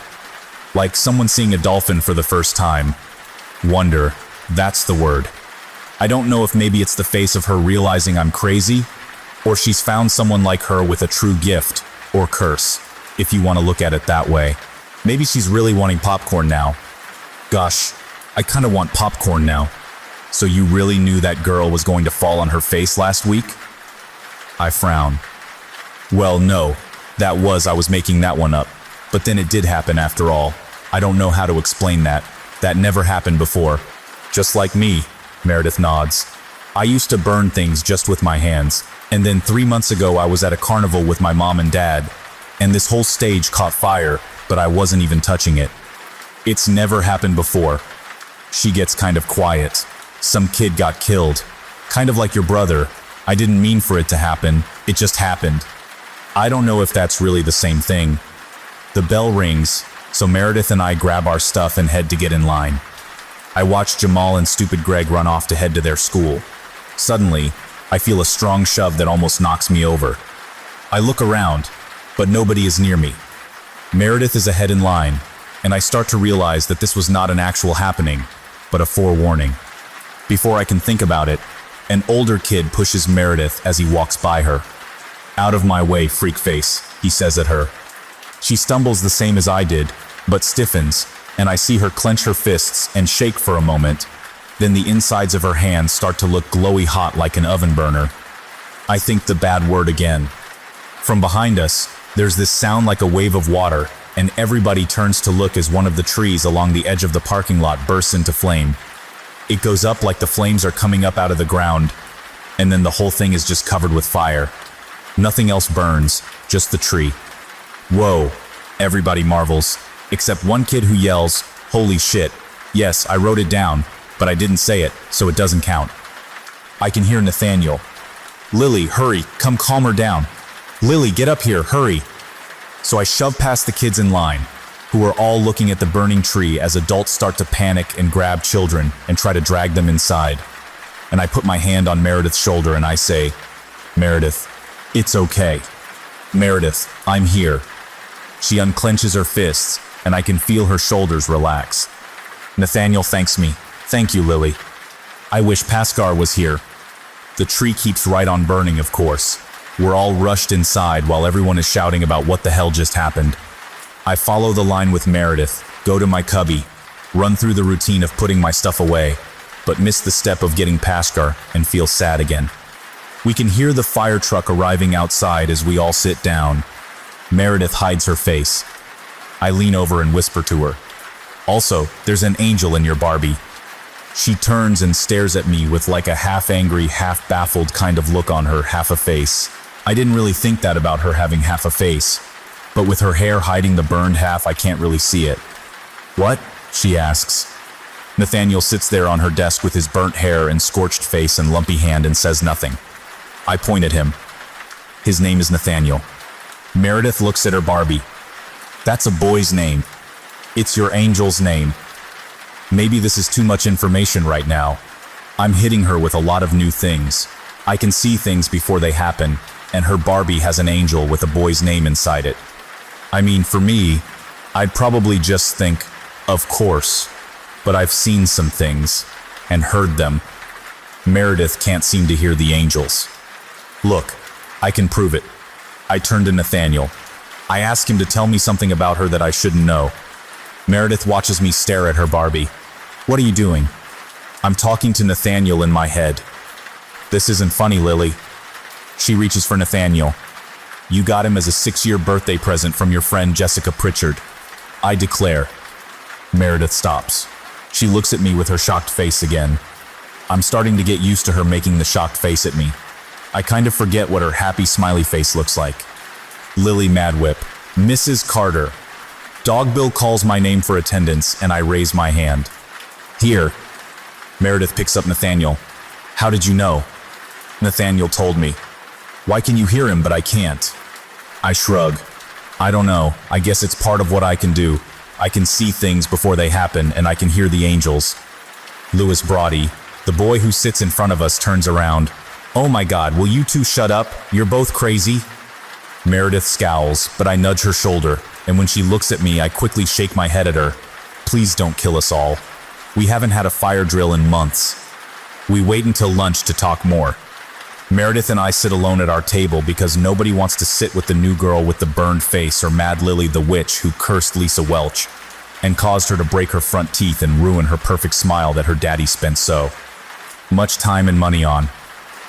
Speaker 1: someone seeing a dolphin for the first time. Wonder, that's the word. I don't know if maybe it's the face of her realizing I'm crazy, or she's found someone like her with a true gift, or curse, if you want to look at it that way. Maybe she's really wanting popcorn now. Gosh, I kind of want popcorn now. So you really knew that girl was going to fall on her face last week? I frown. Well, no, I was making that one up. But then it did happen after all. I don't know how to explain that. That never happened before. Just like me, Meredith nods. I used to burn things just with my hands, And then 3 months ago, I was at a carnival with my mom and dad, and this whole stage caught fire, but I wasn't even touching it. It's never happened before. She gets kind of quiet. Some kid got killed. Kind of like your brother. I didn't mean for it to happen. It just happened. I don't know if that's really the same thing. The bell rings, so Meredith and I grab our stuff and head to get in line. I watch Jamal and stupid Greg run off to head to their school. Suddenly, I feel a strong shove that almost knocks me over. I look around, but nobody is near me. Meredith is ahead in line, and I start to realize that this was not an actual happening, but a forewarning. Before I can think about it, an older kid pushes Meredith as he walks by her. "Out of my way, freak face," he says at her. She stumbles the same as I did, but stiffens, and I see her clench her fists and shake for a moment. Then the insides of her hands start to look glowy hot like an oven burner. I think the bad word again. From behind us, there's this sound like a wave of water, and everybody turns to look as one of the trees along the edge of the parking lot bursts into flame. It goes up like the flames are coming up out of the ground, and then the whole thing is just covered with fire. Nothing else burns, just the tree. Whoa, everybody marvels, except one kid who yells, "Holy shit." Yes, I wrote it down, but I didn't say it, so it doesn't count. I can hear Nathaniel. "Lily, hurry, come calm her down. Lily, get up here, hurry." So I shove past the kids in line, who are all looking at the burning tree as adults start to panic and grab children and try to drag them inside. And I put my hand on Meredith's shoulder and I say, "Meredith, it's okay. Meredith, I'm here." She unclenches her fists, and I can feel her shoulders relax. Nathaniel thanks me. "Thank you, Lily. I wish Pascar was here." The tree keeps right on burning, of course. We're all rushed inside while everyone is shouting about what the hell just happened. I follow the line with Meredith, go to my cubby, run through the routine of putting my stuff away, but miss the step of getting Pascar and feel sad again. We can hear the fire truck arriving outside as we all sit down. Meredith hides her face. I lean over and whisper to her, "Also, there's an angel in your Barbie." She turns and stares at me with like a half-angry, half-baffled kind of look on her, half a face. I didn't really think that about her having half a face, but with her hair hiding the burned half, I can't really see it. "What?" she asks. Nathaniel sits there on her desk with his burnt hair and scorched face and lumpy hand and says nothing. I point at him. His name is Nathaniel. Meredith looks at her Barbie. "That's a boy's name. It's your angel's name." Maybe this is too much information right now. I'm hitting her with a lot of new things. I can see things before they happen, and her Barbie has an angel with a boy's name inside it. I mean, for me, I'd probably just think, of course, but I've seen some things, and heard them. Meredith can't seem to hear the angels. "Look, I can prove it." I turn to Nathaniel. I ask him to tell me something about her that I shouldn't know. Meredith watches me stare at her Barbie. "What are you doing?" I'm talking to Nathaniel in my head. "This isn't funny, Lily." She reaches for Nathaniel. "You got him as a 6-year birthday present from your friend Jessica Pritchard," I declare. Meredith stops. She looks at me with her shocked face again. I'm starting to get used to her making the shocked face at me. I kind of forget what her happy smiley face looks like. Lily Madwhip. "Mrs. Carter." Dog Bill calls my name for attendance, and I raise my hand. "Here." Meredith picks up Nathaniel. "How did you know?" Nathaniel told me. "Why can you hear him, but I can't?" I shrug. "I don't know. I guess it's part of what I can do. I can see things before they happen, and I can hear the angels." Louis Brody, the boy who sits in front of us, turns around. "Oh my God, will you two shut up? You're both crazy." Meredith scowls, but I nudge her shoulder, and when she looks at me, I quickly shake my head at her. "Please don't kill us all. We haven't had a fire drill in months." We wait until lunch to talk more. Meredith and I sit alone at our table because nobody wants to sit with the new girl with the burned face or Mad Lily the witch who cursed Lisa Welch and caused her to break her front teeth and ruin her perfect smile that her daddy spent so much time and money on.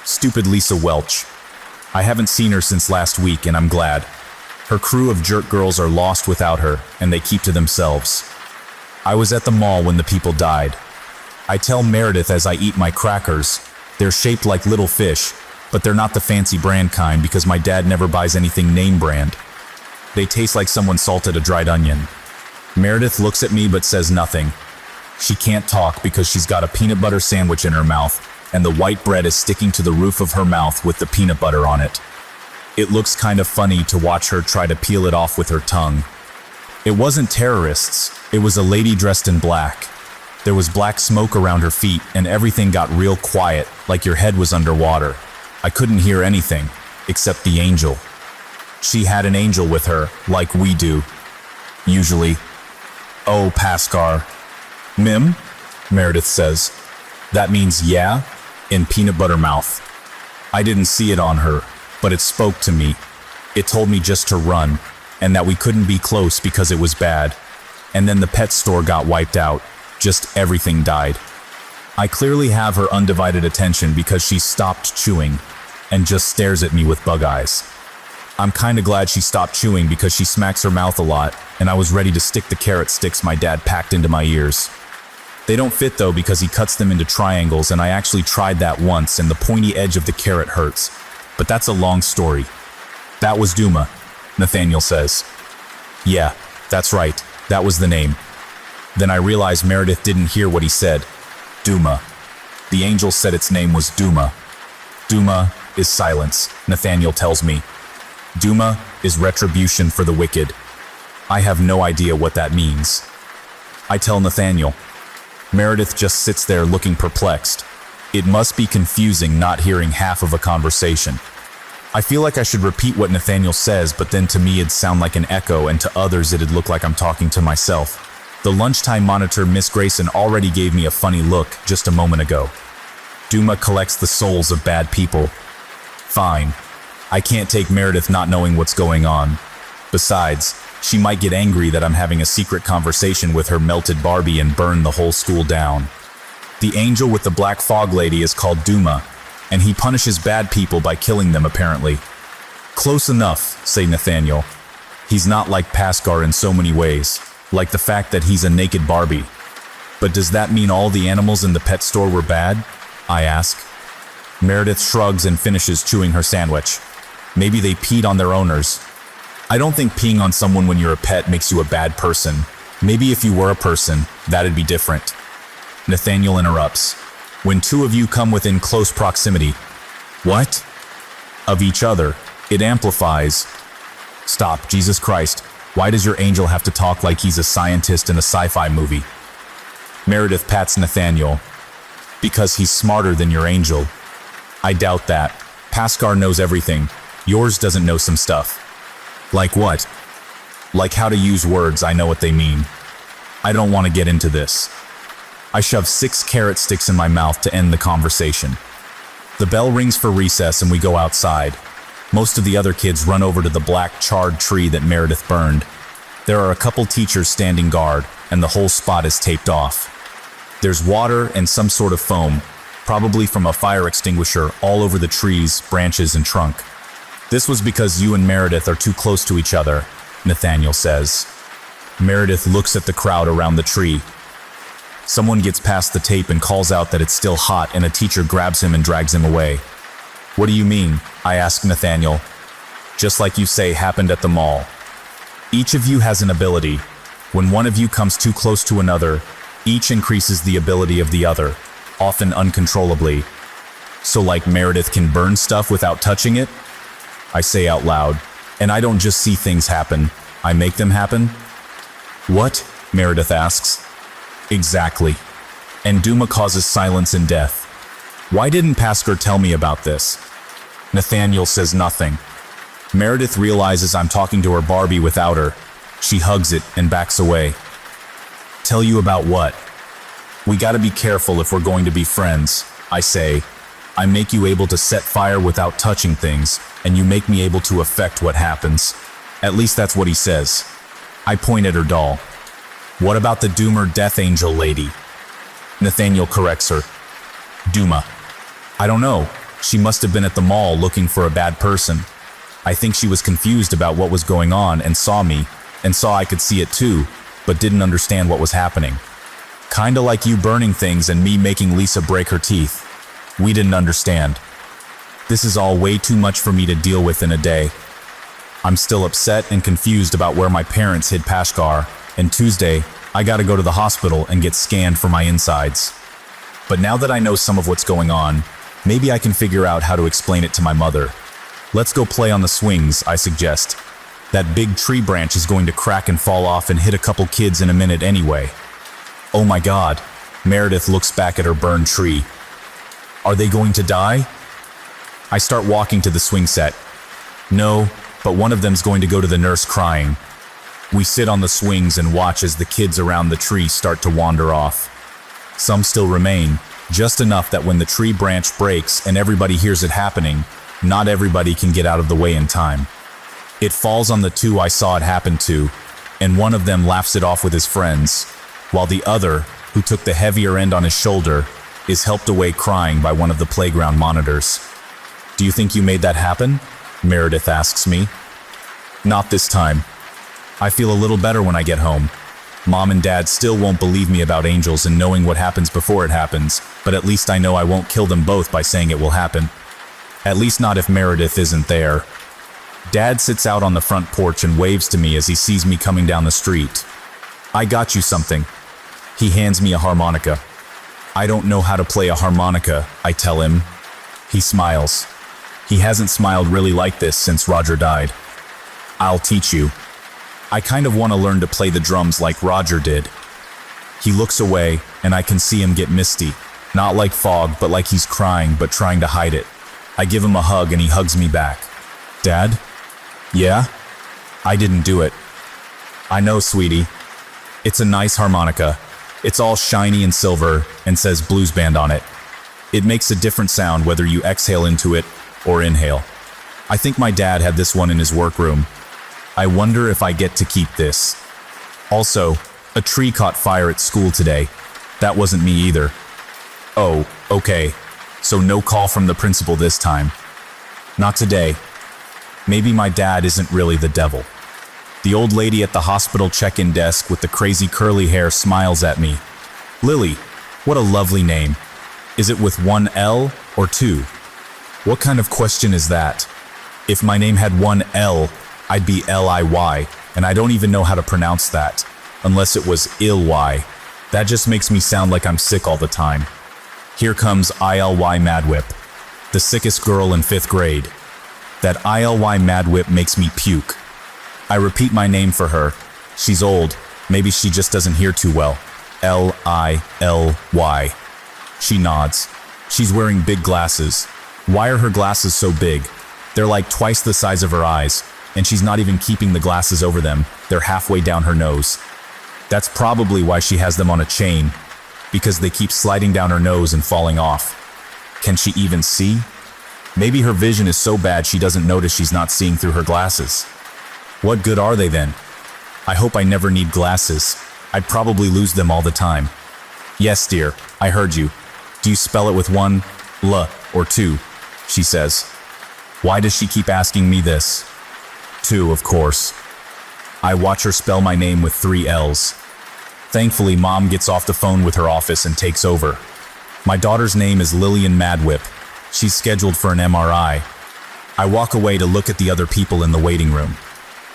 Speaker 1: Stupid Lisa Welch. I haven't seen her since last week, and I'm glad. Her crew of jerk girls are lost without her, and they keep to themselves. I was at the mall when the people died. I tell Meredith as I eat my crackers, they're shaped like little fish, but they're not the fancy brand kind because my dad never buys anything name brand. They taste like someone salted a dried onion. Meredith looks at me but says nothing. She can't talk because she's got a peanut butter sandwich in her mouth, and the white bread is sticking to the roof of her mouth with the peanut butter on it. It looks kind of funny to watch her try to peel it off with her tongue. It wasn't terrorists, it was a lady dressed in black. There was black smoke around her feet, and everything got real quiet, like your head was underwater. I couldn't hear anything, except the angel. She had an angel with her, like we do. Usually. Oh, Paskar. Mim? Meredith says. That means yeah, in peanut butter mouth. I didn't see it on her, but it spoke to me. It told me just to run, and that we couldn't be close because it was bad. And then the pet store got wiped out. Just everything died. I clearly have her undivided attention because she stopped chewing and just stares at me with bug eyes. I'm kinda glad she stopped chewing because she smacks her mouth a lot, and I was ready to stick the carrot sticks my dad packed into my ears. They don't fit though because he cuts them into triangles, and I actually tried that once and the pointy edge of the carrot hurts. But that's a long story. That was Duma, Nathaniel says. Yeah, that's right, that was the name. Then I realized Meredith didn't hear what he said. Duma. The angel said its name was Duma. Duma is silence, Nathaniel tells me. Duma is retribution for the wicked. I have no idea what that means. I tell Nathaniel. Meredith just sits there looking perplexed. It must be confusing not hearing half of a conversation. I feel like I should repeat what Nathaniel says, but then to me it'd sound like an echo, and to others it'd look like I'm talking to myself. The lunchtime monitor, Miss Grayson, already gave me a funny look just a moment ago. Duma collects the souls of bad people. Fine. I can't take Meredith not knowing what's going on. Besides, she might get angry that I'm having a secret conversation with her melted Barbie and burn the whole school down. The angel with the black fog lady is called Duma, and he punishes bad people by killing them apparently. Close enough, say Nathaniel. He's not like Paskar in so many ways, like the fact that he's a naked Barbie. But does that mean all the animals in the pet store were bad? I ask. Meredith shrugs and finishes chewing her sandwich. Maybe they peed on their owners. I don't think peeing on someone when you're a pet makes you a bad person. Maybe if you were a person, that'd be different. Nathaniel interrupts. When two of you come within close proximity. What? Of each other. It amplifies. Stop, Jesus Christ. Why does your angel have to talk like he's a scientist in a sci-fi movie? Meredith pats Nathaniel. Because he's smarter than your angel. I doubt that. Paskar knows everything. Yours doesn't know some stuff. Like what? Like how to use words. I know what they mean. I don't want to get into this. I shove 6 carrot sticks in my mouth to end the conversation. The bell rings for recess and we go outside. Most of the other kids run over to the black charred tree that Meredith burned. There are a couple teachers standing guard, and the whole spot is taped off. There's water and some sort of foam, probably from a fire extinguisher, all over the trees, branches, and trunk. This was because you and Meredith are too close to each other, Nathaniel says. Meredith looks at the crowd around the tree. Someone gets past the tape and calls out that it's still hot, and a teacher grabs him and drags him away. What do you mean? I ask Nathaniel. Just like you say happened at the mall. Each of you has an ability. When one of you comes too close to another, each increases the ability of the other, often uncontrollably. So like Meredith can burn stuff without touching it? I say out loud. And I don't just see things happen, I make them happen? What? Meredith asks. Exactly. And Duma causes silence and death. Why didn't Paskar tell me about this? Nathaniel says nothing. Meredith realizes I'm talking to her Barbie without her. She hugs it and backs away. Tell you about what? We gotta be careful if we're going to be friends, I say. I make you able to set fire without touching things, and you make me able to affect what happens. At least that's what he says. I point at her doll. What about the Doomer Death Angel lady? Nathaniel corrects her. Duma. I don't know. She must have been at the mall looking for a bad person. I think she was confused about what was going on and saw me, and saw I could see it too, but didn't understand what was happening. Kinda like you burning things and me making Lisa break her teeth. We didn't understand. This is all way too much for me to deal with in a day. I'm still upset and confused about where my parents hid Pashkar, and Tuesday, I gotta go to the hospital and get scanned for my insides. But now that I know some of what's going on, maybe I can figure out how to explain it to my mother. Let's go play on the swings, I suggest. That big tree branch is going to crack and fall off and hit a couple kids in a minute anyway. Oh my God, Meredith looks back at her burned tree. Are they going to die? I start walking to the swing set. No, but one of them's going to go to the nurse crying. We sit on the swings and watch as the kids around the tree start to wander off. Some still remain, just enough that when the tree branch breaks and everybody hears it happening, not everybody can get out of the way in time. It falls on the two I saw it happen to, and one of them laughs it off with his friends, while the other, who took the heavier end on his shoulder, is helped away crying by one of the playground monitors. Do you think you made that happen? Meredith asks me. Not this time. I feel a little better when I get home. Mom and Dad still won't believe me about angels and knowing what happens before it happens, but at least I know I won't kill them both by saying it will happen. At least not if Meredith isn't there. Dad sits out on the front porch and waves to me as he sees me coming down the street. I got you something. He hands me a harmonica. I don't know how to play a harmonica, I tell him. He smiles. He hasn't smiled really like this since Roger died. I'll teach you. I kind of want to learn to play the drums like Roger did. He looks away, and I can see him get misty. Not like fog, but like he's crying, but trying to hide it. I give him a hug, and he hugs me back. Dad? Yeah? I didn't do it. I know, sweetie. It's a nice harmonica. It's all shiny and silver, and says blues band on it. It makes a different sound whether you exhale into it or inhale. I think my dad had this one in his workroom. I wonder if I get to keep this. Also, a tree caught fire at school today. That wasn't me either. Oh, okay. So no call from the principal this time. Not today. Maybe my dad isn't really the devil. The old lady at the hospital check-in desk with the crazy curly hair smiles at me. Lily, what a lovely name. Is it with one L or two? What kind of question is that? If my name had one L, I'd be Liy, and I don't even know how to pronounce that, unless it was Illy. That just makes me sound like I'm sick all the time. Here comes Ily Madwhip, the sickest girl in 5th grade. That Ily Madwhip makes me puke. I repeat my name for her. She's old, maybe she just doesn't hear too well. Lily. She nods. She's wearing big glasses. Why are her glasses so big? They're like twice the size of her eyes. And she's not even keeping the glasses over them, they're halfway down her nose. That's probably why she has them on a chain, because they keep sliding down her nose and falling off. Can she even see? Maybe her vision is so bad she doesn't notice she's not seeing through her glasses. What good are they then? I hope I never need glasses. I'd probably lose them all the time. Yes, dear, I heard you. Do you spell it with one L or two? She says. Why does she keep asking me this? Two, of course. I watch her spell my name with 3 L's. Thankfully, Mom gets off the phone with her office and takes over. My daughter's name is Lillian Madwhip. She's scheduled for an MRI. I walk away to look at the other people in the waiting room.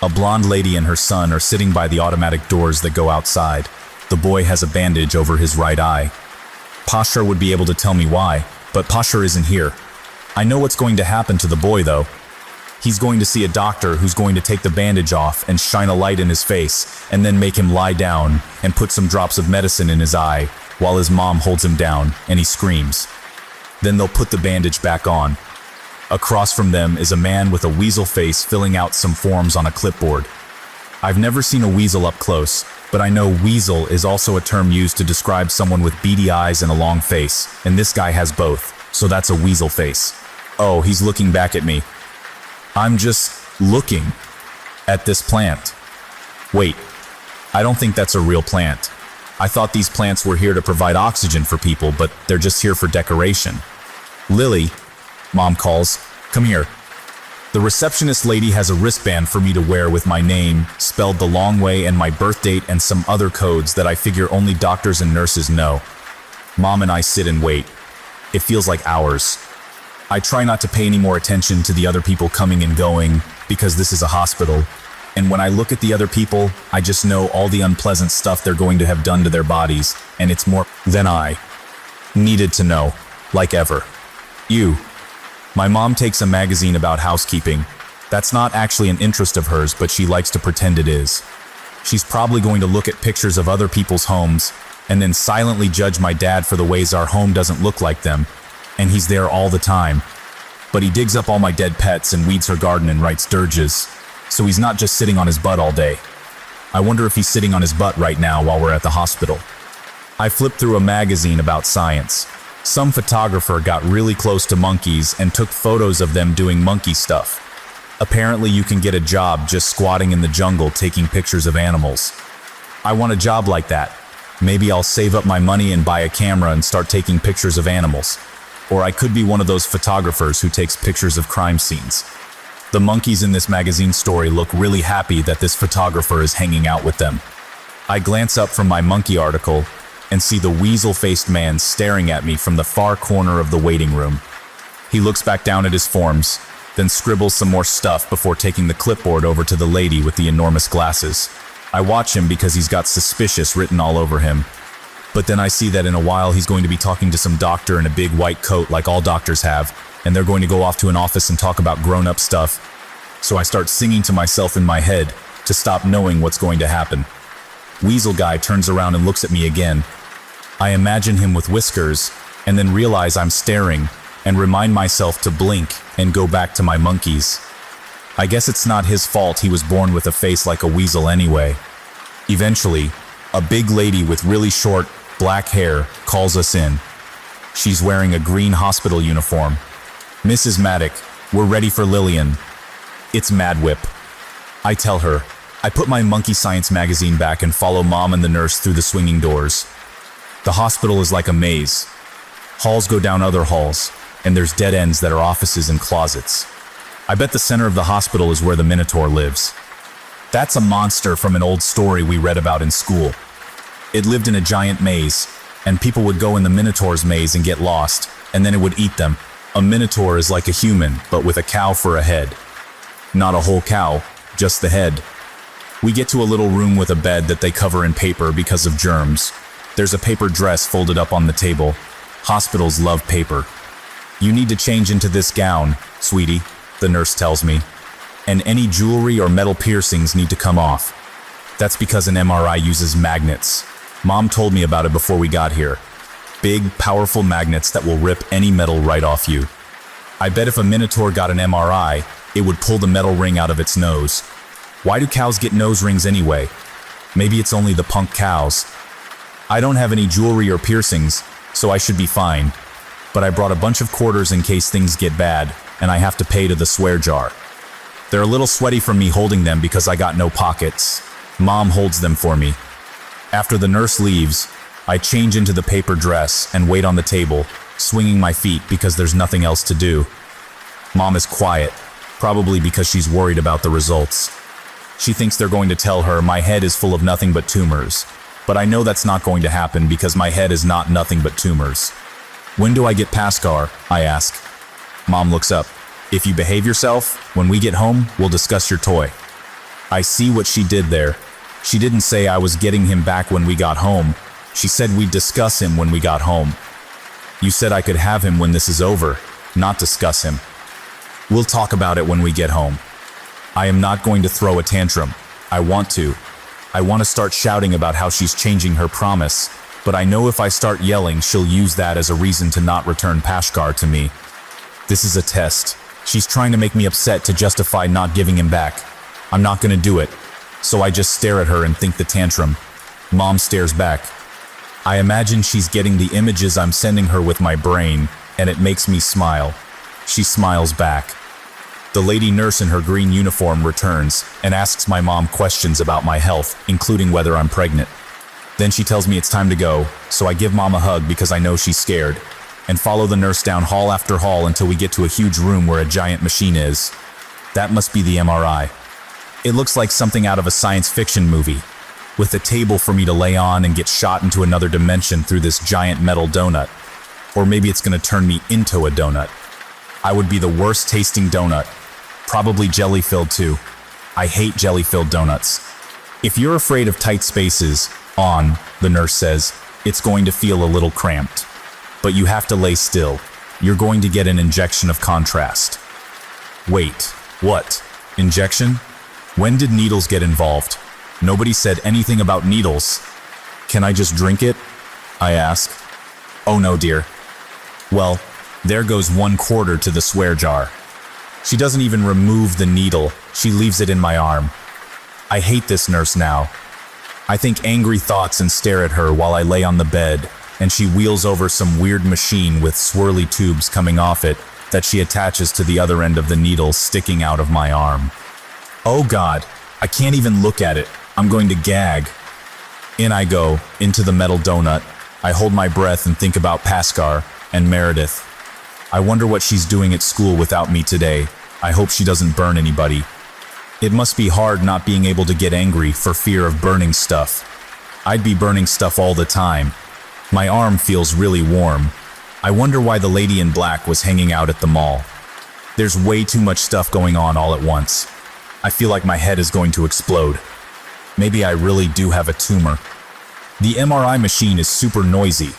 Speaker 1: A blonde lady and her son are sitting by the automatic doors that go outside. The boy has a bandage over his right eye. Pasha would be able to tell me why, but Pasha isn't here. I know what's going to happen to the boy, though. He's going to see a doctor who's going to take the bandage off and shine a light in his face, and then make him lie down and put some drops of medicine in his eye while his mom holds him down and he screams. Then they'll put the bandage back on. Across from them is a man with a weasel face filling out some forms on a clipboard. I've never seen a weasel up close, but I know weasel is also a term used to describe someone with beady eyes and a long face, and this guy has both, so that's a weasel face. Oh, he's looking back at me. I'm just looking at this plant. Wait, I don't think that's a real plant. I thought these plants were here to provide oxygen for people, but they're just here for decoration. Lily, Mom calls, come here. The receptionist lady has a wristband for me to wear with my name, spelled the long way, and my birth date and some other codes that I figure only doctors and nurses know. Mom and I sit and wait. It feels like hours. I try not to pay any more attention to the other people coming and going because this is a hospital. And when I look at the other people, I just know all the unpleasant stuff they're going to have done to their bodies, and it's more than I needed to know, like ever. My mom takes a magazine about housekeeping. That's not actually an interest of hers, but she likes to pretend it is. She's probably going to look at pictures of other people's homes and then silently judge my dad for the ways our home doesn't look like them, and he's there all the time. But he digs up all my dead pets and weeds her garden and writes dirges, so he's not just sitting on his butt all day. I wonder if he's sitting on his butt right now while we're at the hospital. I flipped through a magazine about science. Some photographer got really close to monkeys and took photos of them doing monkey stuff. Apparently you can get a job just squatting in the jungle taking pictures of animals. I want a job like that. Maybe I'll save up my money and buy a camera and start taking pictures of animals. Or I could be one of those photographers who takes pictures of crime scenes. The monkeys in this magazine story look really happy that this photographer is hanging out with them. I glance up from my monkey article and see the weasel-faced man staring at me from the far corner of the waiting room. He looks back down at his forms, then scribbles some more stuff before taking the clipboard over to the lady with the enormous glasses. I watch him because he's got suspicious written all over him. But then I see that in a while he's going to be talking to some doctor in a big white coat like all doctors have, and they're going to go off to an office and talk about grown-up stuff. So I start singing to myself in my head to stop knowing what's going to happen. Weasel guy turns around and looks at me again. I imagine him with whiskers, and then realize I'm staring, and remind myself to blink and go back to my monkeys. I guess it's not his fault he was born with a face like a weasel anyway. Eventually, a big lady with really short, black hair calls us in. She's wearing a green hospital uniform. "Mrs. Maddock, we're ready for Lillian." It's Mad Whip. I tell her. I put my monkey science magazine back and follow Mom and the nurse through the swinging doors. The hospital is like a maze. Halls go down other halls, and there's dead ends that are offices and closets. I bet the center of the hospital is where the Minotaur lives. That's a monster from an old story we read about in school. It lived in a giant maze, and people would go in the Minotaur's maze and get lost, and then it would eat them. A Minotaur is like a human, but with a cow for a head. Not a whole cow, just the head. We get to a little room with a bed that they cover in paper because of germs. There's a paper dress folded up on the table. Hospitals love paper. "You need to change into this gown, sweetie," the nurse tells me. "And any jewelry or metal piercings need to come off." That's because an MRI uses magnets. Mom told me about it before we got here. Big, powerful magnets that will rip any metal right off you. I bet if a Minotaur got an MRI, it would pull the metal ring out of its nose. Why do cows get nose rings anyway? Maybe it's only the punk cows. I don't have any jewelry or piercings, so I should be fine. But I brought a bunch of quarters in case things get bad, and I have to pay to the swear jar. They're a little sweaty from me holding them because I got no pockets. Mom holds them for me. After the nurse leaves, I change into the paper dress and wait on the table, swinging my feet because there's nothing else to do. Mom is quiet, probably because she's worried about the results. She thinks they're going to tell her my head is full of nothing but tumors, but I know that's not going to happen because my head is not nothing but tumors. "When do I get Pascar?" I ask. Mom looks up. "If you behave yourself, when we get home, we'll discuss your toy." I see what she did there. She didn't say I was getting him back when we got home. She said we'd discuss him when we got home. You said I could have him when this is over, not discuss him. We'll talk about it when we get home. I am not going to throw a tantrum. I want to. I want to start shouting about how she's changing her promise, but I know if I start yelling, she'll use that as a reason to not return Pashkar to me. This is a test. She's trying to make me upset to justify not giving him back. I'm not going to do it. So I just stare at her and think the tantrum. Mom stares back. I imagine she's getting the images I'm sending her with my brain, and it makes me smile. She smiles back. The lady nurse in her green uniform returns and asks my mom questions about my health, including whether I'm pregnant. Then she tells me it's time to go, so I give Mom a hug because I know she's scared, and follow the nurse down hall after hall until we get to a huge room where a giant machine is. That must be the MRI. It looks like something out of a science fiction movie, with a table for me to lay on and get shot into another dimension through this giant metal donut. Or maybe it's going to turn me into a donut. I would be the worst tasting donut. Probably jelly-filled too. I hate jelly-filled donuts. If you're afraid of tight spaces, the nurse says, it's going to feel a little cramped. But you have to lay still. You're going to get an injection of contrast. Wait, what? Injection? When did needles get involved? Nobody said anything about needles. Can I just drink it? I ask. Oh no, dear. Well, there goes 1/4 to the swear jar. She doesn't even remove the needle, she leaves it in my arm. I hate this nurse now. I think angry thoughts and stare at her while I lay on the bed, and she wheels over some weird machine with swirly tubes coming off it that she attaches to the other end of the needle sticking out of my arm. Oh God, I can't even look at it. I'm going to gag. In I go, into the metal donut. I hold my breath and think about Paskar and Meredith. I wonder what she's doing at school without me today. I hope she doesn't burn anybody. It must be hard not being able to get angry for fear of burning stuff. I'd be burning stuff all the time. My arm feels really warm. I wonder why the lady in black was hanging out at the mall. There's way too much stuff going on all at once. I feel like my head is going to explode. Maybe I really do have a tumor. The MRI machine is super noisy.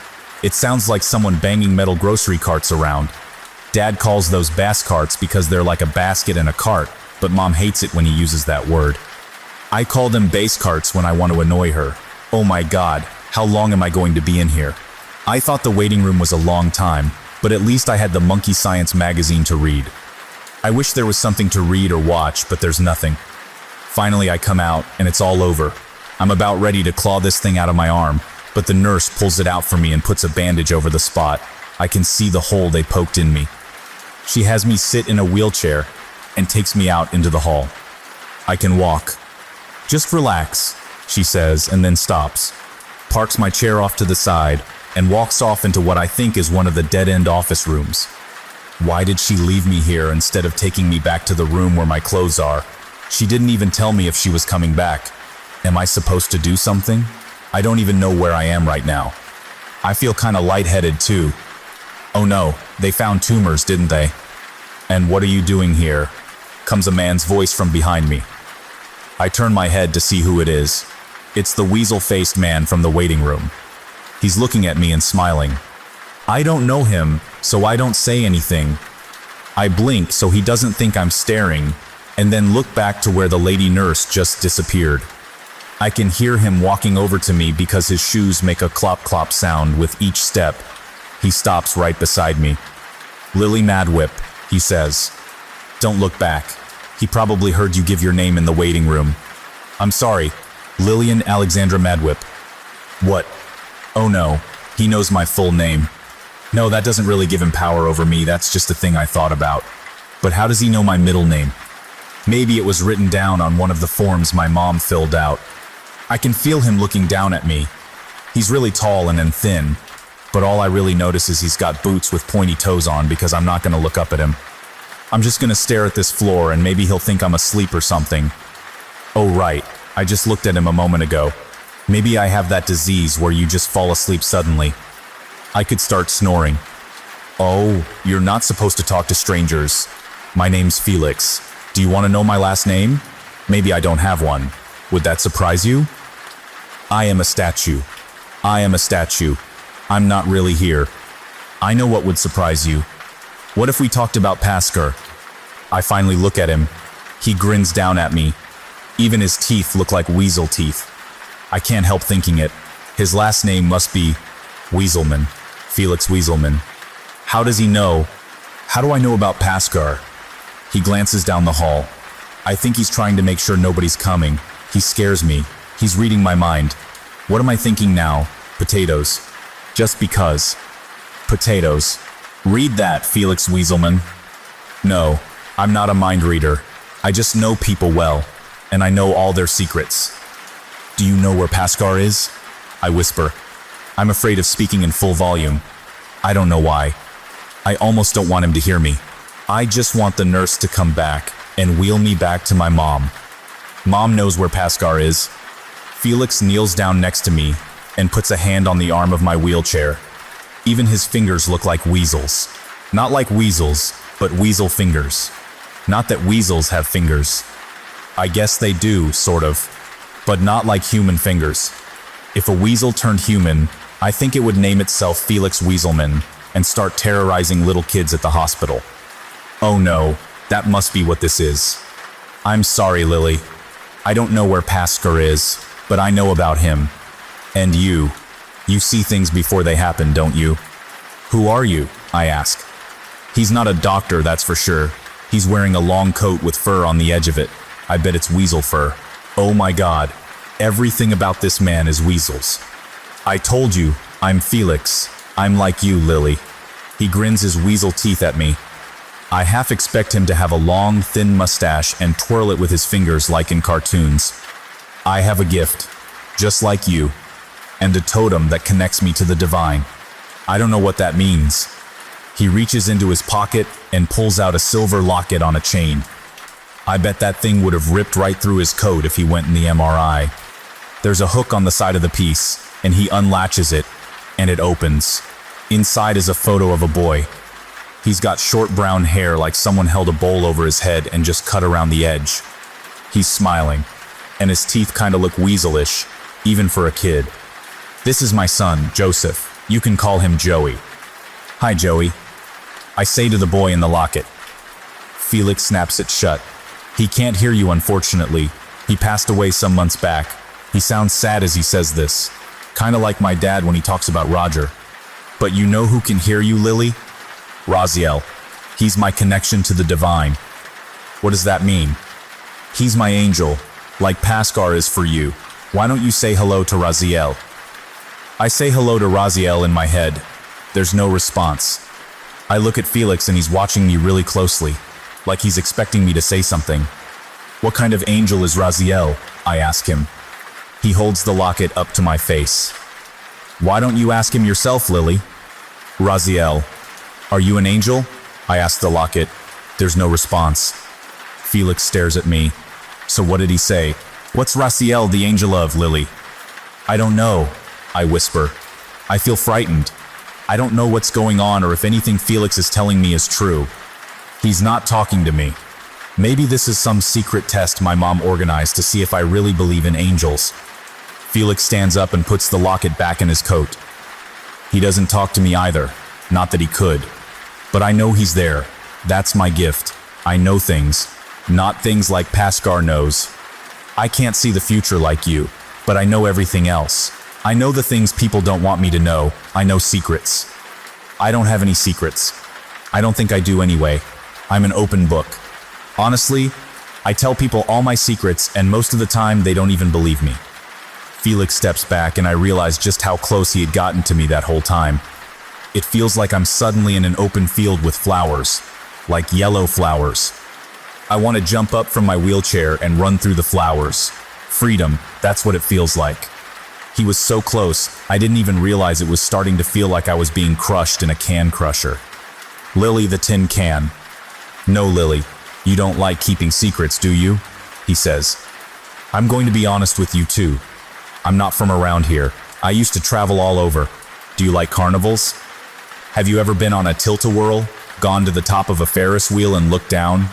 Speaker 1: It sounds like someone banging metal grocery carts around. Dad calls those bass carts because they're like a basket and a cart, but Mom hates it when he uses that word. I call them base carts when I want to annoy her. Oh my God, how long am I going to be in here? I thought the waiting room was a long time, but at least I had the Monkey Science magazine to read. I wish there was something to read or watch, but there's nothing. Finally I come out, and it's all over. I'm about ready to claw this thing out of my arm, but the nurse pulls it out for me and puts a bandage over the spot. I can see the hole they poked in me. She has me sit in a wheelchair and takes me out into the hall. I can walk. Just relax, she says, and then stops, parks my chair off to the side, and walks off into what I think is one of the dead-end office rooms. Why did she leave me here instead of taking me back to the room where my clothes are? She didn't even tell me if she was coming back. Am I supposed to do something? I don't even know where I am right now. I feel kinda lightheaded too. Oh no, they found tumors, didn't they? And what are you doing here? Comes a man's voice from behind me. I turn my head to see who it is. It's the weasel-faced man from the waiting room. He's looking at me and smiling. I don't know him, so I don't say anything. I blink so he doesn't think I'm staring, and then look back to where the lady nurse just disappeared. I can hear him walking over to me because his shoes make a clop-clop sound with each step. He stops right beside me. Lily Madwhip, he says. Don't look back. He probably heard you give your name in the waiting room. I'm sorry, Lillian Alexandra Madwhip. What? Oh no, he knows my full name. No, that doesn't really give him power over me, that's just a thing I thought about. But how does he know my middle name? Maybe it was written down on one of the forms my mom filled out. I can feel him looking down at me. He's really tall and then thin, but all I really notice is he's got boots with pointy toes on because I'm not gonna look up at him. I'm just gonna stare at this floor and maybe he'll think I'm asleep or something. Oh right, I just looked at him a moment ago. Maybe I have that disease where you just fall asleep suddenly. I could start snoring. Oh, you're not supposed to talk to strangers. My name's Felix. Do you want to know my last name? Maybe I don't have one. Would that surprise you? I am a statue. I am a statue. I'm not really here. I know what would surprise you. What if we talked about Paskar? I finally look at him. He grins down at me. Even his teeth look like weasel teeth. I can't help thinking it. His last name must be Weaselman. Felix Weaselman. How does he know? How do I know about Paskar? He glances down the hall. I think he's trying to make sure nobody's coming. He scares me. He's reading my mind. What am I thinking now? Potatoes. Just because. Potatoes. Read that, Felix Weaselman. No, I'm not a mind reader. I just know people well, and I know all their secrets. Do you know where Paskar is? I whisper. I'm afraid of speaking in full volume. I don't know why. I almost don't want him to hear me. I just want the nurse to come back and wheel me back to my mom. Mom knows where Paskar is. Felix kneels down next to me and puts a hand on the arm of my wheelchair. Even his fingers look like weasels. Not like weasels, but weasel fingers. Not that weasels have fingers. I guess they do, sort of, but not like human fingers. If a weasel turned human, I think it would name itself Felix Weaselman and start terrorizing little kids at the hospital. Oh no, that must be what this is. I'm sorry, Lily. I don't know where Pascal is, but I know about him. And you see things before they happen, don't you? Who are you? I ask. He's not a doctor, that's for sure. He's wearing a long coat with fur on the edge of it. I bet it's weasel fur. Oh my God, everything about this man is weasels. I told you, I'm Felix. I'm like you, Lily. He grins his weasel teeth at me. I half expect him to have a long, thin mustache and twirl it with his fingers like in cartoons. I have a gift, just like you, and a totem that connects me to the divine. I don't know what that means. He reaches into his pocket and pulls out a silver locket on a chain. I bet that thing would have ripped right through his coat if he went in the MRI. There's a hook on the side of the piece, and he unlatches it, and it opens. Inside is a photo of a boy. He's got short brown hair like someone held a bowl over his head and just cut around the edge. He's smiling, and his teeth kind of look weaselish, even for a kid. This is my son, Joseph. You can call him Joey. Hi, Joey. I say to the boy in the locket. Felix snaps it shut. He can't hear you, unfortunately. He passed away some months back. He sounds sad as he says this. Kinda like my dad when he talks about Roger. But you know who can hear you, Lily? Raziel. He's my connection to the divine. What does that mean? He's my angel, like Pascal is for you. Why don't you say hello to Raziel? I say hello to Raziel in my head. There's no response. I look at Felix and he's watching me really closely, like he's expecting me to say something. What kind of angel is Raziel? I ask him. He holds the locket up to my face. Why don't you ask him yourself, Lily? Raziel. Are you an angel? I ask the locket. There's no response. Felix stares at me. So what did he say? What's Raziel the angel of, Lily? I don't know, I whisper. I feel frightened. I don't know what's going on or if anything Felix is telling me is true. He's not talking to me. Maybe this is some secret test my mom organized to see if I really believe in angels. Felix stands up and puts the locket back in his coat. He doesn't talk to me either. Not that he could. But I know he's there. That's my gift. I know things. Not things like Pascal knows. I can't see the future like you, but I know everything else. I know the things people don't want me to know. I know secrets. I don't have any secrets. I don't think I do anyway. I'm an open book. Honestly, I tell people all my secrets and most of the time they don't even believe me. Felix steps back and I realize just how close he had gotten to me that whole time. It feels like I'm suddenly in an open field with flowers, like yellow flowers. I want to jump up from my wheelchair and run through the flowers. Freedom, that's what it feels like. He was so close, I didn't even realize it was starting to feel like I was being crushed in a can crusher. Lily the tin can. No, Lily, you don't like keeping secrets, do you? He says. I'm going to be honest with you too. I'm not from around here. I used to travel all over. Do you like carnivals? Have you ever been on a tilt-a-whirl, gone to the top of a Ferris wheel and looked down?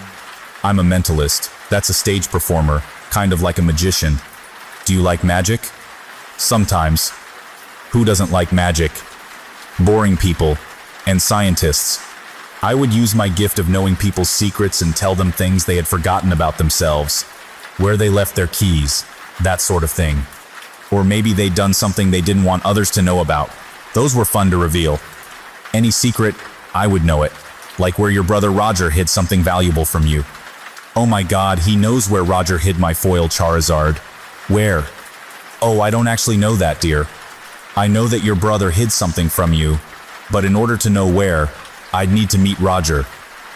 Speaker 1: I'm a mentalist. That's a stage performer, kind of like a magician. Do you like magic? Sometimes. Who doesn't like magic? Boring people and scientists. I would use my gift of knowing people's secrets and tell them things they had forgotten about themselves, where they left their keys, that sort of thing. Or maybe they'd done something they didn't want others to know about. Those were fun to reveal. Any secret, I would know it. Like where your brother Roger hid something valuable from you. Oh my God, he knows where Roger hid my foil Charizard. Where? Oh, I don't actually know that, dear. I know that your brother hid something from you, but in order to know where, I'd need to meet Roger.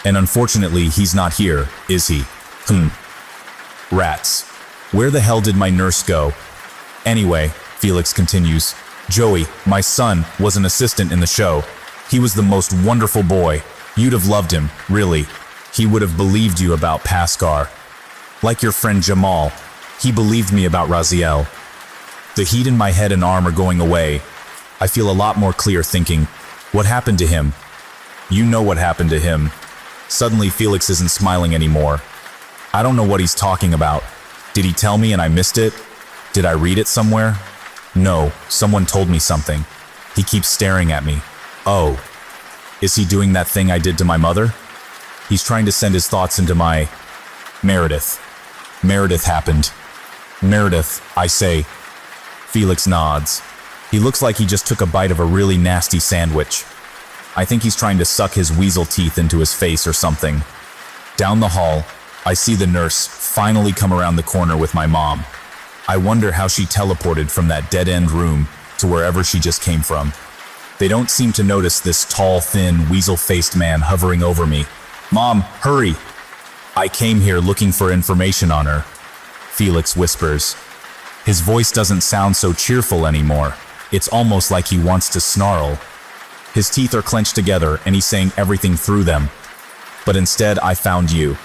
Speaker 1: And unfortunately, he's not here, is he? Rats. Where the hell did my nurse go? Anyway, Felix continues, Joey, my son, was an assistant in the show. He was the most wonderful boy. You'd have loved him, really. He would have believed you about Pascal. Like your friend Jamal, he believed me about Raziel. The heat in my head and arm are going away. I feel a lot more clear thinking, what happened to him? You know what happened to him. Suddenly, Felix isn't smiling anymore. I don't know what he's talking about. Did he tell me and I missed it? Did I read it somewhere? No, someone told me something. He keeps staring at me. Oh, is he doing that thing I did to my mother? He's trying to send his thoughts into my... Meredith. Meredith happened. Meredith, I say. Felix nods. He looks like he just took a bite of a really nasty sandwich. I think he's trying to suck his weasel teeth into his face or something. Down the hall, I see the nurse finally come around the corner with my mom. I wonder how she teleported from that dead-end room to wherever she just came from. They don't seem to notice this tall, thin, weasel-faced man hovering over me. Mom, hurry! I came here looking for information on her, Felix whispers. His voice doesn't sound so cheerful anymore. It's almost like he wants to snarl. His teeth are clenched together and he's saying everything through them. But instead, I found you.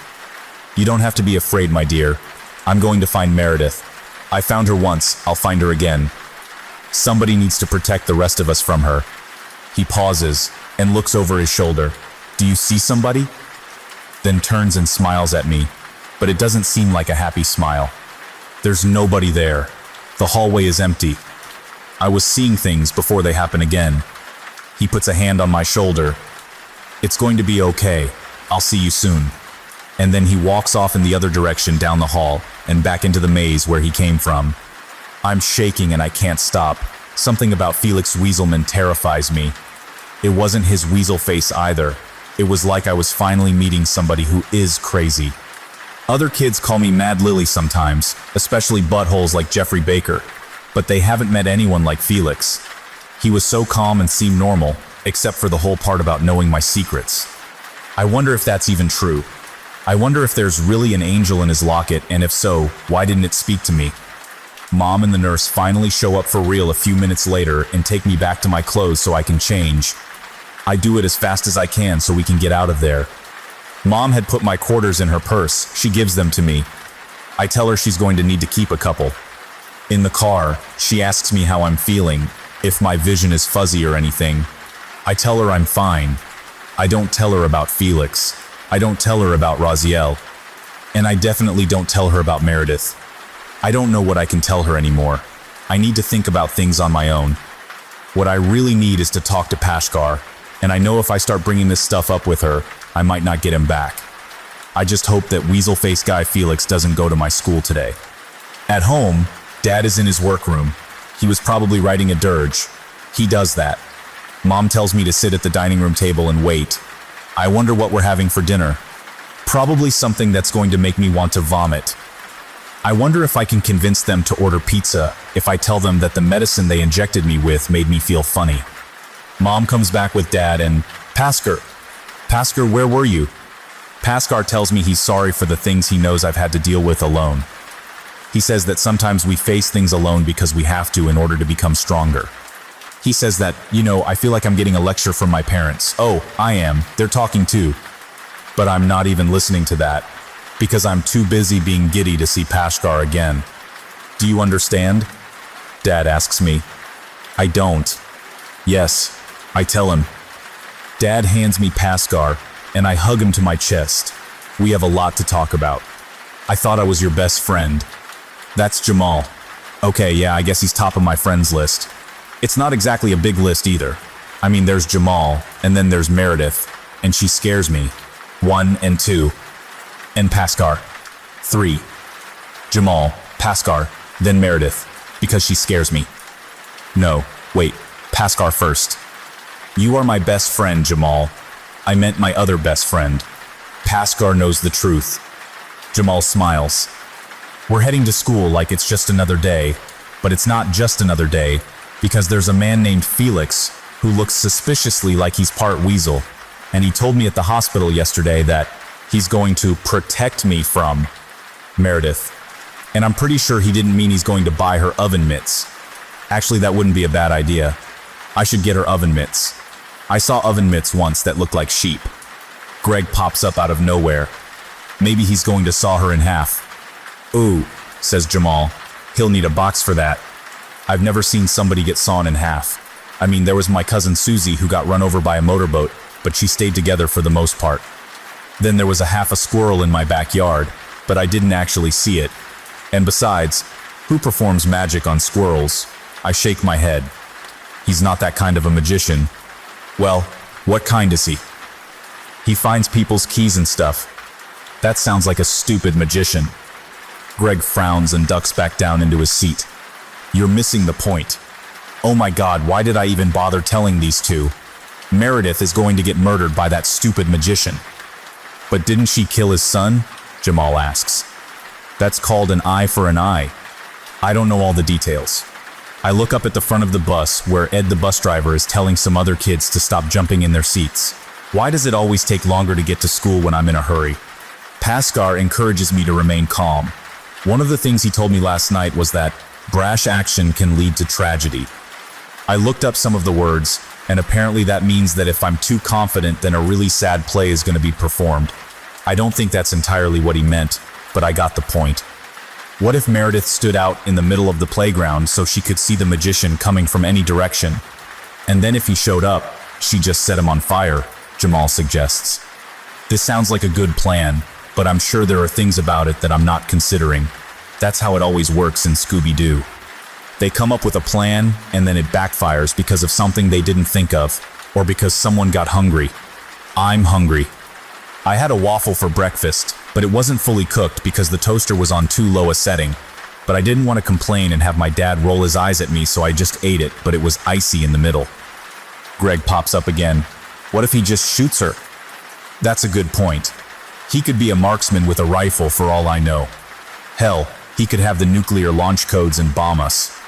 Speaker 1: You don't have to be afraid, my dear. I'm going to find Meredith. I found her once, I'll find her again. Somebody needs to protect the rest of us from her. He pauses and looks over his shoulder. Do you see somebody? Then turns and smiles at me, but it doesn't seem like a happy smile. There's nobody there. The hallway is empty. I was seeing things before they happen again. He puts a hand on my shoulder. It's going to be okay. I'll see you soon. And then he walks off in the other direction down the hall and back into the maze where he came from. I'm shaking and I can't stop. Something about Felix Weaselman terrifies me. It wasn't his weasel face either. It was like I was finally meeting somebody who is crazy. Other kids call me Mad Lily sometimes, especially buttholes like Jeffrey Baker, but they haven't met anyone like Felix. He was so calm and seemed normal, except for the whole part about knowing my secrets. I wonder if that's even true. I wonder if there's really an angel in his locket, and if so, why didn't it speak to me? Mom and the nurse finally show up for real a few minutes later and take me back to my clothes so I can change. I do it as fast as I can so we can get out of there. Mom had put my quarters in her purse. She gives them to me. I tell her she's going to need to keep a couple. In the car, she asks me how I'm feeling, if my vision is fuzzy or anything. I tell her I'm fine. I don't tell her about Felix. I don't tell her about Raziel. And I definitely don't tell her about Meredith. I don't know what I can tell her anymore. I need to think about things on my own. What I really need is to talk to Pashkar, and I know if I start bringing this stuff up with her, I might not get him back. I just hope that weasel-face guy Felix doesn't go to my school today. At home, Dad is in his workroom. He was probably writing a dirge. He does that. Mom tells me to sit at the dining room table and wait. I wonder what we're having for dinner. Probably something that's going to make me want to vomit. I wonder if I can convince them to order pizza if I tell them that the medicine they injected me with made me feel funny. Mom comes back with Dad and, Paskar, where were you? Paskar tells me he's sorry for the things he knows I've had to deal with alone. He says that sometimes we face things alone because we have to in order to become stronger. He says that, I feel like I'm getting a lecture from my parents. Oh, I am. They're talking too. But I'm not even listening to that, because I'm too busy being giddy to see Pashkar again. Do you understand? Dad asks me. I don't. Yes, I tell him. Dad hands me Pashkar, and I hug him to my chest. We have a lot to talk about. I thought I was your best friend. That's Jamal. Okay, yeah, I guess he's top of my friends list. It's not exactly a big list either. I mean, there's Jamal, and then there's Meredith, and she scares me. 1 and 2. And Pashkar. 3. Jamal, Pashkar, then Meredith, because she scares me. No, wait, Pashkar first. You are my best friend, Jamal. I meant my other best friend. Pashkar knows the truth. Jamal smiles. We're heading to school like it's just another day, but it's not just another day, because there's a man named Felix who looks suspiciously like he's part weasel, and he told me at the hospital yesterday that he's going to protect me from Meredith. And I'm pretty sure he didn't mean he's going to buy her oven mitts. Actually, that wouldn't be a bad idea. I should get her oven mitts. I saw oven mitts once that looked like sheep. Greg pops up out of nowhere. Maybe he's going to saw her in half. Ooh, says Jamal. He'll need a box for that. I've never seen somebody get sawn in half. I mean, there was my cousin Susie who got run over by a motorboat, but she stayed together for the most part. Then there was a squirrel in my backyard, but I didn't actually see it. And besides, who performs magic on squirrels? I shake my head. He's not that kind of a magician. Well, what kind is he? He finds people's keys and stuff. That sounds like a stupid magician. Greg frowns and ducks back down into his seat. You're missing the point. Oh my God, why did I even bother telling these two? Meredith is going to get murdered by that stupid magician. But didn't she kill his son? Jamal asks. That's called an eye for an eye. I don't know all the details. I look up at the front of the bus where Ed the bus driver is telling some other kids to stop jumping in their seats. Why does it always take longer to get to school when I'm in a hurry? Pascal encourages me to remain calm. One of the things he told me last night was that brash action can lead to tragedy. I looked up some of the words, and apparently that means that if I'm too confident, then a really sad play is going to be performed. I don't think that's entirely what he meant, but I got the point. What if Meredith stood out in the middle of the playground so she could see the magician coming from any direction? And then if he showed up, she just set him on fire, Jamal suggests. This sounds like a good plan, but I'm sure there are things about it that I'm not considering. That's how it always works in Scooby-Doo. They come up with a plan, and then it backfires because of something they didn't think of, or because someone got hungry. I'm hungry. I had a waffle for breakfast, but it wasn't fully cooked because the toaster was on too low a setting. But I didn't want to complain and have my dad roll his eyes at me, so I just ate it, but it was icy in the middle. Greg pops up again. What if he just shoots her? That's a good point. He could be a marksman with a rifle for all I know. Hell, he could have the nuclear launch codes and bomb us.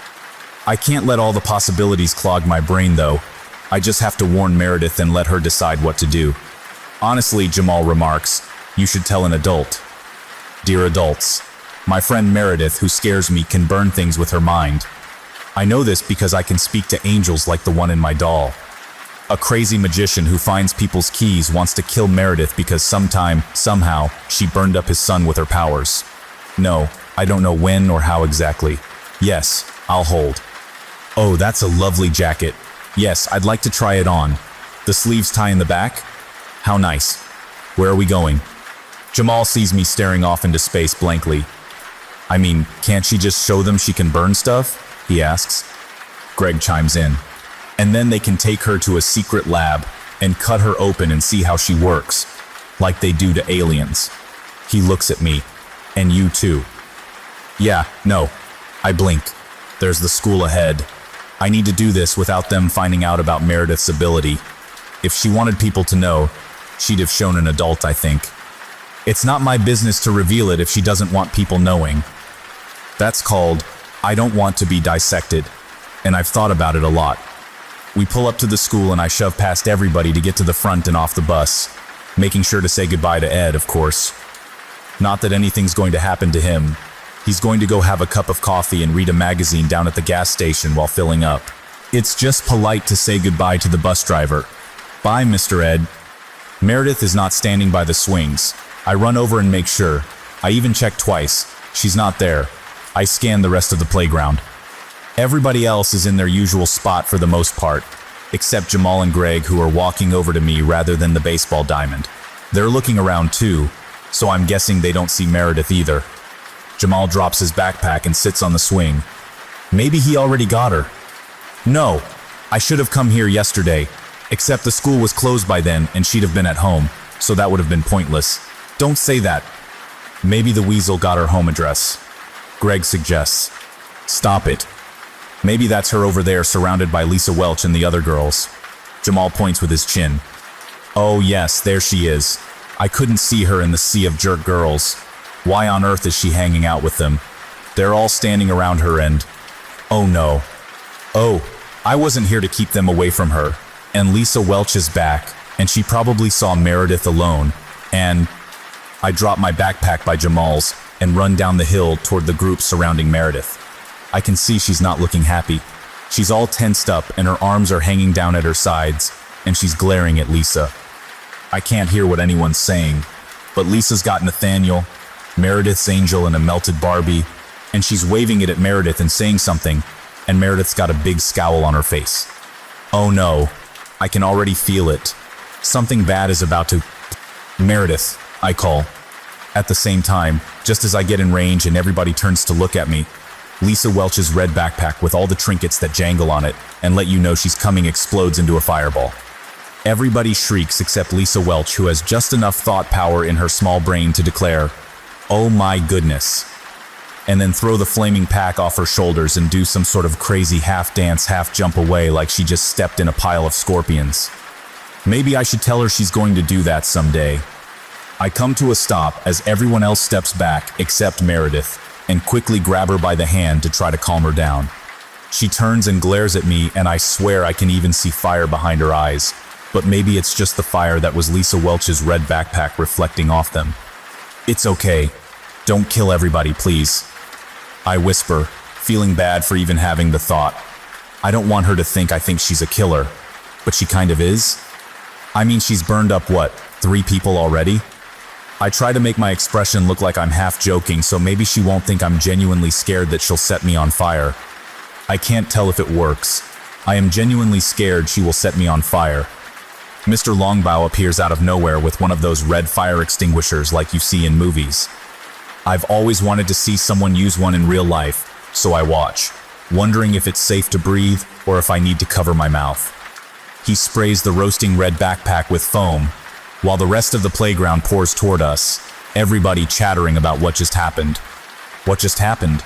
Speaker 1: I can't let all the possibilities clog my brain though. I just have to warn Meredith and let her decide what to do. Honestly, Jamal remarks, you should tell an adult. Dear adults, my friend Meredith, who scares me, can burn things with her mind. I know this because I can speak to angels like the one in my doll. A crazy magician who finds people's keys wants to kill Meredith because somehow, she burned up his son with her powers. No, I don't know when or how exactly. Yes, I'll hold. Oh, that's a lovely jacket. Yes, I'd like to try it on. The sleeves tie in the back? How nice. Where are we going? Jamal sees me staring off into space blankly. I mean, can't she just show them she can burn stuff? He asks. Greg chimes in. And then they can take her to a secret lab and cut her open and see how she works, like they do to aliens. He looks at me. And you too. Yeah, no. I blink. There's the school ahead. I need to do this without them finding out about Meredith's ability. If she wanted people to know, she'd have shown an adult, I think. It's not my business to reveal it if she doesn't want people knowing. That's called, I don't want to be dissected. And I've thought about it a lot. We pull up to the school and I shove past everybody to get to the front and off the bus, making sure to say goodbye to Ed, of course. Not that anything's going to happen to him. He's going to go have a cup of coffee and read a magazine down at the gas station while filling up. It's just polite to say goodbye to the bus driver. Bye, Mr. Ed. Meredith is not standing by the swings. I run over and make sure. I even check twice. She's not there. I scan the rest of the playground. Everybody else is in their usual spot for the most part, except Jamal and Greg, who are walking over to me rather than the baseball diamond. They're looking around too, so I'm guessing they don't see Meredith either. Jamal drops his backpack and sits on the swing. Maybe he already got her. No, I should have come here yesterday, except the school was closed by then and she'd have been at home, so that would have been pointless. Don't say that. Maybe the weasel got her home address. Greg suggests. Stop it. Maybe that's her over there surrounded by Lisa Welch and the other girls. Jamal points with his chin. Oh yes, there she is. I couldn't see her in the sea of jerk girls. Why on earth is she hanging out with them? They're all standing around her and... Oh no. Oh, I wasn't here to keep them away from her. And Lisa Welch is back, and she probably saw Meredith alone. And... I drop my backpack by Jamal's and run down the hill toward the group surrounding Meredith. I can see she's not looking happy. She's all tensed up and her arms are hanging down at her sides, and she's glaring at Lisa. I can't hear what anyone's saying, but Lisa's got Nathaniel, Meredith's angel, and a melted Barbie, and she's waving it at Meredith and saying something, and Meredith's got a big scowl on her face. Oh no, I can already feel it. Something bad is about to... Meredith, I call. At the same time, just as I get in range and everybody turns to look at me, Lisa Welch's red backpack with all the trinkets that jangle on it and let you know she's coming explodes into a fireball. Everybody shrieks except Lisa Welch, who has just enough thought power in her small brain to declare, "Oh my goodness," and then throw the flaming pack off her shoulders and do some sort of crazy half-dance, half-jump away like she just stepped in a pile of scorpions. Maybe I should tell her she's going to do that someday. I come to a stop as everyone else steps back except Meredith and quickly grab her by the hand to try to calm her down. She turns and glares at me, and I swear I can even see fire behind her eyes, but maybe it's just the fire that was Lisa Welch's red backpack reflecting off them. "It's okay. Don't kill everybody, please," I whisper, feeling bad for even having the thought. I don't want her to think I think she's a killer, but she kind of is. I mean, she's burned up, what, 3 people already? I try to make my expression look like I'm half joking, so maybe she won't think I'm genuinely scared that she'll set me on fire. I can't tell if it works. I am genuinely scared she will set me on fire. Mr. Longbow appears out of nowhere with one of those red fire extinguishers like you see in movies. I've always wanted to see someone use one in real life, so I watch, wondering if it's safe to breathe or if I need to cover my mouth. He sprays the roasting red backpack with foam, while the rest of the playground pours toward us, everybody chattering about what just happened. What just happened?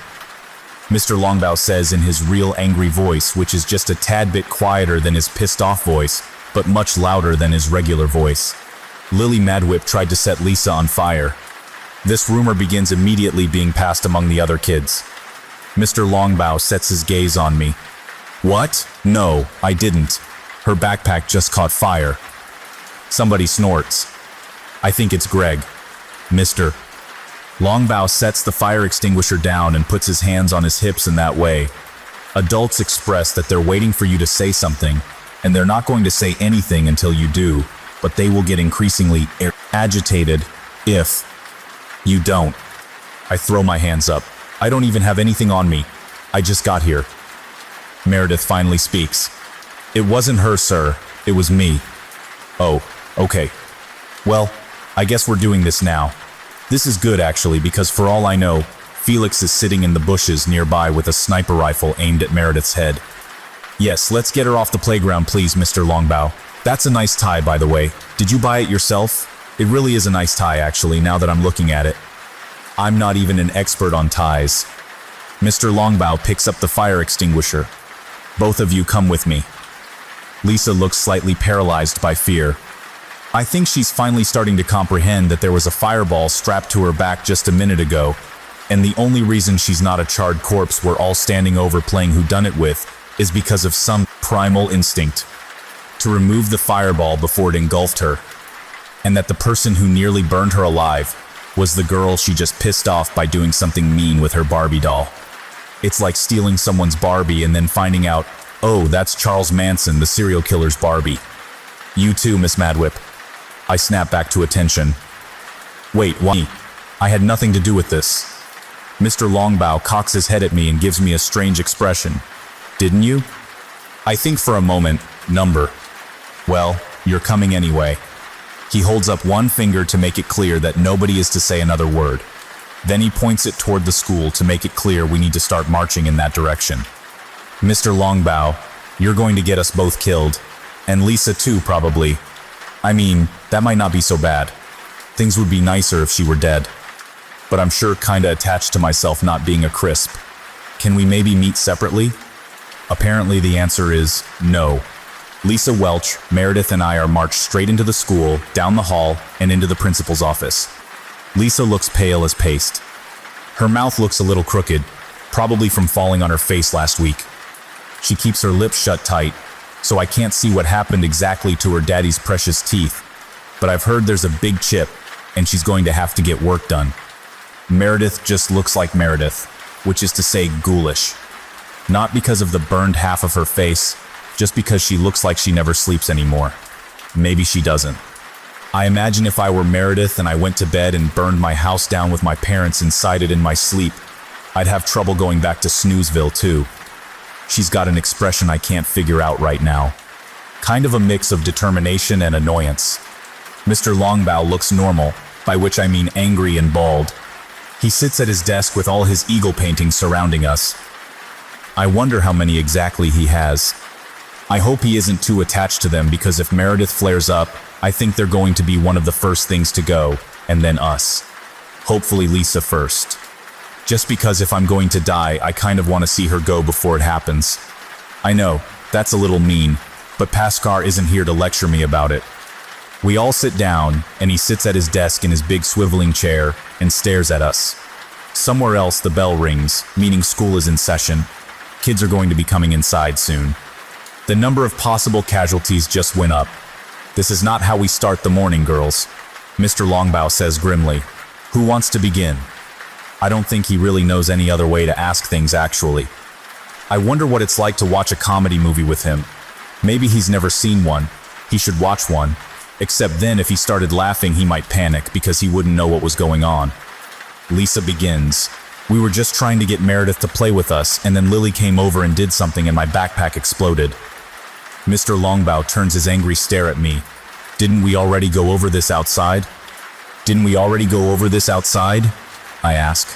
Speaker 1: Mr. Longbow says in his real angry voice, which is just a tad bit quieter than his pissed off voice, but much louder than his regular voice. Lily Madwhip tried to set Lisa on fire. This rumor begins immediately being passed among the other kids. Mr. Longbow sets his gaze on me. "What? No, I didn't. Her backpack just caught fire." Somebody snorts. I think it's Greg. Mr. Longbow sets the fire extinguisher down and puts his hands on his hips in that way. Adults express that they're waiting for you to say something, and they're not going to say anything until you do, but they will get increasingly agitated if you don't. I throw my hands up. I don't even have anything on me. I just got here. Meredith finally speaks. "It wasn't her, sir. It was me." "Oh, okay. Well, I guess we're doing this now." This is good, actually, because for all I know, Felix is sitting in the bushes nearby with a sniper rifle aimed at Meredith's head. "Yes, let's get her off the playground, please, Mr. Longbow. That's a nice tie, by the way. Did you buy it yourself? It really is a nice tie, actually, now that I'm looking at it." I'm not even an expert on ties. Mr. Longbow picks up the fire extinguisher. "Both of you come with me." Lisa looks slightly paralyzed by fear. I think she's finally starting to comprehend that there was a fireball strapped to her back just a minute ago, and the only reason she's not a charred corpse we're all standing over playing whodunit is because of some primal instinct to remove the fireball before it engulfed her, and that the person who nearly burned her alive was the girl she just pissed off by doing something mean with her Barbie doll. It's like stealing someone's Barbie and then finding out, oh, that's Charles Manson, the serial killer's Barbie. "You too, Miss Madwhip." I snap back to attention. "Wait, what? I had nothing to do with this." Mr. Longbow cocks his head at me and gives me a strange expression. "Didn't you?" I think for a moment, number. "Well, you're coming anyway." He holds up one finger to make it clear that nobody is to say another word. Then he points it toward the school to make it clear we need to start marching in that direction. "Mr. Longbow, you're going to get us both killed. And Lisa too, probably. I mean, that might not be so bad. Things would be nicer if she were dead. But I'm sure kinda attached to myself not being a crisp. Can we maybe meet separately?" Apparently the answer is no. Lisa Welch, Meredith, and I are marched straight into the school, down the hall, and into the principal's office. Lisa looks pale as paste. Her mouth looks a little crooked, probably from falling on her face last week. She keeps her lips shut tight, so I can't see what happened exactly to her daddy's precious teeth, but I've heard there's a big chip, and she's going to have to get work done. Meredith just looks like Meredith, which is to say ghoulish. Not because of the burned half of her face, just because she looks like she never sleeps anymore. Maybe she doesn't. I imagine if I were Meredith and I went to bed and burned my house down with my parents inside it in my sleep, I'd have trouble going back to Snoozeville too. She's got an expression I can't figure out right now. Kind of a mix of determination and annoyance. Mr. Longbow looks normal, by which I mean angry and bald. He sits at his desk with all his eagle paintings surrounding us. I wonder how many exactly he has. I hope he isn't too attached to them, because if Meredith flares up, I think they're going to be one of the first things to go, and then us. Hopefully Lisa first. Just because if I'm going to die, I kind of want to see her go before it happens. I know, that's a little mean, but Paskar isn't here to lecture me about it. We all sit down, and he sits at his desk in his big swiveling chair and stares at us. Somewhere else the bell rings, meaning school is in session. Kids are going to be coming inside soon. The number of possible casualties just went up. This is not how we start the morning, girls. Mr. Longbow says grimly. Who wants to begin? I don't think he really knows any other way to ask things, actually. I wonder what it's like to watch a comedy movie with him. Maybe he's never seen one. He should watch one. Except then if he started laughing, he might panic because he wouldn't know what was going on. Lisa begins. We were just trying to get Meredith to play with us, and then Lily came over and did something and my backpack exploded. Mr. Longbow turns his angry stare at me. Didn't we already go over this outside? I ask.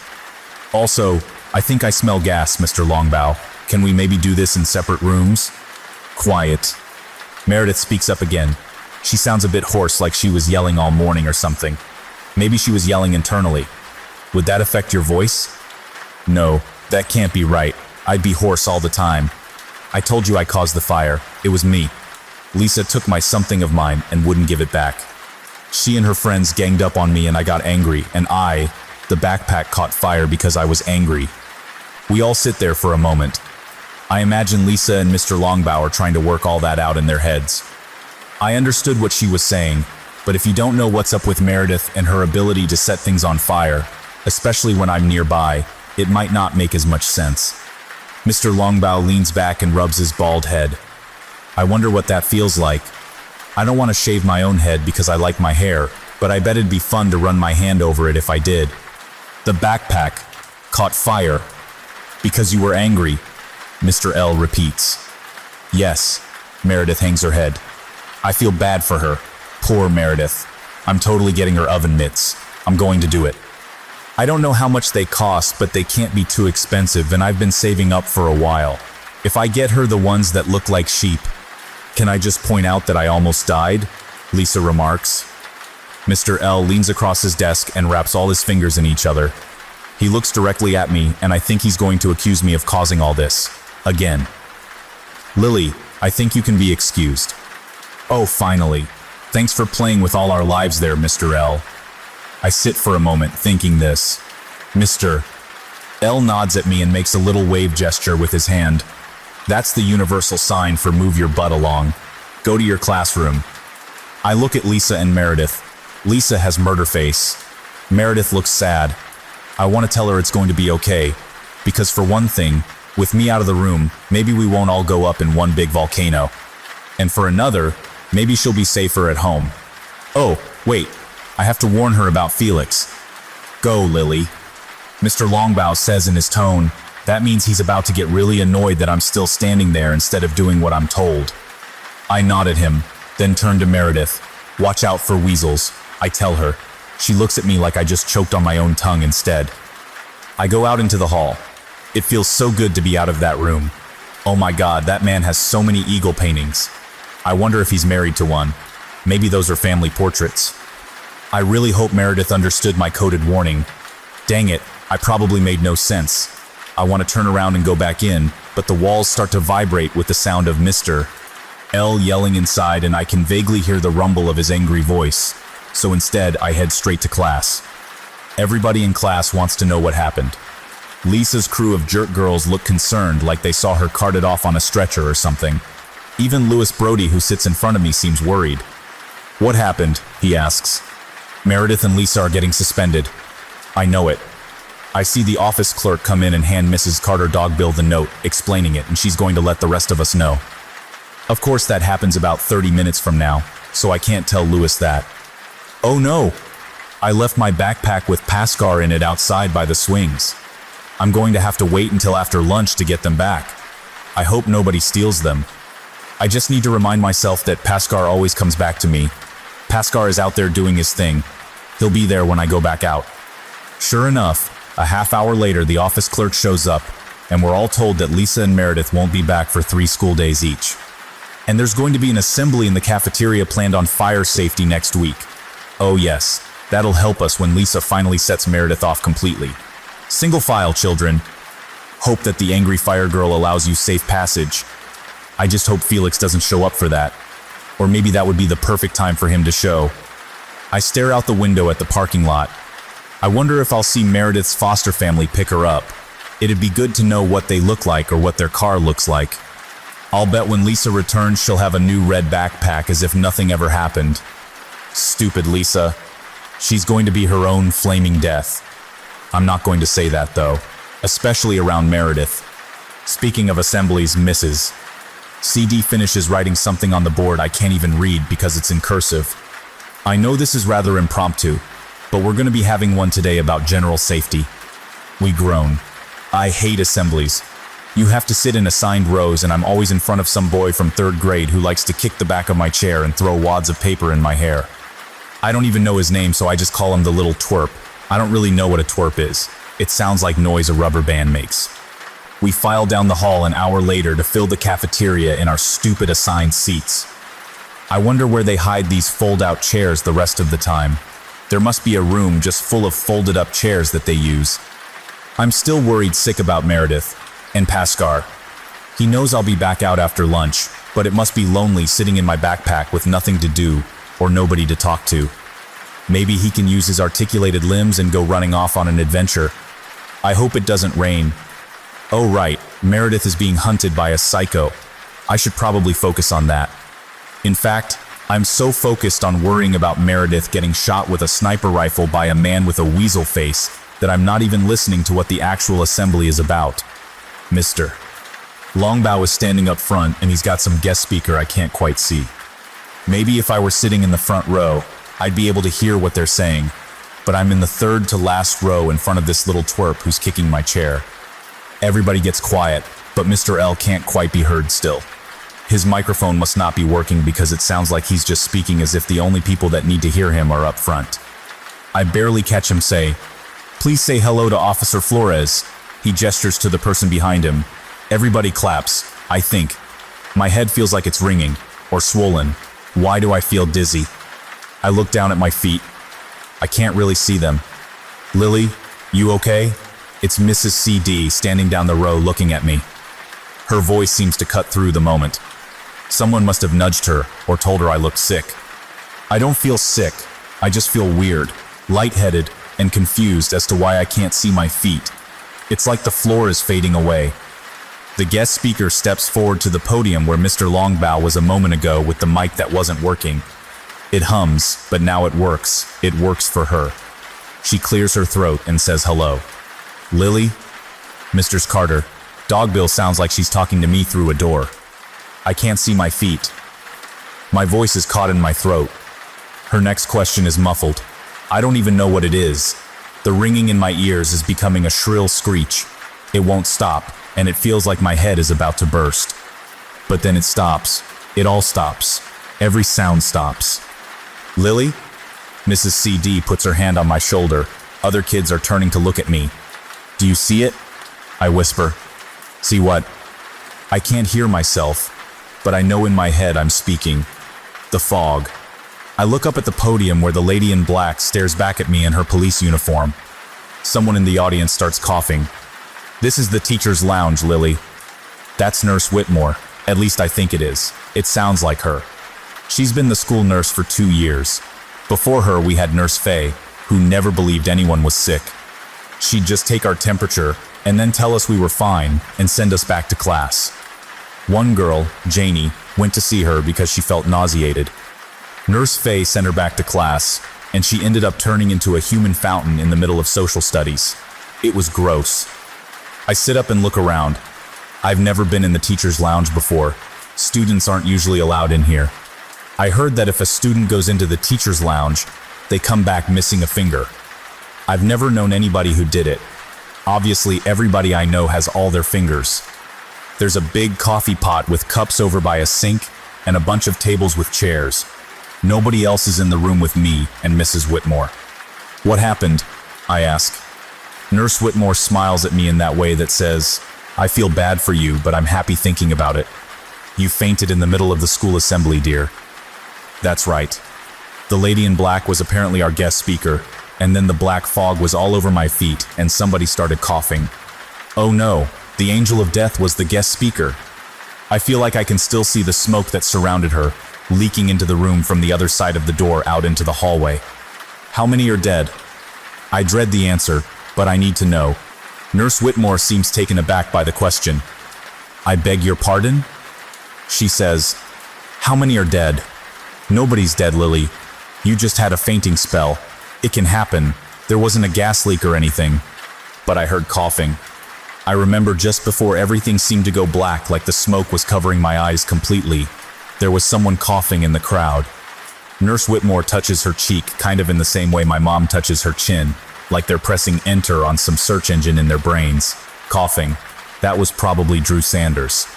Speaker 1: Also, I think I smell gas, Mr. Longbow. Can we maybe do this in separate rooms? Quiet. Meredith speaks up again. She sounds a bit hoarse, like she was yelling all morning or something. Maybe she was yelling internally. Would that affect your voice? No, that can't be right. I'd be hoarse all the time. I told you I caused the fire. It was me. Lisa took my something of mine and wouldn't give it back. She and her friends ganged up on me and I got angry, and the backpack caught fire because I was angry. We all sit there for a moment. I imagine Lisa and Mr. Longbow are trying to work all that out in their heads. I understood what she was saying, but if you don't know what's up with Meredith and her ability to set things on fire, especially when I'm nearby, it might not make as much sense. Mr. Longbow leans back and rubs his bald head. I wonder what that feels like. I don't want to shave my own head because I like my hair, but I bet it'd be fun to run my hand over it if I did. The backpack caught fire because you were angry, Mr. L repeats. Yes, Meredith hangs her head. I feel bad for her. Poor Meredith. I'm totally getting her oven mitts. I'm going to do it. I don't know how much they cost, but they can't be too expensive, and I've been saving up for a while. If I get her the ones that look like sheep, can I just point out that I almost died? Lisa remarks. Mr. L leans across his desk and wraps all his fingers in each other. He looks directly at me, and I think he's going to accuse me of causing all this. Again. Lily, I think you can be excused. Oh, finally. Thanks for playing with all our lives there, Mr. L. I sit for a moment thinking this. Mr. L nods at me and makes a little wave gesture with his hand. That's the universal sign for move your butt along. Go to your classroom. I look at Lisa and Meredith. Lisa has murder face. Meredith looks sad. I want to tell her it's going to be okay, because for one thing, with me out of the room, maybe we won't all go up in one big volcano. And for another, maybe she'll be safer at home. Oh, wait, I have to warn her about Felix. Go, Lily. Mr. Longbow says in his tone. That means he's about to get really annoyed that I'm still standing there instead of doing what I'm told. I nod at him, then turn to Meredith. Watch out for weasels, I tell her. She looks at me like I just choked on my own tongue instead. I go out into the hall. It feels so good to be out of that room. Oh my God, that man has so many eagle paintings. I wonder if he's married to one. Maybe those are family portraits. I really hope Meredith understood my coded warning. Dang it, I probably made no sense. I want to turn around and go back in, but the walls start to vibrate with the sound of Mr. L yelling inside, and I can vaguely hear the rumble of his angry voice. So instead, I head straight to class. Everybody in class wants to know what happened. Lisa's crew of jerk girls look concerned, like they saw her carted off on a stretcher or something. Even Louis Brody, who sits in front of me, seems worried. What happened? He asks. Meredith and Lisa are getting suspended. I know it. I see the office clerk come in and hand Mrs. Carter Dogbill the note, explaining it, and she's going to let the rest of us know. Of course, that happens about 30 minutes from now, so I can't tell Louis that. Oh no! I left my backpack with Paskar in it outside by the swings. I'm going to have to wait until after lunch to get them back. I hope nobody steals them. I just need to remind myself that Paskar always comes back to me. Pascal is out there doing his thing. He'll be there when I go back out. Sure enough, a half hour later, the office clerk shows up, and we're all told that Lisa and Meredith won't be back for 3 school days each. And there's going to be an assembly in the cafeteria planned on fire safety next week. Oh yes, that'll help us when Lisa finally sets Meredith off completely. Single file, children. Hope that the angry fire girl allows you safe passage. I just hope Felix doesn't show up for that. Or maybe that would be the perfect time for him to show. I stare out the window at the parking lot. I wonder if I'll see Meredith's foster family pick her up. It'd be good to know what they look like or what their car looks like. I'll bet when Lisa returns, she'll have a new red backpack as if nothing ever happened. Stupid Lisa. She's going to be her own flaming death. I'm not going to say that though, especially around Meredith. Speaking of assemblies, Mrs. CD finishes writing something on the board I can't even read because it's in cursive. I know this is rather impromptu, but we're going to be having one today about general safety. We groan. I hate assemblies. You have to sit in assigned rows, and I'm always in front of some boy from 3rd grade who likes to kick the back of my chair and throw wads of paper in my hair. I don't even know his name, so I just call him the little twerp. I don't really know what a twerp is. It sounds like noise a rubber band makes. We file down the hall an hour later to fill the cafeteria in our stupid assigned seats. I wonder where they hide these fold-out chairs the rest of the time. There must be a room just full of folded-up chairs that they use. I'm still worried sick about Meredith and Pascal. He knows I'll be back out after lunch, but it must be lonely sitting in my backpack with nothing to do or nobody to talk to. Maybe he can use his articulated limbs and go running off on an adventure. I hope it doesn't rain. Oh right, Meredith is being hunted by a psycho. I should probably focus on that. In fact, I'm so focused on worrying about Meredith getting shot with a sniper rifle by a man with a weasel face that I'm not even listening to what the actual assembly is about. Mr. Longbow is standing up front, and he's got some guest speaker I can't quite see. Maybe if I were sitting in the front row, I'd be able to hear what they're saying, but I'm in the 3rd to last row in front of this little twerp who's kicking my chair. Everybody gets quiet, but Mr. L can't quite be heard still. His microphone must not be working because it sounds like he's just speaking as if the only people that need to hear him are up front. I barely catch him say, "Please say hello to Officer Flores." He gestures to the person behind him. Everybody claps, I think. My head feels like it's ringing, or swollen. Why do I feel dizzy? I look down at my feet. I can't really see them. Lily, you okay? It's Mrs. CD standing down the row looking at me. Her voice seems to cut through the moment. Someone must have nudged her or told her I looked sick. I don't feel sick. I just feel weird, lightheaded, and confused as to why I can't see my feet. It's like the floor is fading away. The guest speaker steps forward to the podium where Mr. Longbow was a moment ago with the mic that wasn't working. It hums, but now it works. It works for her. She clears her throat and says hello. Lily? Mr. Carter. Dogbill sounds like she's talking to me through a door. I can't see my feet. My voice is caught in my throat. Her next question is muffled. I don't even know what it is. The ringing in my ears is becoming a shrill screech. It won't stop, and it feels like my head is about to burst. But then it stops. It all stops. Every sound stops. Lily? Mrs. CD puts her hand on my shoulder. Other kids are turning to look at me. Do you see it? I whisper. See what? I can't hear myself, but I know in my head I'm speaking. The fog. I look up at the podium where the lady in black stares back at me in her police uniform. Someone in the audience starts coughing. This is the teacher's lounge, Lily. That's Nurse Whitmore. At least I think it is. It sounds like her. She's been the school nurse for 2 years. Before her, we had Nurse Faye, who never believed anyone was sick. She'd just take our temperature and then tell us we were fine and send us back to class. One girl, Janie, went to see her because she felt nauseated. Nurse Faye sent her back to class, and she ended up turning into a human fountain in the middle of social studies. It was gross. I sit up and look around. I've never been in the teacher's lounge before. Students aren't usually allowed in here. I heard that if a student goes into the teacher's lounge, they come back missing a finger. I've never known anybody who did it. Obviously, everybody I know has all their fingers. There's a big coffee pot with cups over by a sink and a bunch of tables with chairs. Nobody else is in the room with me and Mrs. Whitmore. What happened? I ask. Nurse Whitmore smiles at me in that way that says, I feel bad for you, but I'm happy thinking about it. You fainted in the middle of the school assembly, dear. That's right. The lady in black was apparently our guest speaker, and then the black fog was all over my feet and somebody started coughing. Oh no, the angel of death was the guest speaker. I feel like I can still see the smoke that surrounded her, leaking into the room from the other side of the door out into the hallway. How many are dead? I dread the answer, but I need to know. Nurse Whitmore seems taken aback by the question. I beg your pardon? She says, how many are dead? Nobody's dead, Lily. You just had a fainting spell. It can happen. There wasn't a gas leak or anything. But I heard coughing. I remember just before everything seemed to go black, like the smoke was covering my eyes completely, there was someone coughing in the crowd. Nurse Whitmore touches her cheek kind of in the same way my mom touches her chin, like they're pressing enter on some search engine in their brains. Coughing. That was probably Drew Sanders.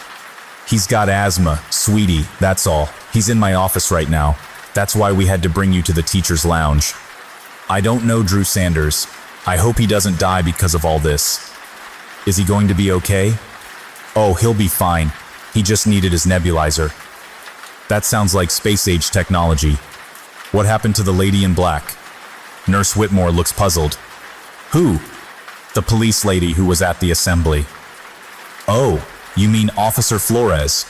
Speaker 1: He's got asthma, sweetie, that's all. He's in my office right now. That's why we had to bring you to the teacher's lounge. I don't know Drew Sanders. I hope he doesn't die because of all this. Is he going to be okay? Oh, he'll be fine. He just needed his nebulizer. That sounds like space-age technology. What happened to the lady in black? Nurse Whitmore looks puzzled. Who? The police lady who was at the assembly. Oh, you mean Officer Flores?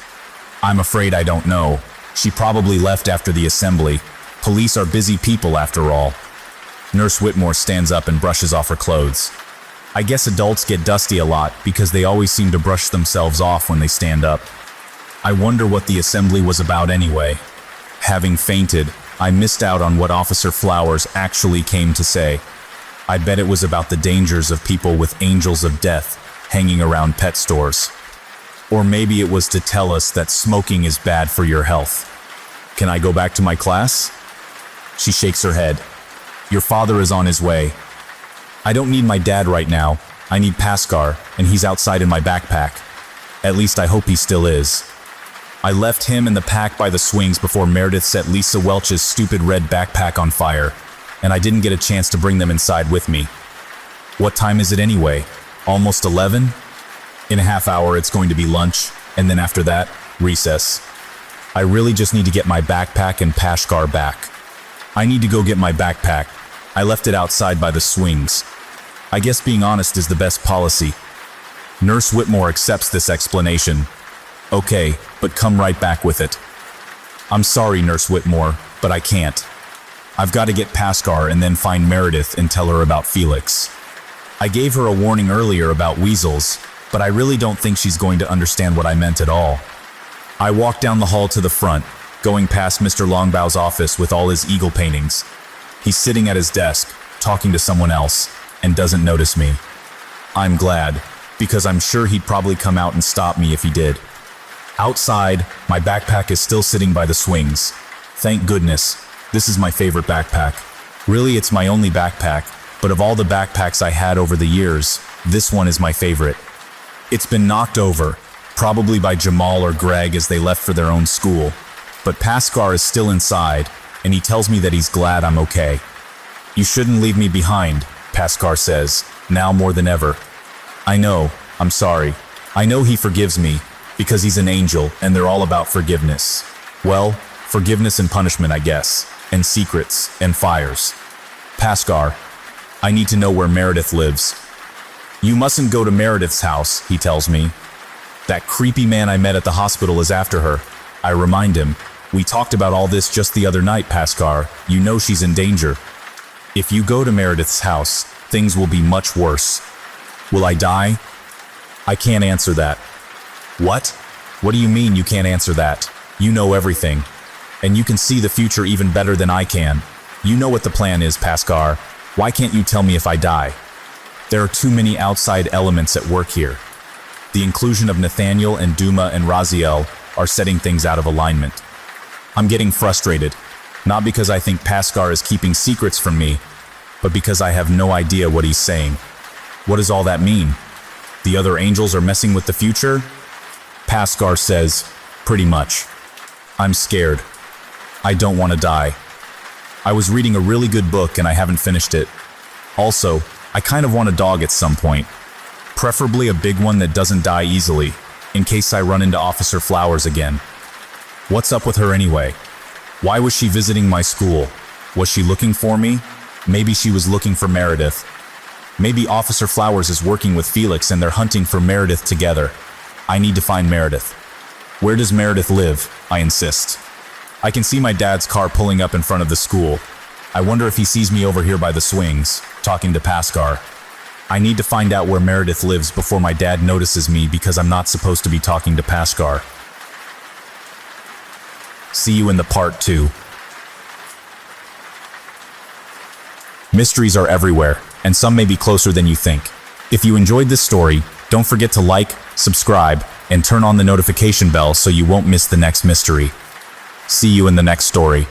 Speaker 1: I'm afraid I don't know. She probably left after the assembly. Police are busy people after all. Nurse Whitmore stands up and brushes off her clothes. I guess adults get dusty a lot because they always seem to brush themselves off when they stand up. I wonder what the assembly was about anyway. Having fainted, I missed out on what Officer Flowers actually came to say. I bet it was about the dangers of people with angels of death hanging around pet stores. Or maybe it was to tell us that smoking is bad for your health. Can I go back to my class? She shakes her head. Your father is on his way. I don't need my dad right now. I need Pascar, and he's outside in my backpack. At least I hope he still is. I left him and the pack by the swings before Meredith set Lisa Welch's stupid red backpack on fire, and I didn't get a chance to bring them inside with me. What time is it anyway? Almost 11? In a half hour it's going to be lunch, and then after that, recess. I really just need to get my backpack and Pascar back. I need to go get my backpack. I left it outside by the swings. I guess being honest is the best policy. Nurse Whitmore accepts this explanation. Okay, but come right back with it. I'm sorry, Nurse Whitmore, but I can't. I've got to get Pascar and then find Meredith and tell her about Felix. I gave her a warning earlier about weasels, but I really don't think she's going to understand what I meant at all. I walk down the hall to the front, going past Mr. Longbow's office with all his eagle paintings. He's sitting at his desk, talking to someone else, and doesn't notice me. I'm glad, because I'm sure he'd probably come out and stop me if he did. Outside, my backpack is still sitting by the swings. Thank goodness, this is my favorite backpack. Really, it's my only backpack, but of all the backpacks I had over the years, this one is my favorite. It's been knocked over, probably by Jamal or Greg as they left for their own school, but Pascar is still inside, and he tells me that he's glad I'm okay. You shouldn't leave me behind, Pascar says, now more than ever. I know, I'm sorry. I know he forgives me, because he's an angel and they're all about forgiveness. Well, forgiveness and punishment, I guess, and secrets and fires. Pascar, I need to know where Meredith lives. You mustn't go to Meredith's house, he tells me. That creepy man I met at the hospital is after her. I remind him, we talked about all this just the other night, Pascar. You know she's in danger. If you go to Meredith's house, things will be much worse. Will I die? I can't answer that. What? What do you mean you can't answer that? You know everything. And you can see the future even better than I can. You know what the plan is, Pascar. Why can't you tell me if I die? There are too many outside elements at work here. The inclusion of Nathaniel and Duma and Raziel are setting things out of alignment. I'm getting frustrated, not because I think Pascar is keeping secrets from me, but because I have no idea what he's saying. What does all that mean? The other angels are messing with the future? Pascar says, pretty much. I'm scared. I don't want to die. I was reading a really good book and I haven't finished it. Also, I kind of want a dog at some point. Preferably a big one that doesn't die easily, in case I run into Officer Flowers again. What's up with her anyway? Why was she visiting my school? Was she looking for me? Maybe she was looking for Meredith. Maybe Officer Flowers is working with Felix and they're hunting for Meredith together. I need to find Meredith. Where does Meredith live? I insist. I can see my dad's car pulling up in front of the school. I wonder if he sees me over here by the swings, talking to Pascar. I need to find out where Meredith lives before my dad notices me because I'm not supposed to be talking to Pascar. See you in the part 2. Mysteries are everywhere, and some may be closer than you think. If you enjoyed this story, don't forget to like, subscribe, and turn on the notification bell so you won't miss the next mystery. See you in the next story.